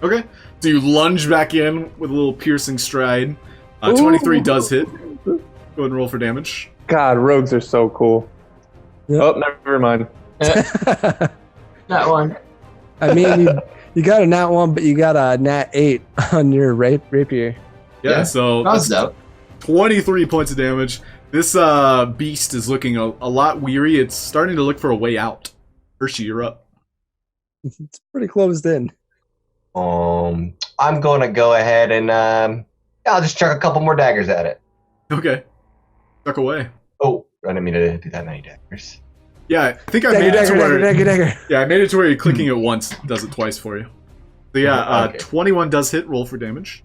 Okay. So you lunge back in with a little piercing stride. 23 does hit. Go ahead and roll for damage. God, rogues are so cool. Yep. Oh, never mind. That one. I mean, you got a nat 1, but you got a nat 8 on your rapier. Yeah, so Cross that's it out. 23 points of damage. This beast is looking a lot weary. It's starting to look for a way out. Hershey, you're up. It's pretty closed in. I'm going to go ahead and I'll just chuck a couple more daggers at it. Okay. Duck away. Oh, I didn't mean to do that many daggers. Yeah, I think I made it to where... Dagger. Yeah, I made it to where you're clicking it once does it twice for you. So yeah, Okay. 21 does hit. Roll for damage.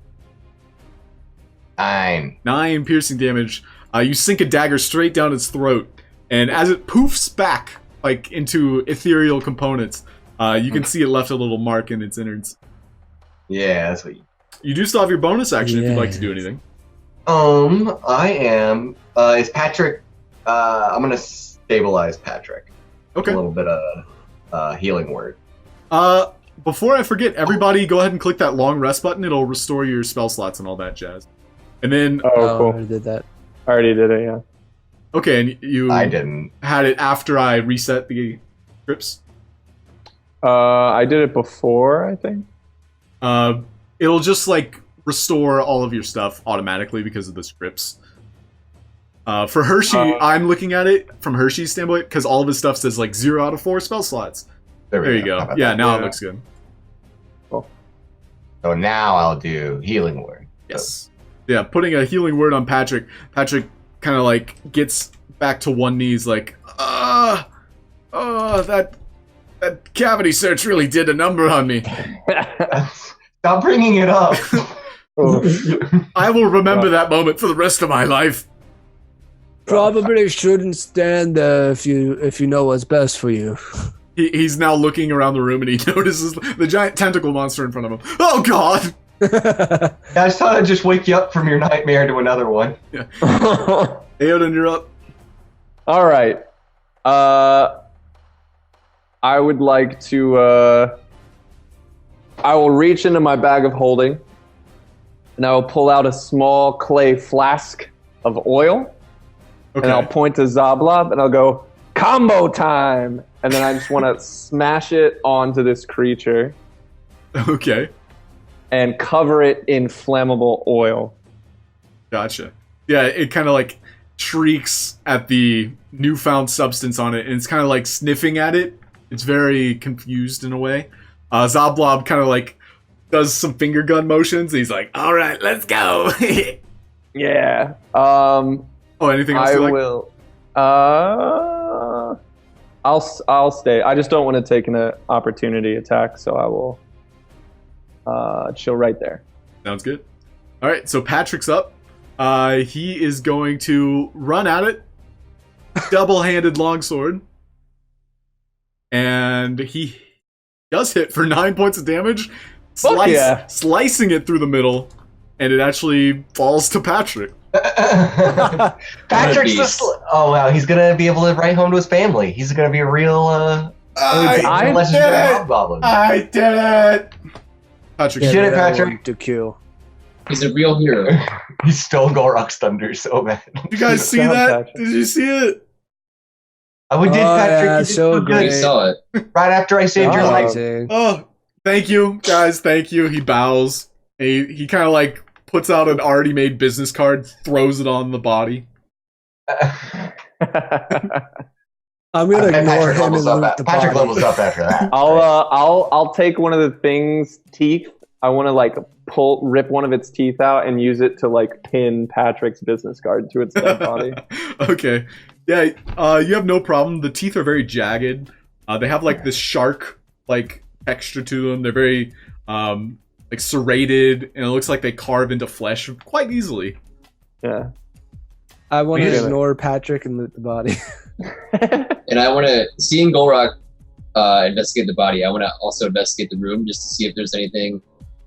9. 9 piercing damage. You sink a dagger straight down its throat, and as it poofs back like into ethereal components, you can see it left a little mark in its innards. Yeah, that's what You do still have your bonus action if you'd like to do anything. I am. Is Patrick? I'm gonna stabilize Patrick. Okay. A little bit of healing word. Before I forget, everybody go ahead and click that long rest button. It'll restore your spell slots and all that jazz. And then, Oh, I cool. already did that. I already did it, yeah. okay, and you I didn't. had it after I reset the scripts. I did it before, I think. It'll just like restore all of your stuff automatically because of the scripts. For Hershey, I'm looking at it from Hershey's standpoint because all of his stuff says like 0 out of 4 spell slots. There you How go. about Yeah, that? now it Yeah. looks good. So now I'll do healing word. Yes. Yeah, putting a healing word on Patrick. Patrick kind of like gets back to one knees, like, that cavity search really did a number on me. Stop bringing it up. I will remember that moment for the rest of my life. Probably shouldn't stand if you know what's best for you. He's now looking around the room and he notices the giant tentacle monster in front of him. Oh God! I just thought I'd just wake you up from your nightmare to another one. Aeodin, you're up. All right. I would like to. I will reach into my bag of holding, and I will pull out a small clay flask of oil, and I'll point to Zablob, and I'll go, "Combo time!" And then I just want to smash it onto this creature. Okay. And cover it in flammable oil. Gotcha. Yeah, it kind of like shrieks at the newfound substance on it, and it's kind of like sniffing at it. It's very confused in a way. Zablob kind of like does some finger gun motions. He's like, "All right, let's go." Yeah. Oh, anything else? I you like? will. I'll stay. I just don't want to take an opportunity attack, so I will chill right there. Sounds good. All right, so Patrick's up. He is going to run at it, double-handed longsword, and he does hit for 9 points of damage, slicing it through the middle, and it actually falls to Patrick. Patrick's oh wow, he's gonna be able to write home to his family. He's gonna be a real legendary hobgoblin. I did it. Patrick, you did it, Patrick. To kill. He's a real hero. He stole Gulroc's thunder so bad. Did you guys see that? Patrick. Did you see it? Oh, we did, Patrick. Yeah, You did so so great. We good. saw it. Right after I saved your life. Amazing. Oh, thank you, guys. Thank you. He bows. He kind of like puts out an already made business card, throws it on the body. I'm gonna ignore him and loot the Patrick body. levels up after that. I'll take one of the thing's teeth. I want to like rip one of its teeth out and use it to like pin Patrick's business card to its dead body. Okay. Yeah, you have no problem. The teeth are very jagged. They have like this shark like texture to them. They're very like serrated, and it looks like they carve into flesh quite easily. Yeah. I want to ignore Patrick and loot the body. And I want to, seeing Gulroc investigate the body, I want to also investigate the room just to see if there's anything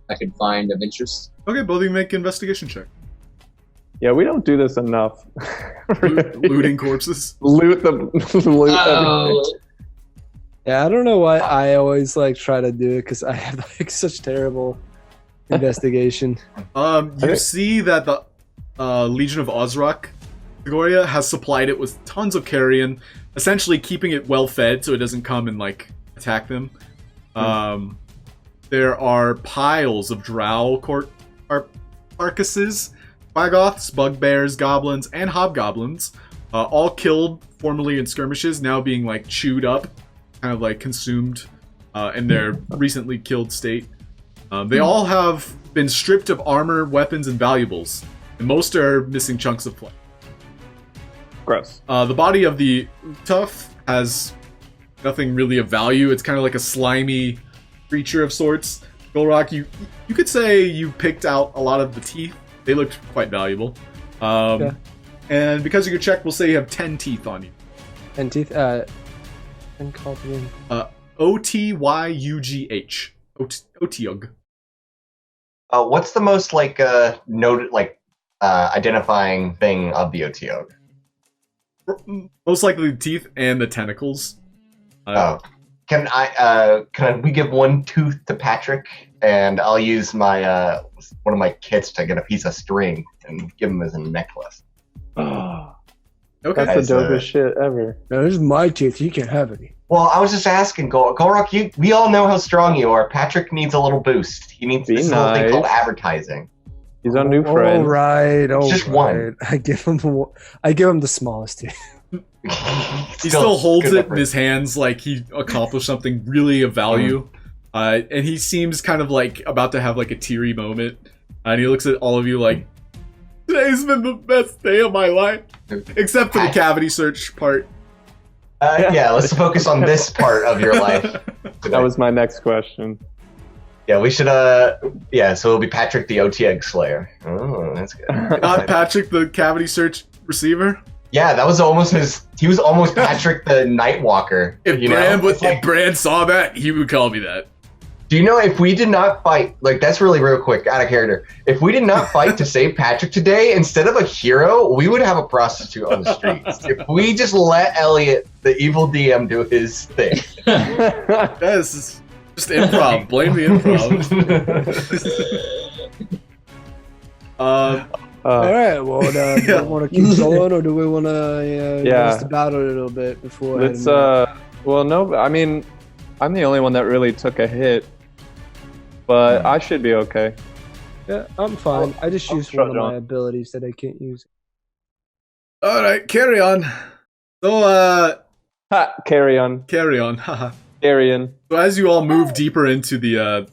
I can find of interest. Okay, both of you make an investigation check. Yeah, we don't do this enough. Looting corpses. Loot everything. Yeah, I don't know why I always like try to do it because I have like such terrible investigation. You see that the Legion of Ozrock, Zagoria, has supplied it with tons of carrion, essentially keeping it well fed so it doesn't come and like attack them. There are piles of drow carcasses, Quaggoths, bugbears, goblins, and hobgoblins, all killed formerly in skirmishes, now being like chewed up, kind of like consumed in their recently killed state. They all have been stripped of armor, weapons, and valuables, and most are missing chunks of flesh. Gross. The body of the Utuff has nothing really of value. It's kind of like a slimy creature of sorts. Gulroc, you could say you picked out a lot of the teeth. They looked quite valuable. And because of your check, we'll say you have 10 teeth on you. 10 teeth? And called again. Otyugh. Otyugh. What's the most like noted identifying thing of the OTO? Most likely the teeth and the tentacles. Can we give one tooth to Patrick, and I'll use my one of my kits to get a piece of string and give him as a necklace. Okay. That's the dopest shit ever. No, this is my teeth. You can't have any. Well, I was just asking, Gulroc, we all know how strong you are. Patrick needs a little boost. He needs this little thing called advertising. He's our new friend. All right. Just one. I give him the smallest teeth. He still holds it in his hands like he accomplished something really of value. And he seems kind of like about to have like a teary moment. And he looks at all of you like, today's been the best day of my life. Except for the cavity search part. Yeah, let's focus on this part of your life. That was my next question. Yeah, we should, so it'll be Patrick the OTG Slayer. Oh, that's good. Not Patrick the cavity search receiver? Yeah, that was almost he was almost Patrick the Nightwalker. If Brand saw that, he would call me that. Do you know if we did not fight, like that's really real quick, out of character. If we did not fight to save Patrick today, instead of a hero, we would have a prostitute on the streets. If we just let Elliott, the evil DM, do his thing. This is just improv. Blame the improv. All right. Well, do we want to keep going, or do we want to get the battle a little bit before? Let's. Well, no. I mean, I'm the only one that really took a hit, but I should be okay. Yeah, I'm fine. I just used one of my abilities that I can't use. All right, carry on. So, carry on. Carry on. Haha. Carry on. So as you all move deeper into the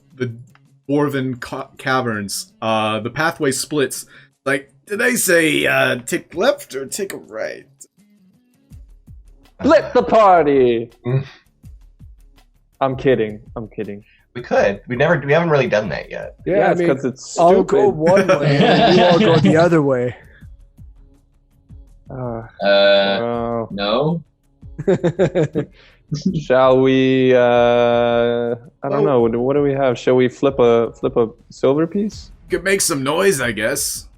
dwarven caverns, the pathway splits. Like, did they say take left or take right? Split the party. I'm kidding. We could. We haven't really done that yet. Yeah, I mean, because it's stupid. I'll go one way, and you all go the other way. No. Shall we? I don't know. What do we have? Shall we flip a silver piece? Could make some noise, I guess.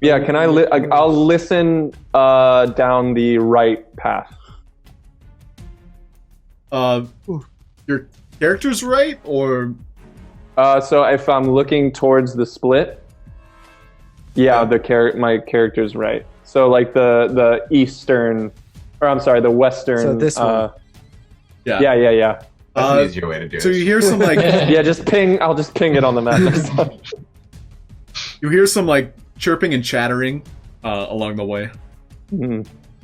Yeah. Can I'll listen down the right path. Your character's right, or so if I'm looking towards the split, my character's right. So like the eastern, or I'm sorry, the western. So this one. Yeah. That's an easier way to do it. So you hear some like just ping. I'll just ping it on the map. You hear some like chirping and chattering along the way.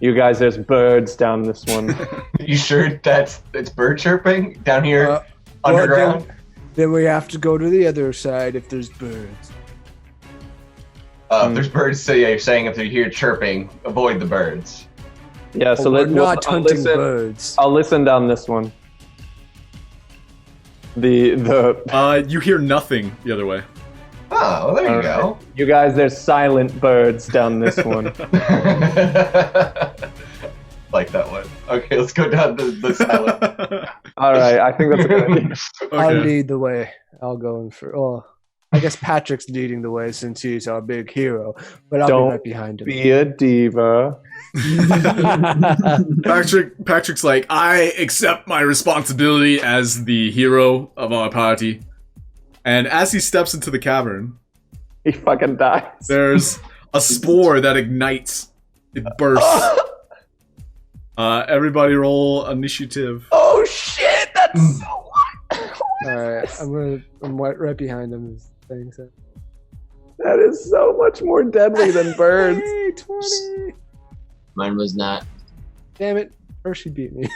You guys, there's birds down this one. You sure it's bird chirping down here underground? Then we have to go to the other side if there's birds. If there's birds, so yeah, you're saying if you hear chirping, avoid the birds. Yeah, so we're not hunting birds. I'll listen down this one. You hear nothing the other way. Oh, well, there you go. You guys, there's silent birds down this one. Like that one. Okay, let's go down the silent. All right, I think that's a good idea. Okay. I'll lead the way. I'll go in for. Oh, I guess Patrick's leading the way since he's our big hero, but I'll be right behind him. Be a diva. Patrick's like, I accept my responsibility as the hero of our party. And as he steps into the cavern, he fucking dies. There's a spore that ignites. It bursts. Everybody roll initiative. Oh shit! That's so Alright, I'm right behind him. So. That is so much more deadly than birds. Hey, 20. Mine was not. Damn it. Hershey beat me.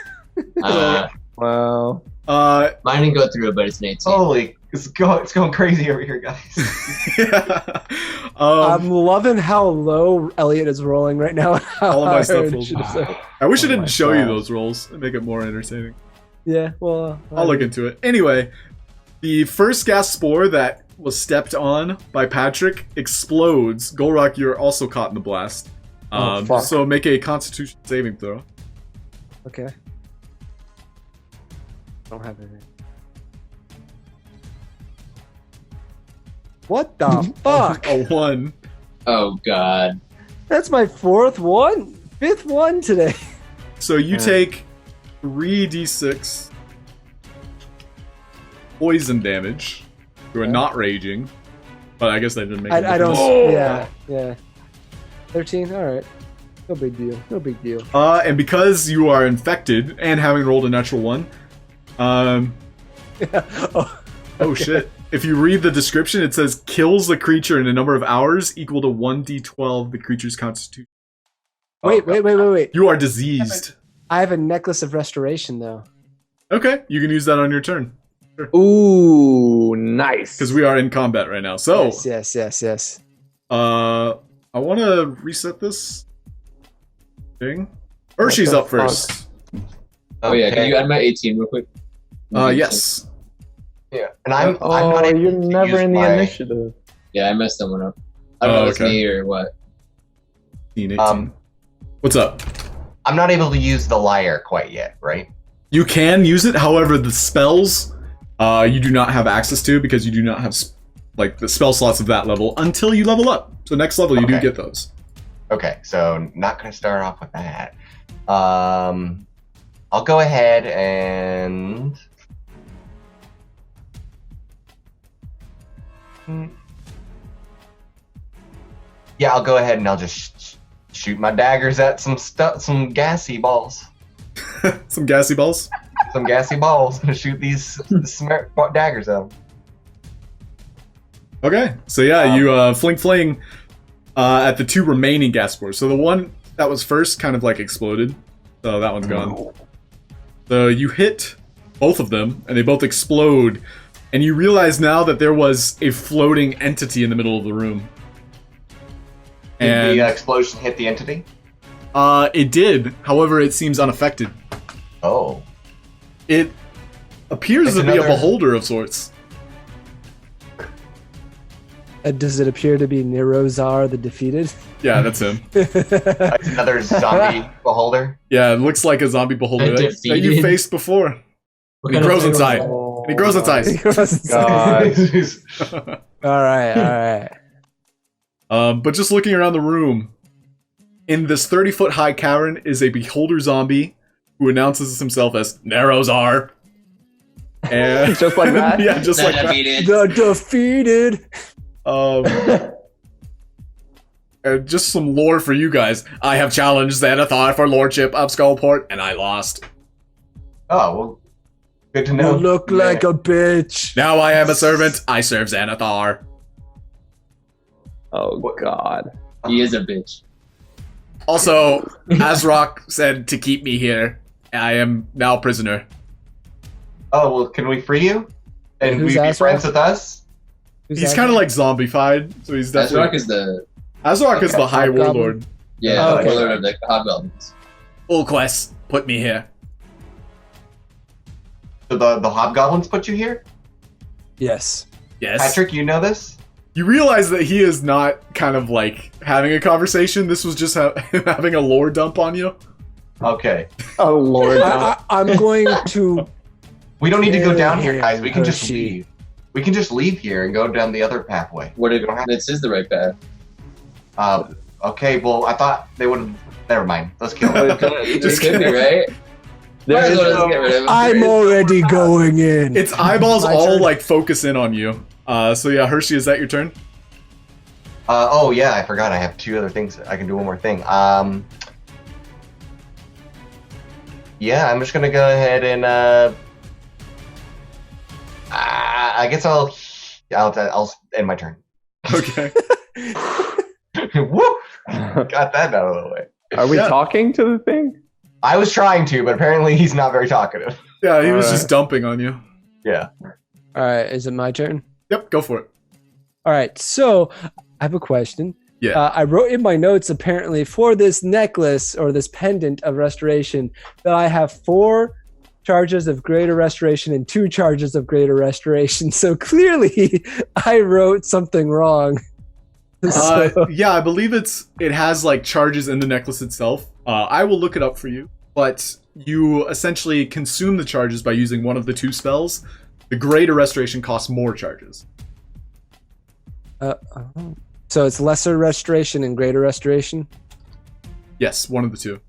Wow. Mine didn't go through it, but it's an 18. Holy, it's going crazy over here, guys. Yeah. I'm loving how low Elliott is rolling right now. All of my stuff rolls. rolls. I wish I didn't show you those rolls and make it more entertaining. Yeah, well, I'll look into it. Anyway, the first gas spore that was stepped on by Patrick explodes. Gulroc, you're also caught in the blast. Fuck. So make a Constitution saving throw. Okay. Don't have anything. What the fuck? A 1. Oh god. That's my fifth one today. So you take 3d6 poison damage. You are not raging, but I guess that didn't make. I don't. Oh! Yeah. 13. All right. No big deal. And because you are infected and having rolled a natural 1, oh shit. If you read the description, it says kills the creature in a number of hours equal to 1d12 the creature's constitution. Wait. You are diseased. I have a necklace of restoration though. Okay, you can use that on your turn. Sure. Ooh, nice. Because we are in combat right now. So Yes. I want to reset this thing. Hershey's up first. Oh yeah, can you add my 18 real quick? Yes. Yeah, and I'm Oh, not able you're to never use in the my- initiative. Yeah, I messed that one up. I don't know if it's okay. me or what. 18. What's up? I'm not able to use the lyre quite yet, right? You can use it, however, the spells you do not have access to because you do not have like the spell slots of that level until you level up. So next level you do get those. Okay, so not going to start off with that. I'll go ahead and... Yeah, I'll go ahead and I'll just shoot my daggers at some gassy balls. Some gassy balls? Some gassy balls. Shoot these smart daggers at them. Okay, so yeah, you fling at the 2 remaining gas spores. So the one that was first kind of like exploded, so that one's gone. So you hit both of them, and they both explode, and you realize now that there was a floating entity in the middle of the room. Did the explosion hit the entity? It did. However, it seems unaffected. Oh. It appears to be a beholder of sorts. Does it appear to be Nerozar the Defeated? Yeah, that's him. That's another zombie beholder? Yeah, it looks like a zombie beholder that you faced before. And he grows inside. And he grows inside. Alright. But just looking around the room, in this 30-foot high cavern is a beholder zombie who announces himself as Nerozar. And just like that? Yeah, just like that. The Defeated! And just some lore for you guys. I have challenged Xanathar for lordship of Skullport, and I lost. Oh, well, good to know. You look like a bitch. Now I am a servant. I serve Xanathar. Oh, God. He is a bitch. Also, Azrock said to keep me here. I am now prisoner. Oh, well, can we free you? And Who's we be Azrock? friends with us? He's kind of like zombified, so he's definitely... Azrock is the High Hobgoblin? Warlord. yeah, okay. ruler of the hobgoblins. Ulquest, put me here. So the hobgoblins put you here? Yes. Yes. Patrick, you know this? You realize that he is not kind of like having a conversation. This was just him having a lore dump on you. Okay. Oh, Lord. I'm going to... We don't need to go down here, guys. We can just Hershey. leave. We can just leave here and go down the other pathway. This is the right path. Okay, well, I thought they would have... Never mind. Let's kill them. Just could be, right? Might as well just get rid of him. I'm already going in. Its eyeballs My all turn. like focus in on you. So yeah, Hershey, is that your turn? Oh, yeah, I forgot. I have 2 other things. I can do one more thing. Yeah, I'm just going to go ahead and... I guess I'll end my turn. Okay. Woo! Got that out of the way. Are we Yeah. talking to the thing? I was trying to, but apparently he's not very talkative. Yeah, he was just dumping on you. Yeah. Alright, is it my turn? Yep, go for it. Alright, so I have a question. Yeah. I wrote in my notes apparently for this necklace or this pendant of restoration that I have 4 charges of greater restoration and 2 charges of greater restoration. So clearly I wrote something wrong. Yeah, I believe it has like charges in the necklace itself. I will look it up for you, but you essentially consume the charges by using one of the 2 spells. The greater restoration costs more charges. So it's lesser restoration and greater restoration? Yes, one of the 2.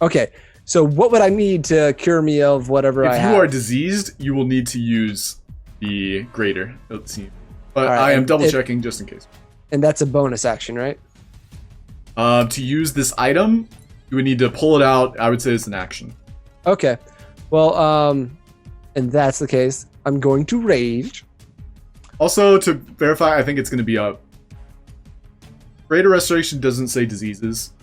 Okay, so what would I need to cure me of whatever I If have? you are diseased, you will need to use the greater, it seems. But All right, I am and double checking just in case. And that's a bonus action, right? To use this item, you would need to pull it out. I would say it's an action. Okay. Well, and that's the case. I'm going to rage. Also, to verify, I think it's going to be a greater restoration doesn't say diseases.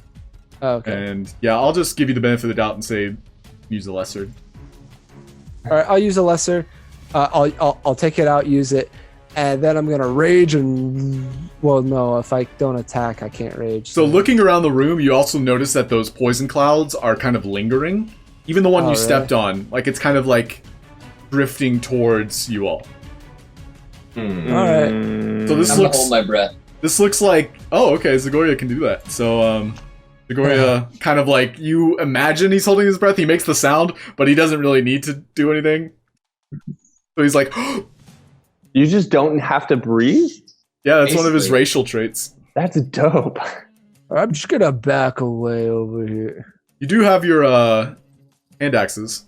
Okay. And yeah, I'll just give you the benefit of the doubt and say use a lesser. All right, I'll use a lesser. I'll take it out, use it, and then I'm gonna rage and. Well, no, if I don't attack, I can't rage. So looking around the room, you also notice that those poison clouds are kind of lingering. Even the one you really? stepped on, like it's kind of like drifting towards you all. All right. So this I'm gonna looks. hold my breath. This looks like, oh, okay, Zagoria can do that. So, Zagoria kind of like, you imagine he's holding his breath, he makes the sound, but he doesn't really need to do anything. So he's like, You just don't have to breathe? yeah, that's one of his Basically. racial traits. That's dope. I'm just gonna back away over here. You do have your hand axes.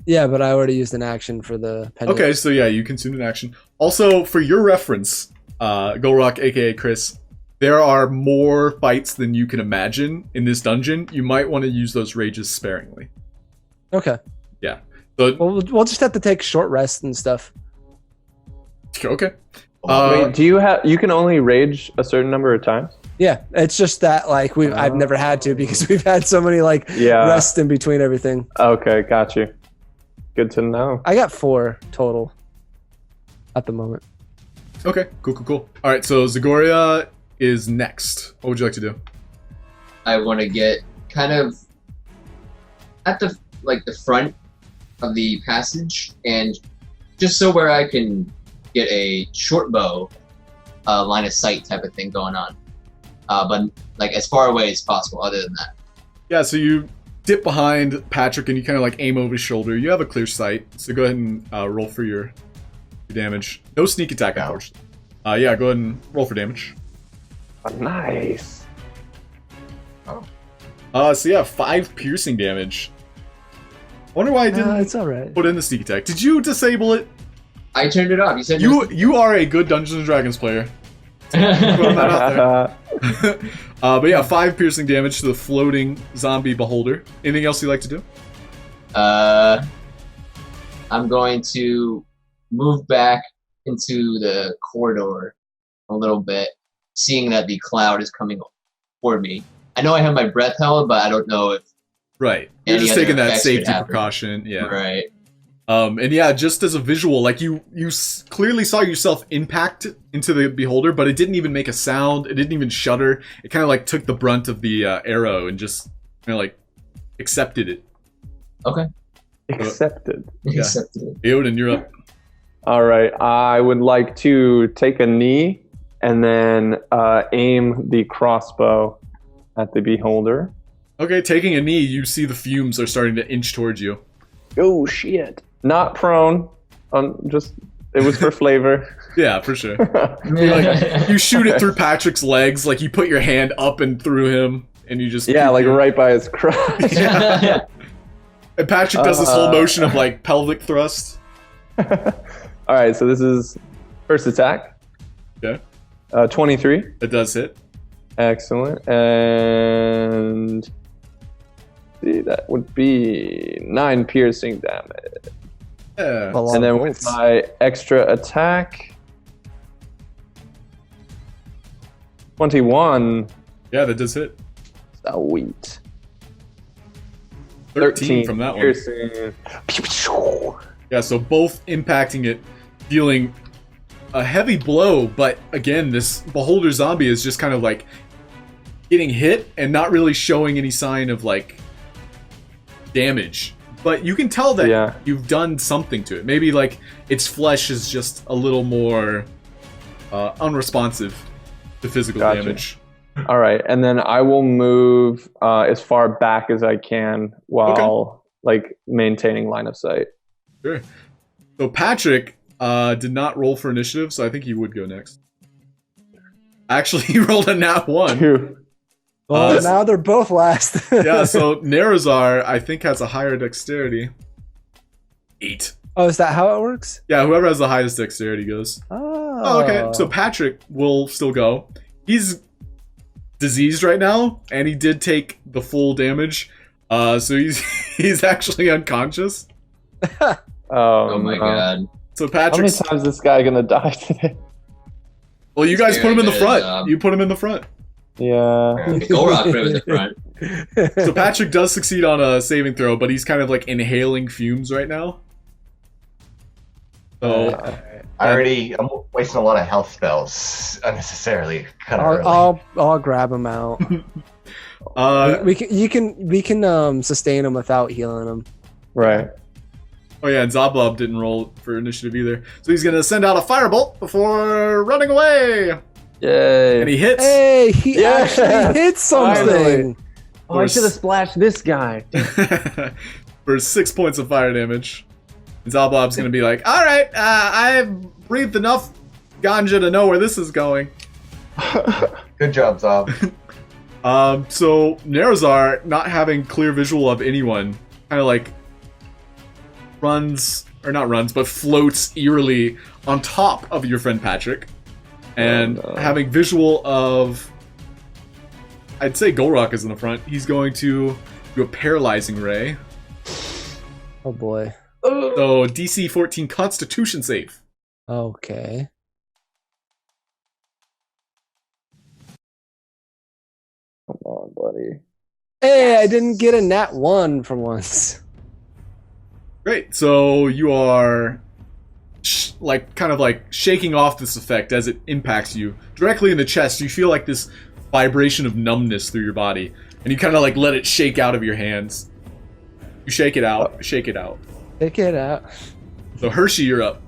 Yeah, but I already used an action for the pendant. Okay, so yeah, you consumed an action. Also, for your reference, Gulroc, aka Kris, there are more fights than you can imagine in this dungeon. You might want to use those rages sparingly. Okay. Yeah. So, Well, we'll just have to take short rests and stuff. okay. Wait, do you have? You can only rage a certain number of times. Yeah, it's just that like I've never had to because we've had so many like Yeah. rests in between everything. Okay, got you. Good to know. I got 4 total at the moment. Okay, cool. All right, so Zagoria is next. What would you like to do? I want to get kind of at the front of the passage, and just so where I can get a short bow, line of sight type of thing going on, but like as far away as possible. Other than that, Yeah, so you dip behind Patrick and you kind of like aim over his shoulder. You have a clear sight, so go ahead and roll for your damage. No sneak attack, unfortunately. Yeah, go ahead and roll for damage. Nice. So yeah, 5 piercing damage. I wonder why I didn't It's all right. put in the sneak attack. Did you disable it? I turned it off. You said You are a good Dungeons and Dragons player. Throwing that out there. But yeah, 5 piercing damage to the floating zombie beholder. Anything else you'd like to do? I'm going to move back into the corridor a little bit, seeing that the cloud is coming toward me. I know I have my breath held, but I don't know if Right. You're Any just other taking that effects could safety happen. precaution. Yeah. right. And yeah, just as a visual, like you clearly saw yourself impact into the beholder, but it didn't even make a sound. It didn't even shudder. It kind of like took the brunt of the arrow and just kind of like accepted it. Okay. Accepted. Yeah. Accepted it. Aeodin, you're up. All right. I would like to take a knee and then aim the crossbow at the beholder. Okay, taking a knee, you see the fumes are starting to inch towards you. Oh shit! Not prone. Just it was for flavor. Yeah, for sure. You shoot it through Patrick's legs, like you put your hand up and through him, and you just Yeah, like right by his crotch. Yeah. And Patrick does this whole motion of like pelvic thrust. All right, so this is first attack. Okay, 23. it does hit. Excellent. And see, that would be 9 piercing damage. Yeah. A lot And of then with points. my extra attack, 21. Yeah, that does hit. Sweet. 13 from that one. piercing. Yeah, so both impacting it, dealing a heavy blow, but again, this beholder zombie is just kind of like getting hit and not really showing any sign of like damage. But you can tell that Yeah. you've done something to it. Maybe like its flesh is just a little more unresponsive to physical Gotcha. damage. All right, and then I will move as far back as I can while like maintaining line of sight. Sure. So Patrick did not roll for initiative, so I think he would go next. Actually, he rolled a nat 1. Phew. Well, now they're both last. Yeah, so Nerazar, I think, has a higher dexterity. 8. Oh, is that how it works? Yeah, whoever has the highest dexterity goes. Oh, Oh, okay. So Patrick will still go. He's diseased right now, and he did take the full damage. So he's actually unconscious. Oh my god. So How many Patrick's. times is this guy gonna die today? Well, you guys put him in the Very good front. job. You put him in the front. Yeah. Gulroc put him in the front. So Patrick does succeed on a saving throw, but he's kind of like inhaling fumes right now. So I'm wasting a lot of health spells unnecessarily. Kind of early. I'll grab him out. we can sustain him without healing him. Right. Oh yeah, and Zablob didn't roll for initiative either. So he's gonna send out a firebolt before running away. Yay. And he hits. Hey, he Yeah. actually hit something. Finally. I should have splashed this guy. for 6 points of fire damage. And Zalblob's gonna be like, all right, I've breathed enough ganja to know where this is going. Good job, Zob. So Nerozar, not having clear visual of anyone, kind of like floats eerily on top of your friend Patrick, and having visual of, I'd say Gulroc is in the front. He's going to do a paralyzing ray. Oh boy. So DC 14 Constitution save. Okay. Come on, buddy. Hey, I didn't get a nat 1 for once. Great. So you are kind of shaking off this effect as it impacts you directly in the chest. You feel like this vibration of numbness through your body, and you kind of let it shake out of your hands. You shake it out. Shake it out. Take it out. So Hershey, you're up.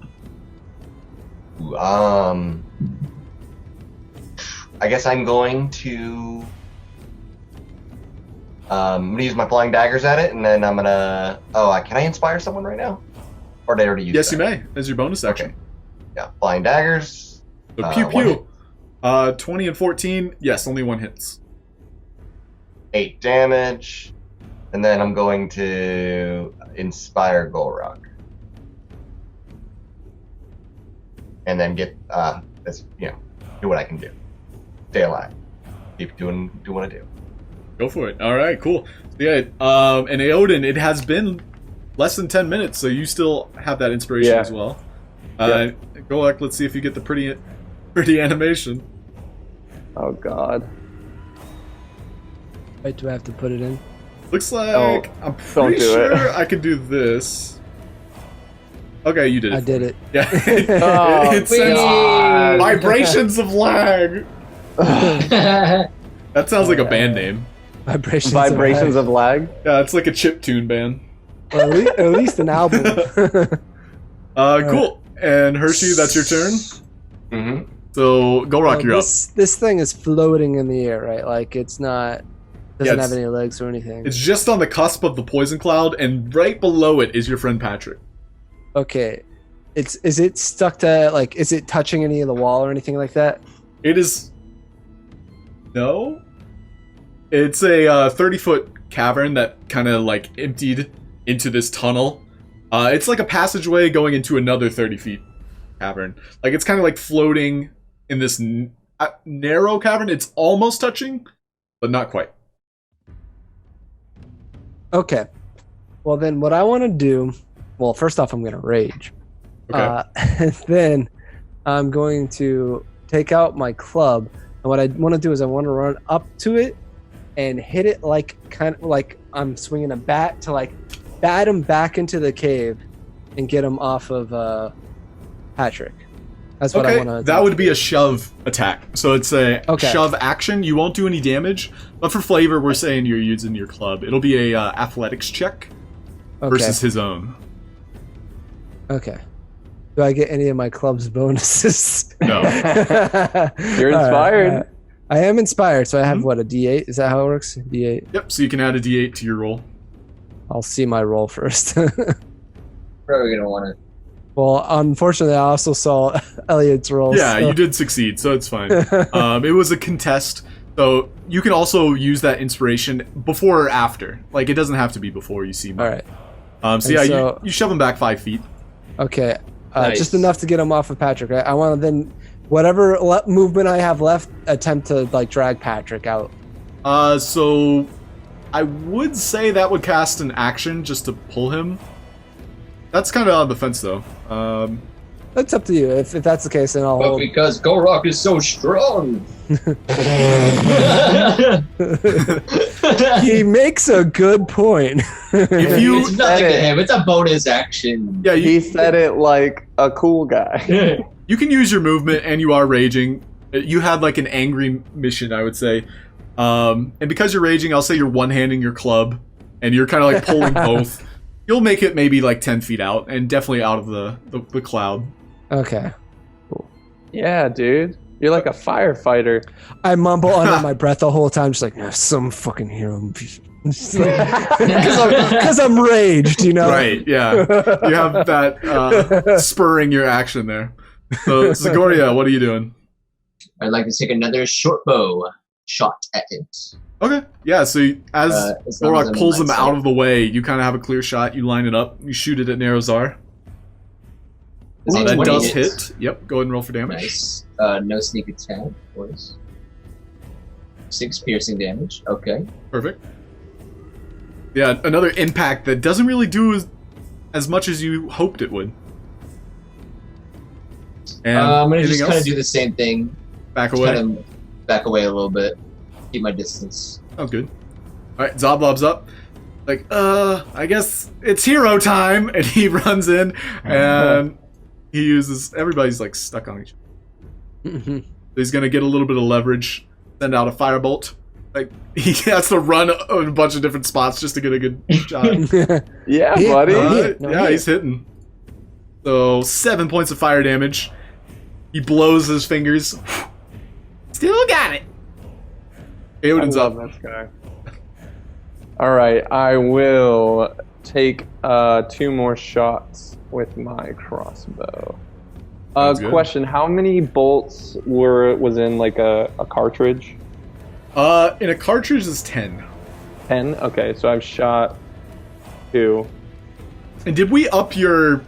I guess I'm going to. I'm gonna use my flying daggers at it, and then I'm gonna. Oh, can I inspire someone right now? Or did I already use Yes, that? you may, as your bonus action. Okay. Yeah, flying daggers. So pew One hit. pew. 20 and 14. Yes, only one hits. 8 damage, and then I'm going to inspire Gulroc, and then get do what I can do. Stay alive. Keep doing what I do. Go for it. All right, cool. So yeah, and Aeodin, it has been less than 10 minutes, so you still have that inspiration as well. Gulroc, let's see if you get the pretty animation. Oh god. Wait, do I have to put it in? Looks like I'm don't pretty do sure it. I can do this. Okay, you did it. I did it. Yeah. Oh, It says God. vibrations of lag. That sounds like a band name. Vibrations of lag. Yeah, it's like a chiptune band. Well, at least an album. Cool. And Hershey, that's your turn. Mm-hmm. So Gulroc, you're up. This thing is floating in the air, right? Like it's not doesn't have any legs or anything. It's just on the cusp of the poison cloud, and right below it is your friend Patrick. Okay. Is it stuck to is it touching any of the wall or anything like that? It is. No. It's a 30-foot cavern that kind of emptied into this tunnel. It's like a passageway going into another 30 feet cavern. It's kind of floating in this narrow cavern. It's almost touching, but not quite. Okay. Well, then what I want to do... Well, first off, I'm going to rage. Okay. And then I'm going to take out my club. And what I want to do is I want to run up to it and hit it kind of like I'm swinging a bat to bat him back into the cave and get him off of Patrick. That's what I want to do. That would be a shove attack. So it's a shove action. You won't do any damage, but for flavor, we're saying you're using your club. It'll be a athletics check versus his own. Okay. Do I get any of my club's bonuses? No. You're inspired. I am inspired, so I have what, a D8? Is that how it works? D8. Yep. So you can add a D8 to your roll. I'll see my roll first. Probably gonna want to. Well, unfortunately, I also saw Elliott's roll. Yeah, so. you did succeed, so it's fine. It was a contest, so you can also use that inspiration before or after. It doesn't have to be before you see mine. All right. So you shove him back 5 feet. Okay. Nice. Just enough to get him off of Patrick. Right? I want to then, whatever movement I have left, attempt to drag Patrick out. So I would say that would cast an action just to pull him. That's kind of on the fence, though. That's up to you. If that's the case, then I'll But hold. because Gulroc is so strong. He makes a good point. If you It's nothing to him. It's a bonus action. yeah, He said it like a cool guy. you can use your movement, and you are raging. You had an angry mission, I would say. And because you're raging, I'll say you're one-handing your club, and you're kind of pulling both. You'll make it maybe 10 feet out, and definitely out of the cloud. Okay. Yeah, dude. You're like a firefighter. I mumble under my breath the whole time, just some fucking hero. Because I'm raged, you know. Right, yeah. You have that spurring your action there. So, Zagoria, what are you doing? I'd like to take another short bow shot at it. Okay, yeah, so as long as Gulroc I'm pulls in him line out sight. of the way, you kind of have a clear shot, you line it up, you shoot it at Nerozar. Is it That 20 does hits? hit. Yep, go ahead and roll for damage. Nice. No sneak attack, of course. 6 piercing damage. Okay. Perfect. Yeah, another impact that doesn't really do as much as you hoped it would. And I'm gonna anything just kind else? of do the same thing. Back Just away. kind of back away a little bit. Keep my distance. Sounds good. Alright, Zoblob's up. Like, I guess it's hero time! And he runs in, and he uses... Everybody's, like, stuck on each other. Mhm. So he's gonna get a little bit of leverage, send out a firebolt. Like, he has to run a bunch of different spots just to get a good shot. Yeah, Hit. buddy. Hit. No, Yeah, hit. he's hitting. So, 7 points of fire damage. He blows his fingers. Still got it! Aeodin's I up. love this guy. All right, I will take 2 more shots with my crossbow. Sounds good. Question: how many bolts was in like a cartridge? In a cartridge is 10. 10. Okay, so I've shot 2. And did we up your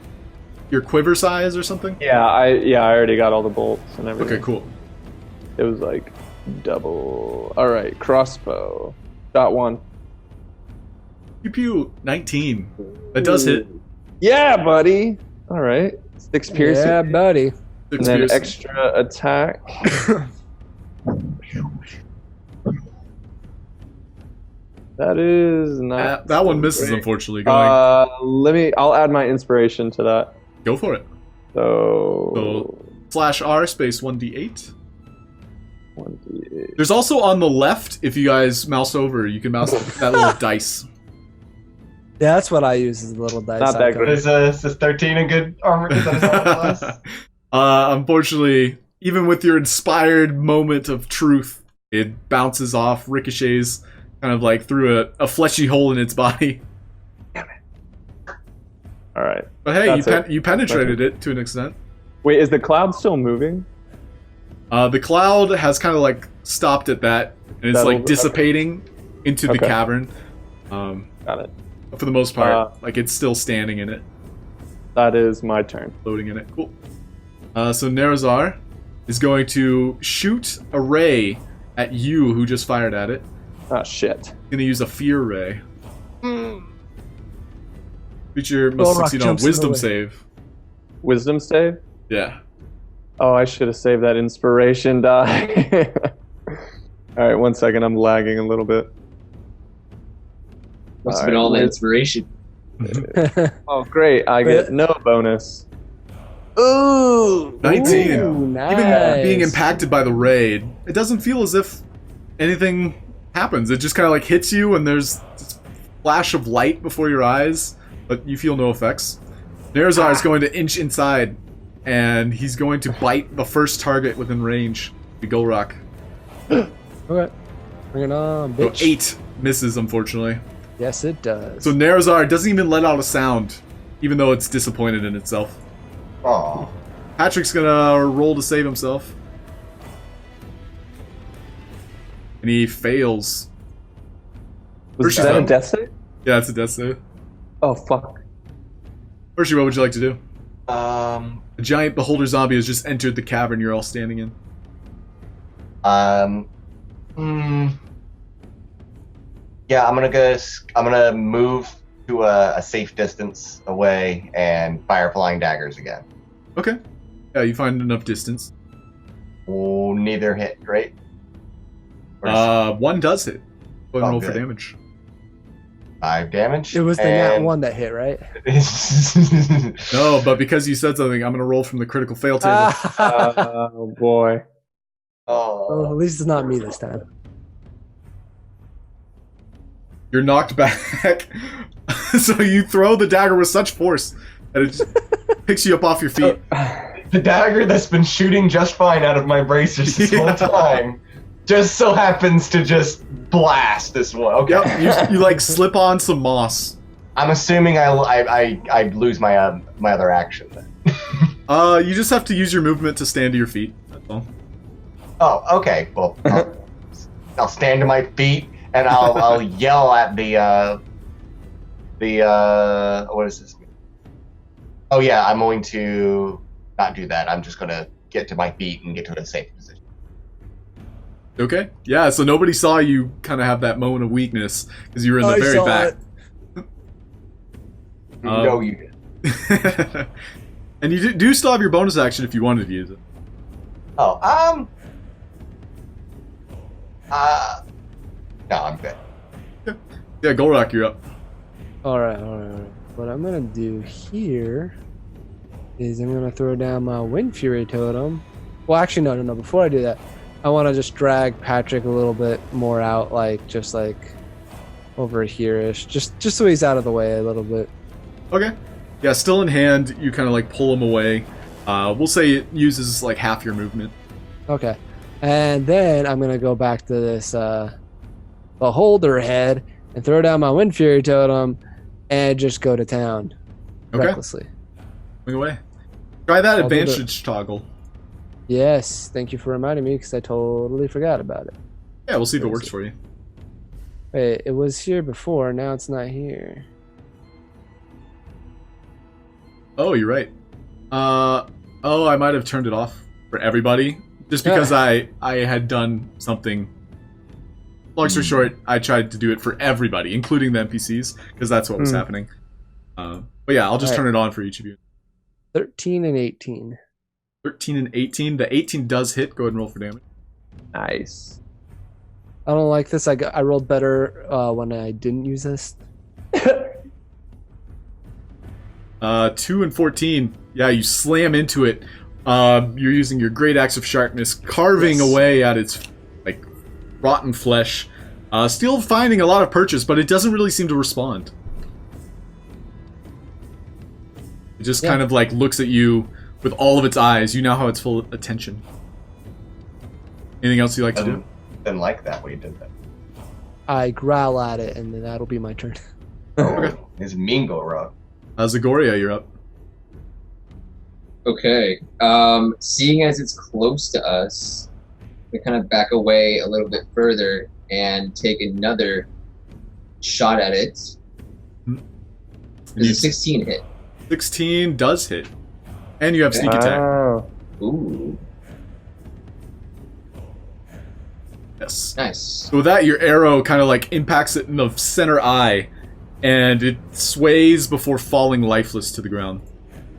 quiver size or something? Yeah, I already got all the bolts and everything. Okay, cool. It was like double. All right, crossbow. Shot 1. Pew pew, 19. That does hit. Yeah, buddy. All right, 6 piercing. Yeah, buddy. And Six then piercing. extra attack. That is not. That one misses, great. unfortunately. Going, I'll add my inspiration to that. go for it. So. /R space 1d8. 1d8. There's also on the left, if you guys mouse over, you can mouse that little dice. Yeah, that's what I use as a little dice. Not that icon. good. Is 13 a good armor? Is that his armor class? Unfortunately, even with your inspired moment of truth, it bounces off, ricochets, kind of like through a fleshy hole in its body. All right. But hey, That's you penetrated it to an extent. Wait, is the cloud still moving? The cloud has kind of like stopped at that, and it's That'll- like dissipating into the Okay. cavern. Got it. For the most part, like it's still standing in it, That is my turn. floating in it. Cool. So Nerozar is going to shoot a ray at you who just fired at it. Ah, shit. He's going to use a fear ray. Creature must Gulroc succeed on jumps in the wisdom way. save. Wisdom save? Yeah. Oh, I should have saved that inspiration die. All right, 1 second. I'm lagging a little bit. Must have Alright, been all the wait. inspiration. Oh, great. I get no bonus. Ooh! 19. Ooh, nice. Even being impacted by the raid, it doesn't feel as if anything happens. It just kind of like hits you, and there's this flash of light before your eyes, but you feel no effects. Nerozar is going to inch inside, and he's going to bite the first target within range, the Gulroc. Okay. Bring it on, So bitch. 8 misses, unfortunately. Yes, it does. So Nerozar doesn't even let out a sound, even though it's disappointed in itself. Aw. Patrick's gonna roll to save himself. And he fails. Was Hershey's that a up. death save? Yeah, it's a death save. Oh, fuck. Hershey, what would you like to do? Um. A giant beholder zombie has just entered the cavern you're all standing in. Yeah, I'm gonna move to a safe distance away and fire flying daggers again. Okay. Yeah, you find enough distance. Oh, neither hit. Great. Or One does hit. Go ahead and Oh, roll for good. damage. 5 damage. it was the nat and- one that hit, right? No, but because you said something, I'm gonna roll from the critical fail table. Oh, boy. Well, at Oh. least it's not me this time. You're knocked back. So you throw the dagger with such force that it just picks you up off your feet. The dagger that's been shooting just fine out of my bracers this whole time just so happens to just blast this one. Okay. Yep, you like slip on some moss. I'm assuming I lose my my other action then. You just have to use your movement to stand to your feet. That's all. Oh, okay. Well, I'll stand to my feet and I'll yell at the what is this? Oh yeah, I'm going to not do that. I'm just gonna get to my feet and get to a safe position. Okay. Yeah. So nobody saw you kind of have that moment of weakness because you were in the very back. No, you did. And you do still have your bonus action if you wanted to use it. Oh, no, I'm good. Yeah, Gulroc, you're up. Alright. What I'm gonna do here is I'm gonna throw down my Wind Fury Totem. Well, actually, no. Before I do that, I want to just drag Patrick a little bit more out, just over here-ish. Just so he's out of the way a little bit. Okay. Yeah, still in hand, you kind of like pull him away. We'll say it uses like half your movement. Okay. And then I'm gonna go back to this Beholder head and throw down my Wind Fury Totem and just go to town. Okay. Recklessly. Swing away. Try that I'll do advantage toggle. Yes, thank you for reminding me because I totally forgot about it. Yeah, we'll see if it works for you. Wait, it was here before, now it's not here. Oh, you're right. Oh, I might have turned it off for everybody. Just because I had done something. Long story short, I tried to do it for everybody, including the NPCs, because that's what was happening. But yeah, I'll just turn it on for each of you. 13 and 18. 13 and 18. The 18 does hit. Go ahead and roll for damage. Nice. I don't like this. I rolled better when I didn't use this. 2 and 14. Yeah, you slam into it. You're using your great axe of sharpness, carving away at its like rotten flesh. Still finding a lot of purchase, but it doesn't really seem to respond. It just kind of like looks at you with all of its eyes. You now have its full attention. Anything else you like to do? Didn't like that way you did that. I growl at it, and then that'll be my turn. Okay. It's mean Gulroc. Zagoria, you're up. Okay. Seeing as it's close to us, we kind of back away a little bit further and take another shot at it. Does a 16 hit? 16 does hit. And you have sneak attack. Ooh. Yes. Nice. So with that, your arrow kind of like impacts it in the center eye, and it sways before falling lifeless to the ground.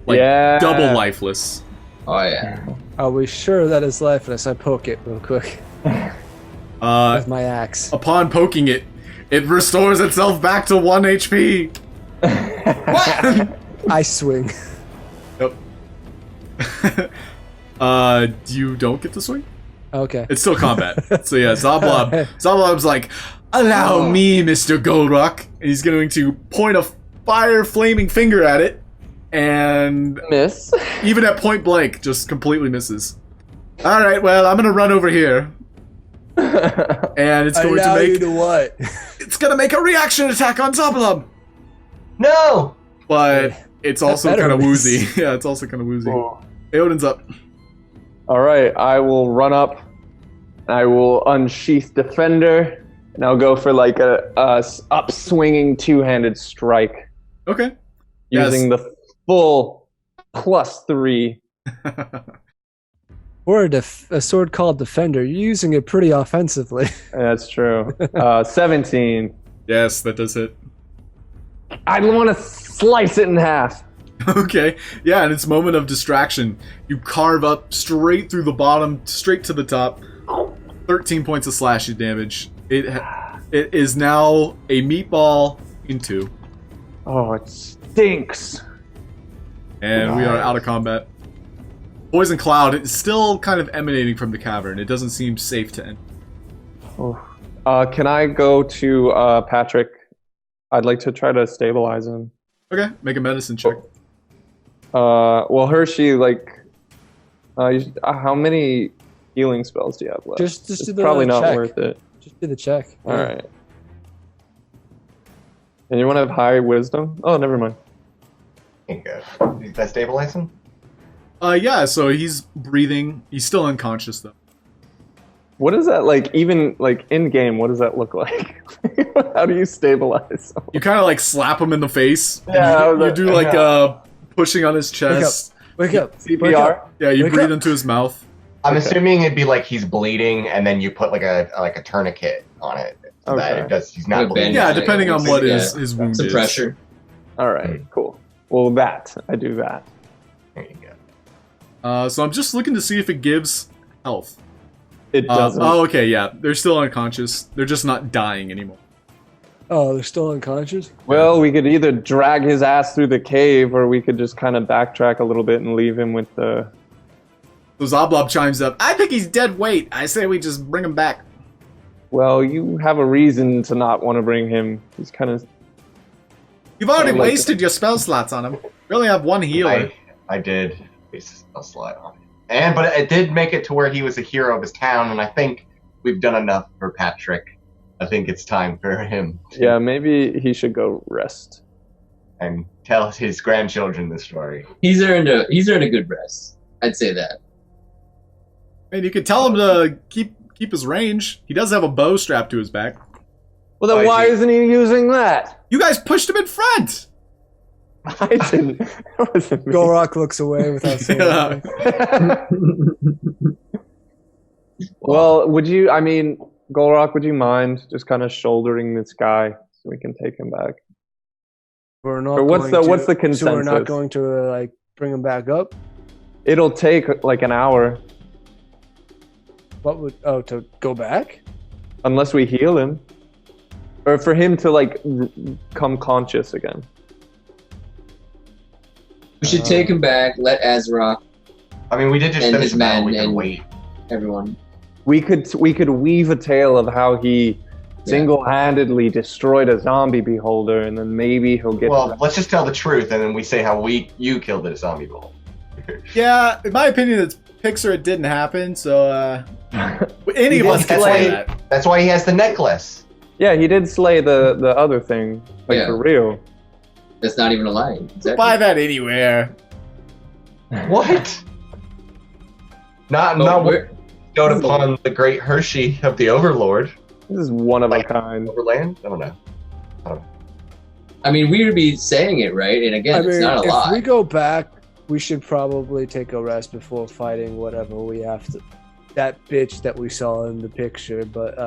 Like double lifeless. Oh yeah. Are we sure that is lifeless? I poke it real quick with my axe. Upon poking it, it restores itself back to 1 HP. What? I swing. Yep. You don't get to swing? Okay. It's still combat. So yeah, Zablob's like, allow me, Mr. Gulroc. And he's going to point a fire flaming finger at it, and miss. Even at point blank, just completely misses. Alright, well, I'm gonna run over here. And it's going to make what? It's gonna make a reaction attack on Zablob. No! But it's also kind of woozy. Yeah, it's also kind of woozy. Oh. Aeodin's up. Alright, I will run up. I will unsheath Defender. And I'll go for like a upswinging two-handed strike. Okay. Using the full +3. Or a sword called Defender. You're using it pretty offensively. That's true. 17. Yes, that does hit. I want to slice it in half. Okay. Yeah, in its moment of distraction, you carve up straight through the bottom, straight to the top. 13 points of slashing damage. It is now a meatball in 2. Oh, it stinks. And we are out of combat. Poison Cloud is still kind of emanating from the cavern. It doesn't seem safe to end. Oh. Can I go to Patrick? I'd like to try to stabilize him. Okay, make a medicine check. Well, Hershey, like, how many healing spells do you have left? Just It's do the probably not check. worth it. Just do the check. All right. And you want to have high wisdom? Oh, never mind. Ain't good. Is that stabilizing? Yeah, so he's breathing. He's still unconscious, though. What is that like? Even like in game, what does that look like? How do you stabilize someone? You kind of like slap him in the face. and Yeah, you do like pushing on his chest. Wake up. CPR? Wake up. Yeah, you Wake breathe up. into his mouth. I'm Okay. assuming it'd be like he's bleeding, and then you put like a tourniquet on it. So that Okay. it does. He's not Like a bleeding. Yeah, bandage. depending on what Yeah. his wound Some is. pressure. All right, cool. Well, I do that. There you go. So I'm just looking to see if it gives health. It doesn't. Oh, okay, yeah. They're still unconscious. They're just not dying anymore. Oh, they're still unconscious? Well, we could either drag his ass through the cave, or we could just kind of backtrack a little bit and leave him with the. So Zoblob chimes up. I think he's dead weight. I say we just bring him back. Well, you have a reason to not want to bring him. He's kind of. You've already Like- wasted your spell slots on him. We only have one healer. I did waste a slide on it, but it did make it to where he was a hero of his town, and I think we've done enough for Patrick. I think it's time for him to Yeah, maybe he should go rest. and tell his grandchildren the story. He's earned a good rest. I'd say that. And you could tell him to keep his range. He does have a bow strapped to his back. Well, then I why see. isn't he using that? You guys pushed him in front. I didn't. That wasn't me. Gulroc looks away without saying Yeah. anything. Well, Gulroc, would you mind just kind of shouldering this guy so we can take him back? We're not Or what's going the to, consensus? So we're not going to like bring him back up? It'll take like an hour What would to go back? unless we heal him, or for him to like come conscious again. We should take him back. Let Azrock, I mean, we did just And finish his the battle. men We can and- wait. everyone. We could weave a tale of how he single-handedly destroyed a zombie beholder, and then maybe he'll get. Well, let's just tell the truth, and then we say how you killed the zombie bull. Yeah, in my opinion, it's Pixar. It didn't happen. So any of He us did can slay- say that. That's why he has the necklace. Yeah, he did slay the other thing, like Yeah. for real. That's not even a lie. Exactly. Buy that anywhere. What? Not But what we're- bestowed upon the great Hershey of the Overlord. This is one of a kind. Overland? I don't know. I mean, we would be saying it right, and again, I it's mean, not a if lie. we go back, we should probably take a rest before fighting whatever we have to. That bitch that we saw in the picture, but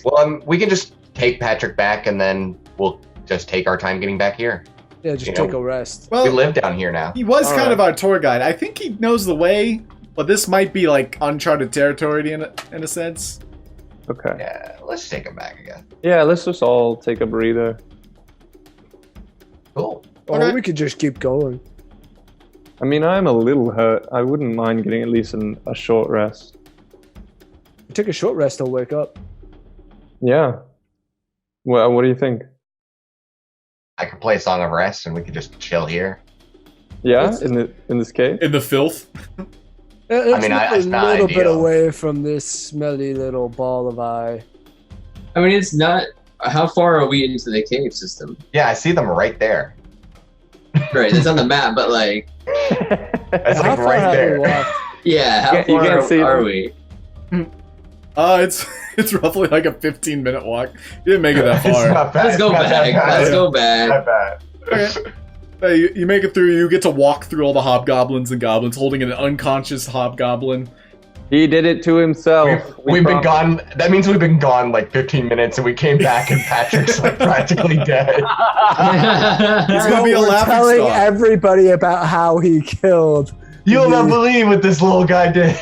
Well, we can just take Patrick back, and then we'll just take our time getting back here. yeah, just You take know, a rest. We Well, live down here now. he was All kind right. of our tour guide. I think he knows the way, but this might be like uncharted territory in a sense. Okay. Yeah, let's take him back again. Yeah, let's just all take a breather. Cool. Or Okay. we could just keep going. I mean, I'm a little hurt. I wouldn't mind getting at least a short rest. Take a short rest, I'll wake up. Yeah. Well, what do you think? I could play a Song of Rest, and we could just chill here. Yeah, It's- in this cave. In the filth. Let's mean, move it's a not little bit ideal. away from this smelly little ball of eye. I mean, it's not. How far are we into the cave system? Yeah, I see them right there. Right, it's on the map, but like, That's How like far right have we there. walked? yeah, how You far can't see are them. we? It's roughly like a 15-minute walk. You didn't make it that It's far. not bad. Let's go Not that back. bad. Let's go back. Not bad. Okay. Hey, you make it through. You get to walk through all the hobgoblins and goblins, holding an unconscious hobgoblin. He did it to himself. We've been promised. gone. That means we've been gone like 15 minutes, and we came back, and Patrick's like practically dead. He's gonna be a We're laughing telling stock. everybody about how he killed. You'll not believe what this little guy did.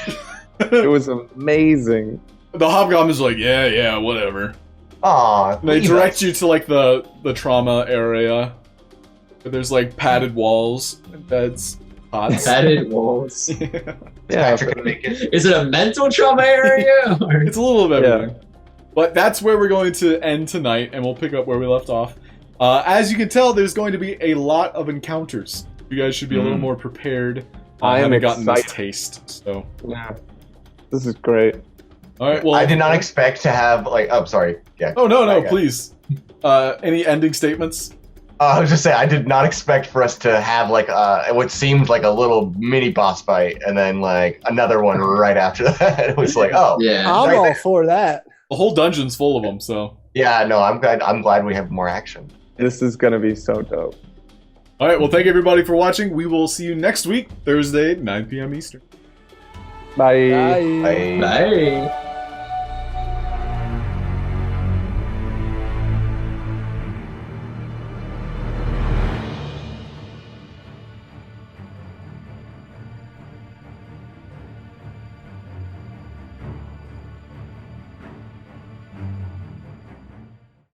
It was amazing. The hobgoblin's like, yeah, whatever. Aw, And they direct you to like the trauma area, where there's like padded walls and beds, pots. Padded walls. Yeah. Yeah, Patrick can make it. Is it a mental trauma area? Or- It's a little of Yeah. everything. But that's where we're going to end tonight, and we'll pick up where we left off. As you can tell, there's going to be a lot of encounters. You guys should be a little more prepared. I am having gotten this excited. taste. So yeah. This is great. All right. Well, I did not expect to have like. Oh, sorry. Yeah. Oh no, Okay. please. Any ending statements? I was just saying, I did not expect for us to have like what seemed like a little mini boss fight, and then like another one right after that. It was like, oh, Yeah. I'm Right all there. for that. The whole dungeon's full of them. So. yeah. No, I'm glad. I'm glad we have more action. This is gonna be so dope. All right. Well, thank you everybody for watching. We will see you next week, Thursday, 9 p.m. Eastern. Bye. Bye. Bye. Bye.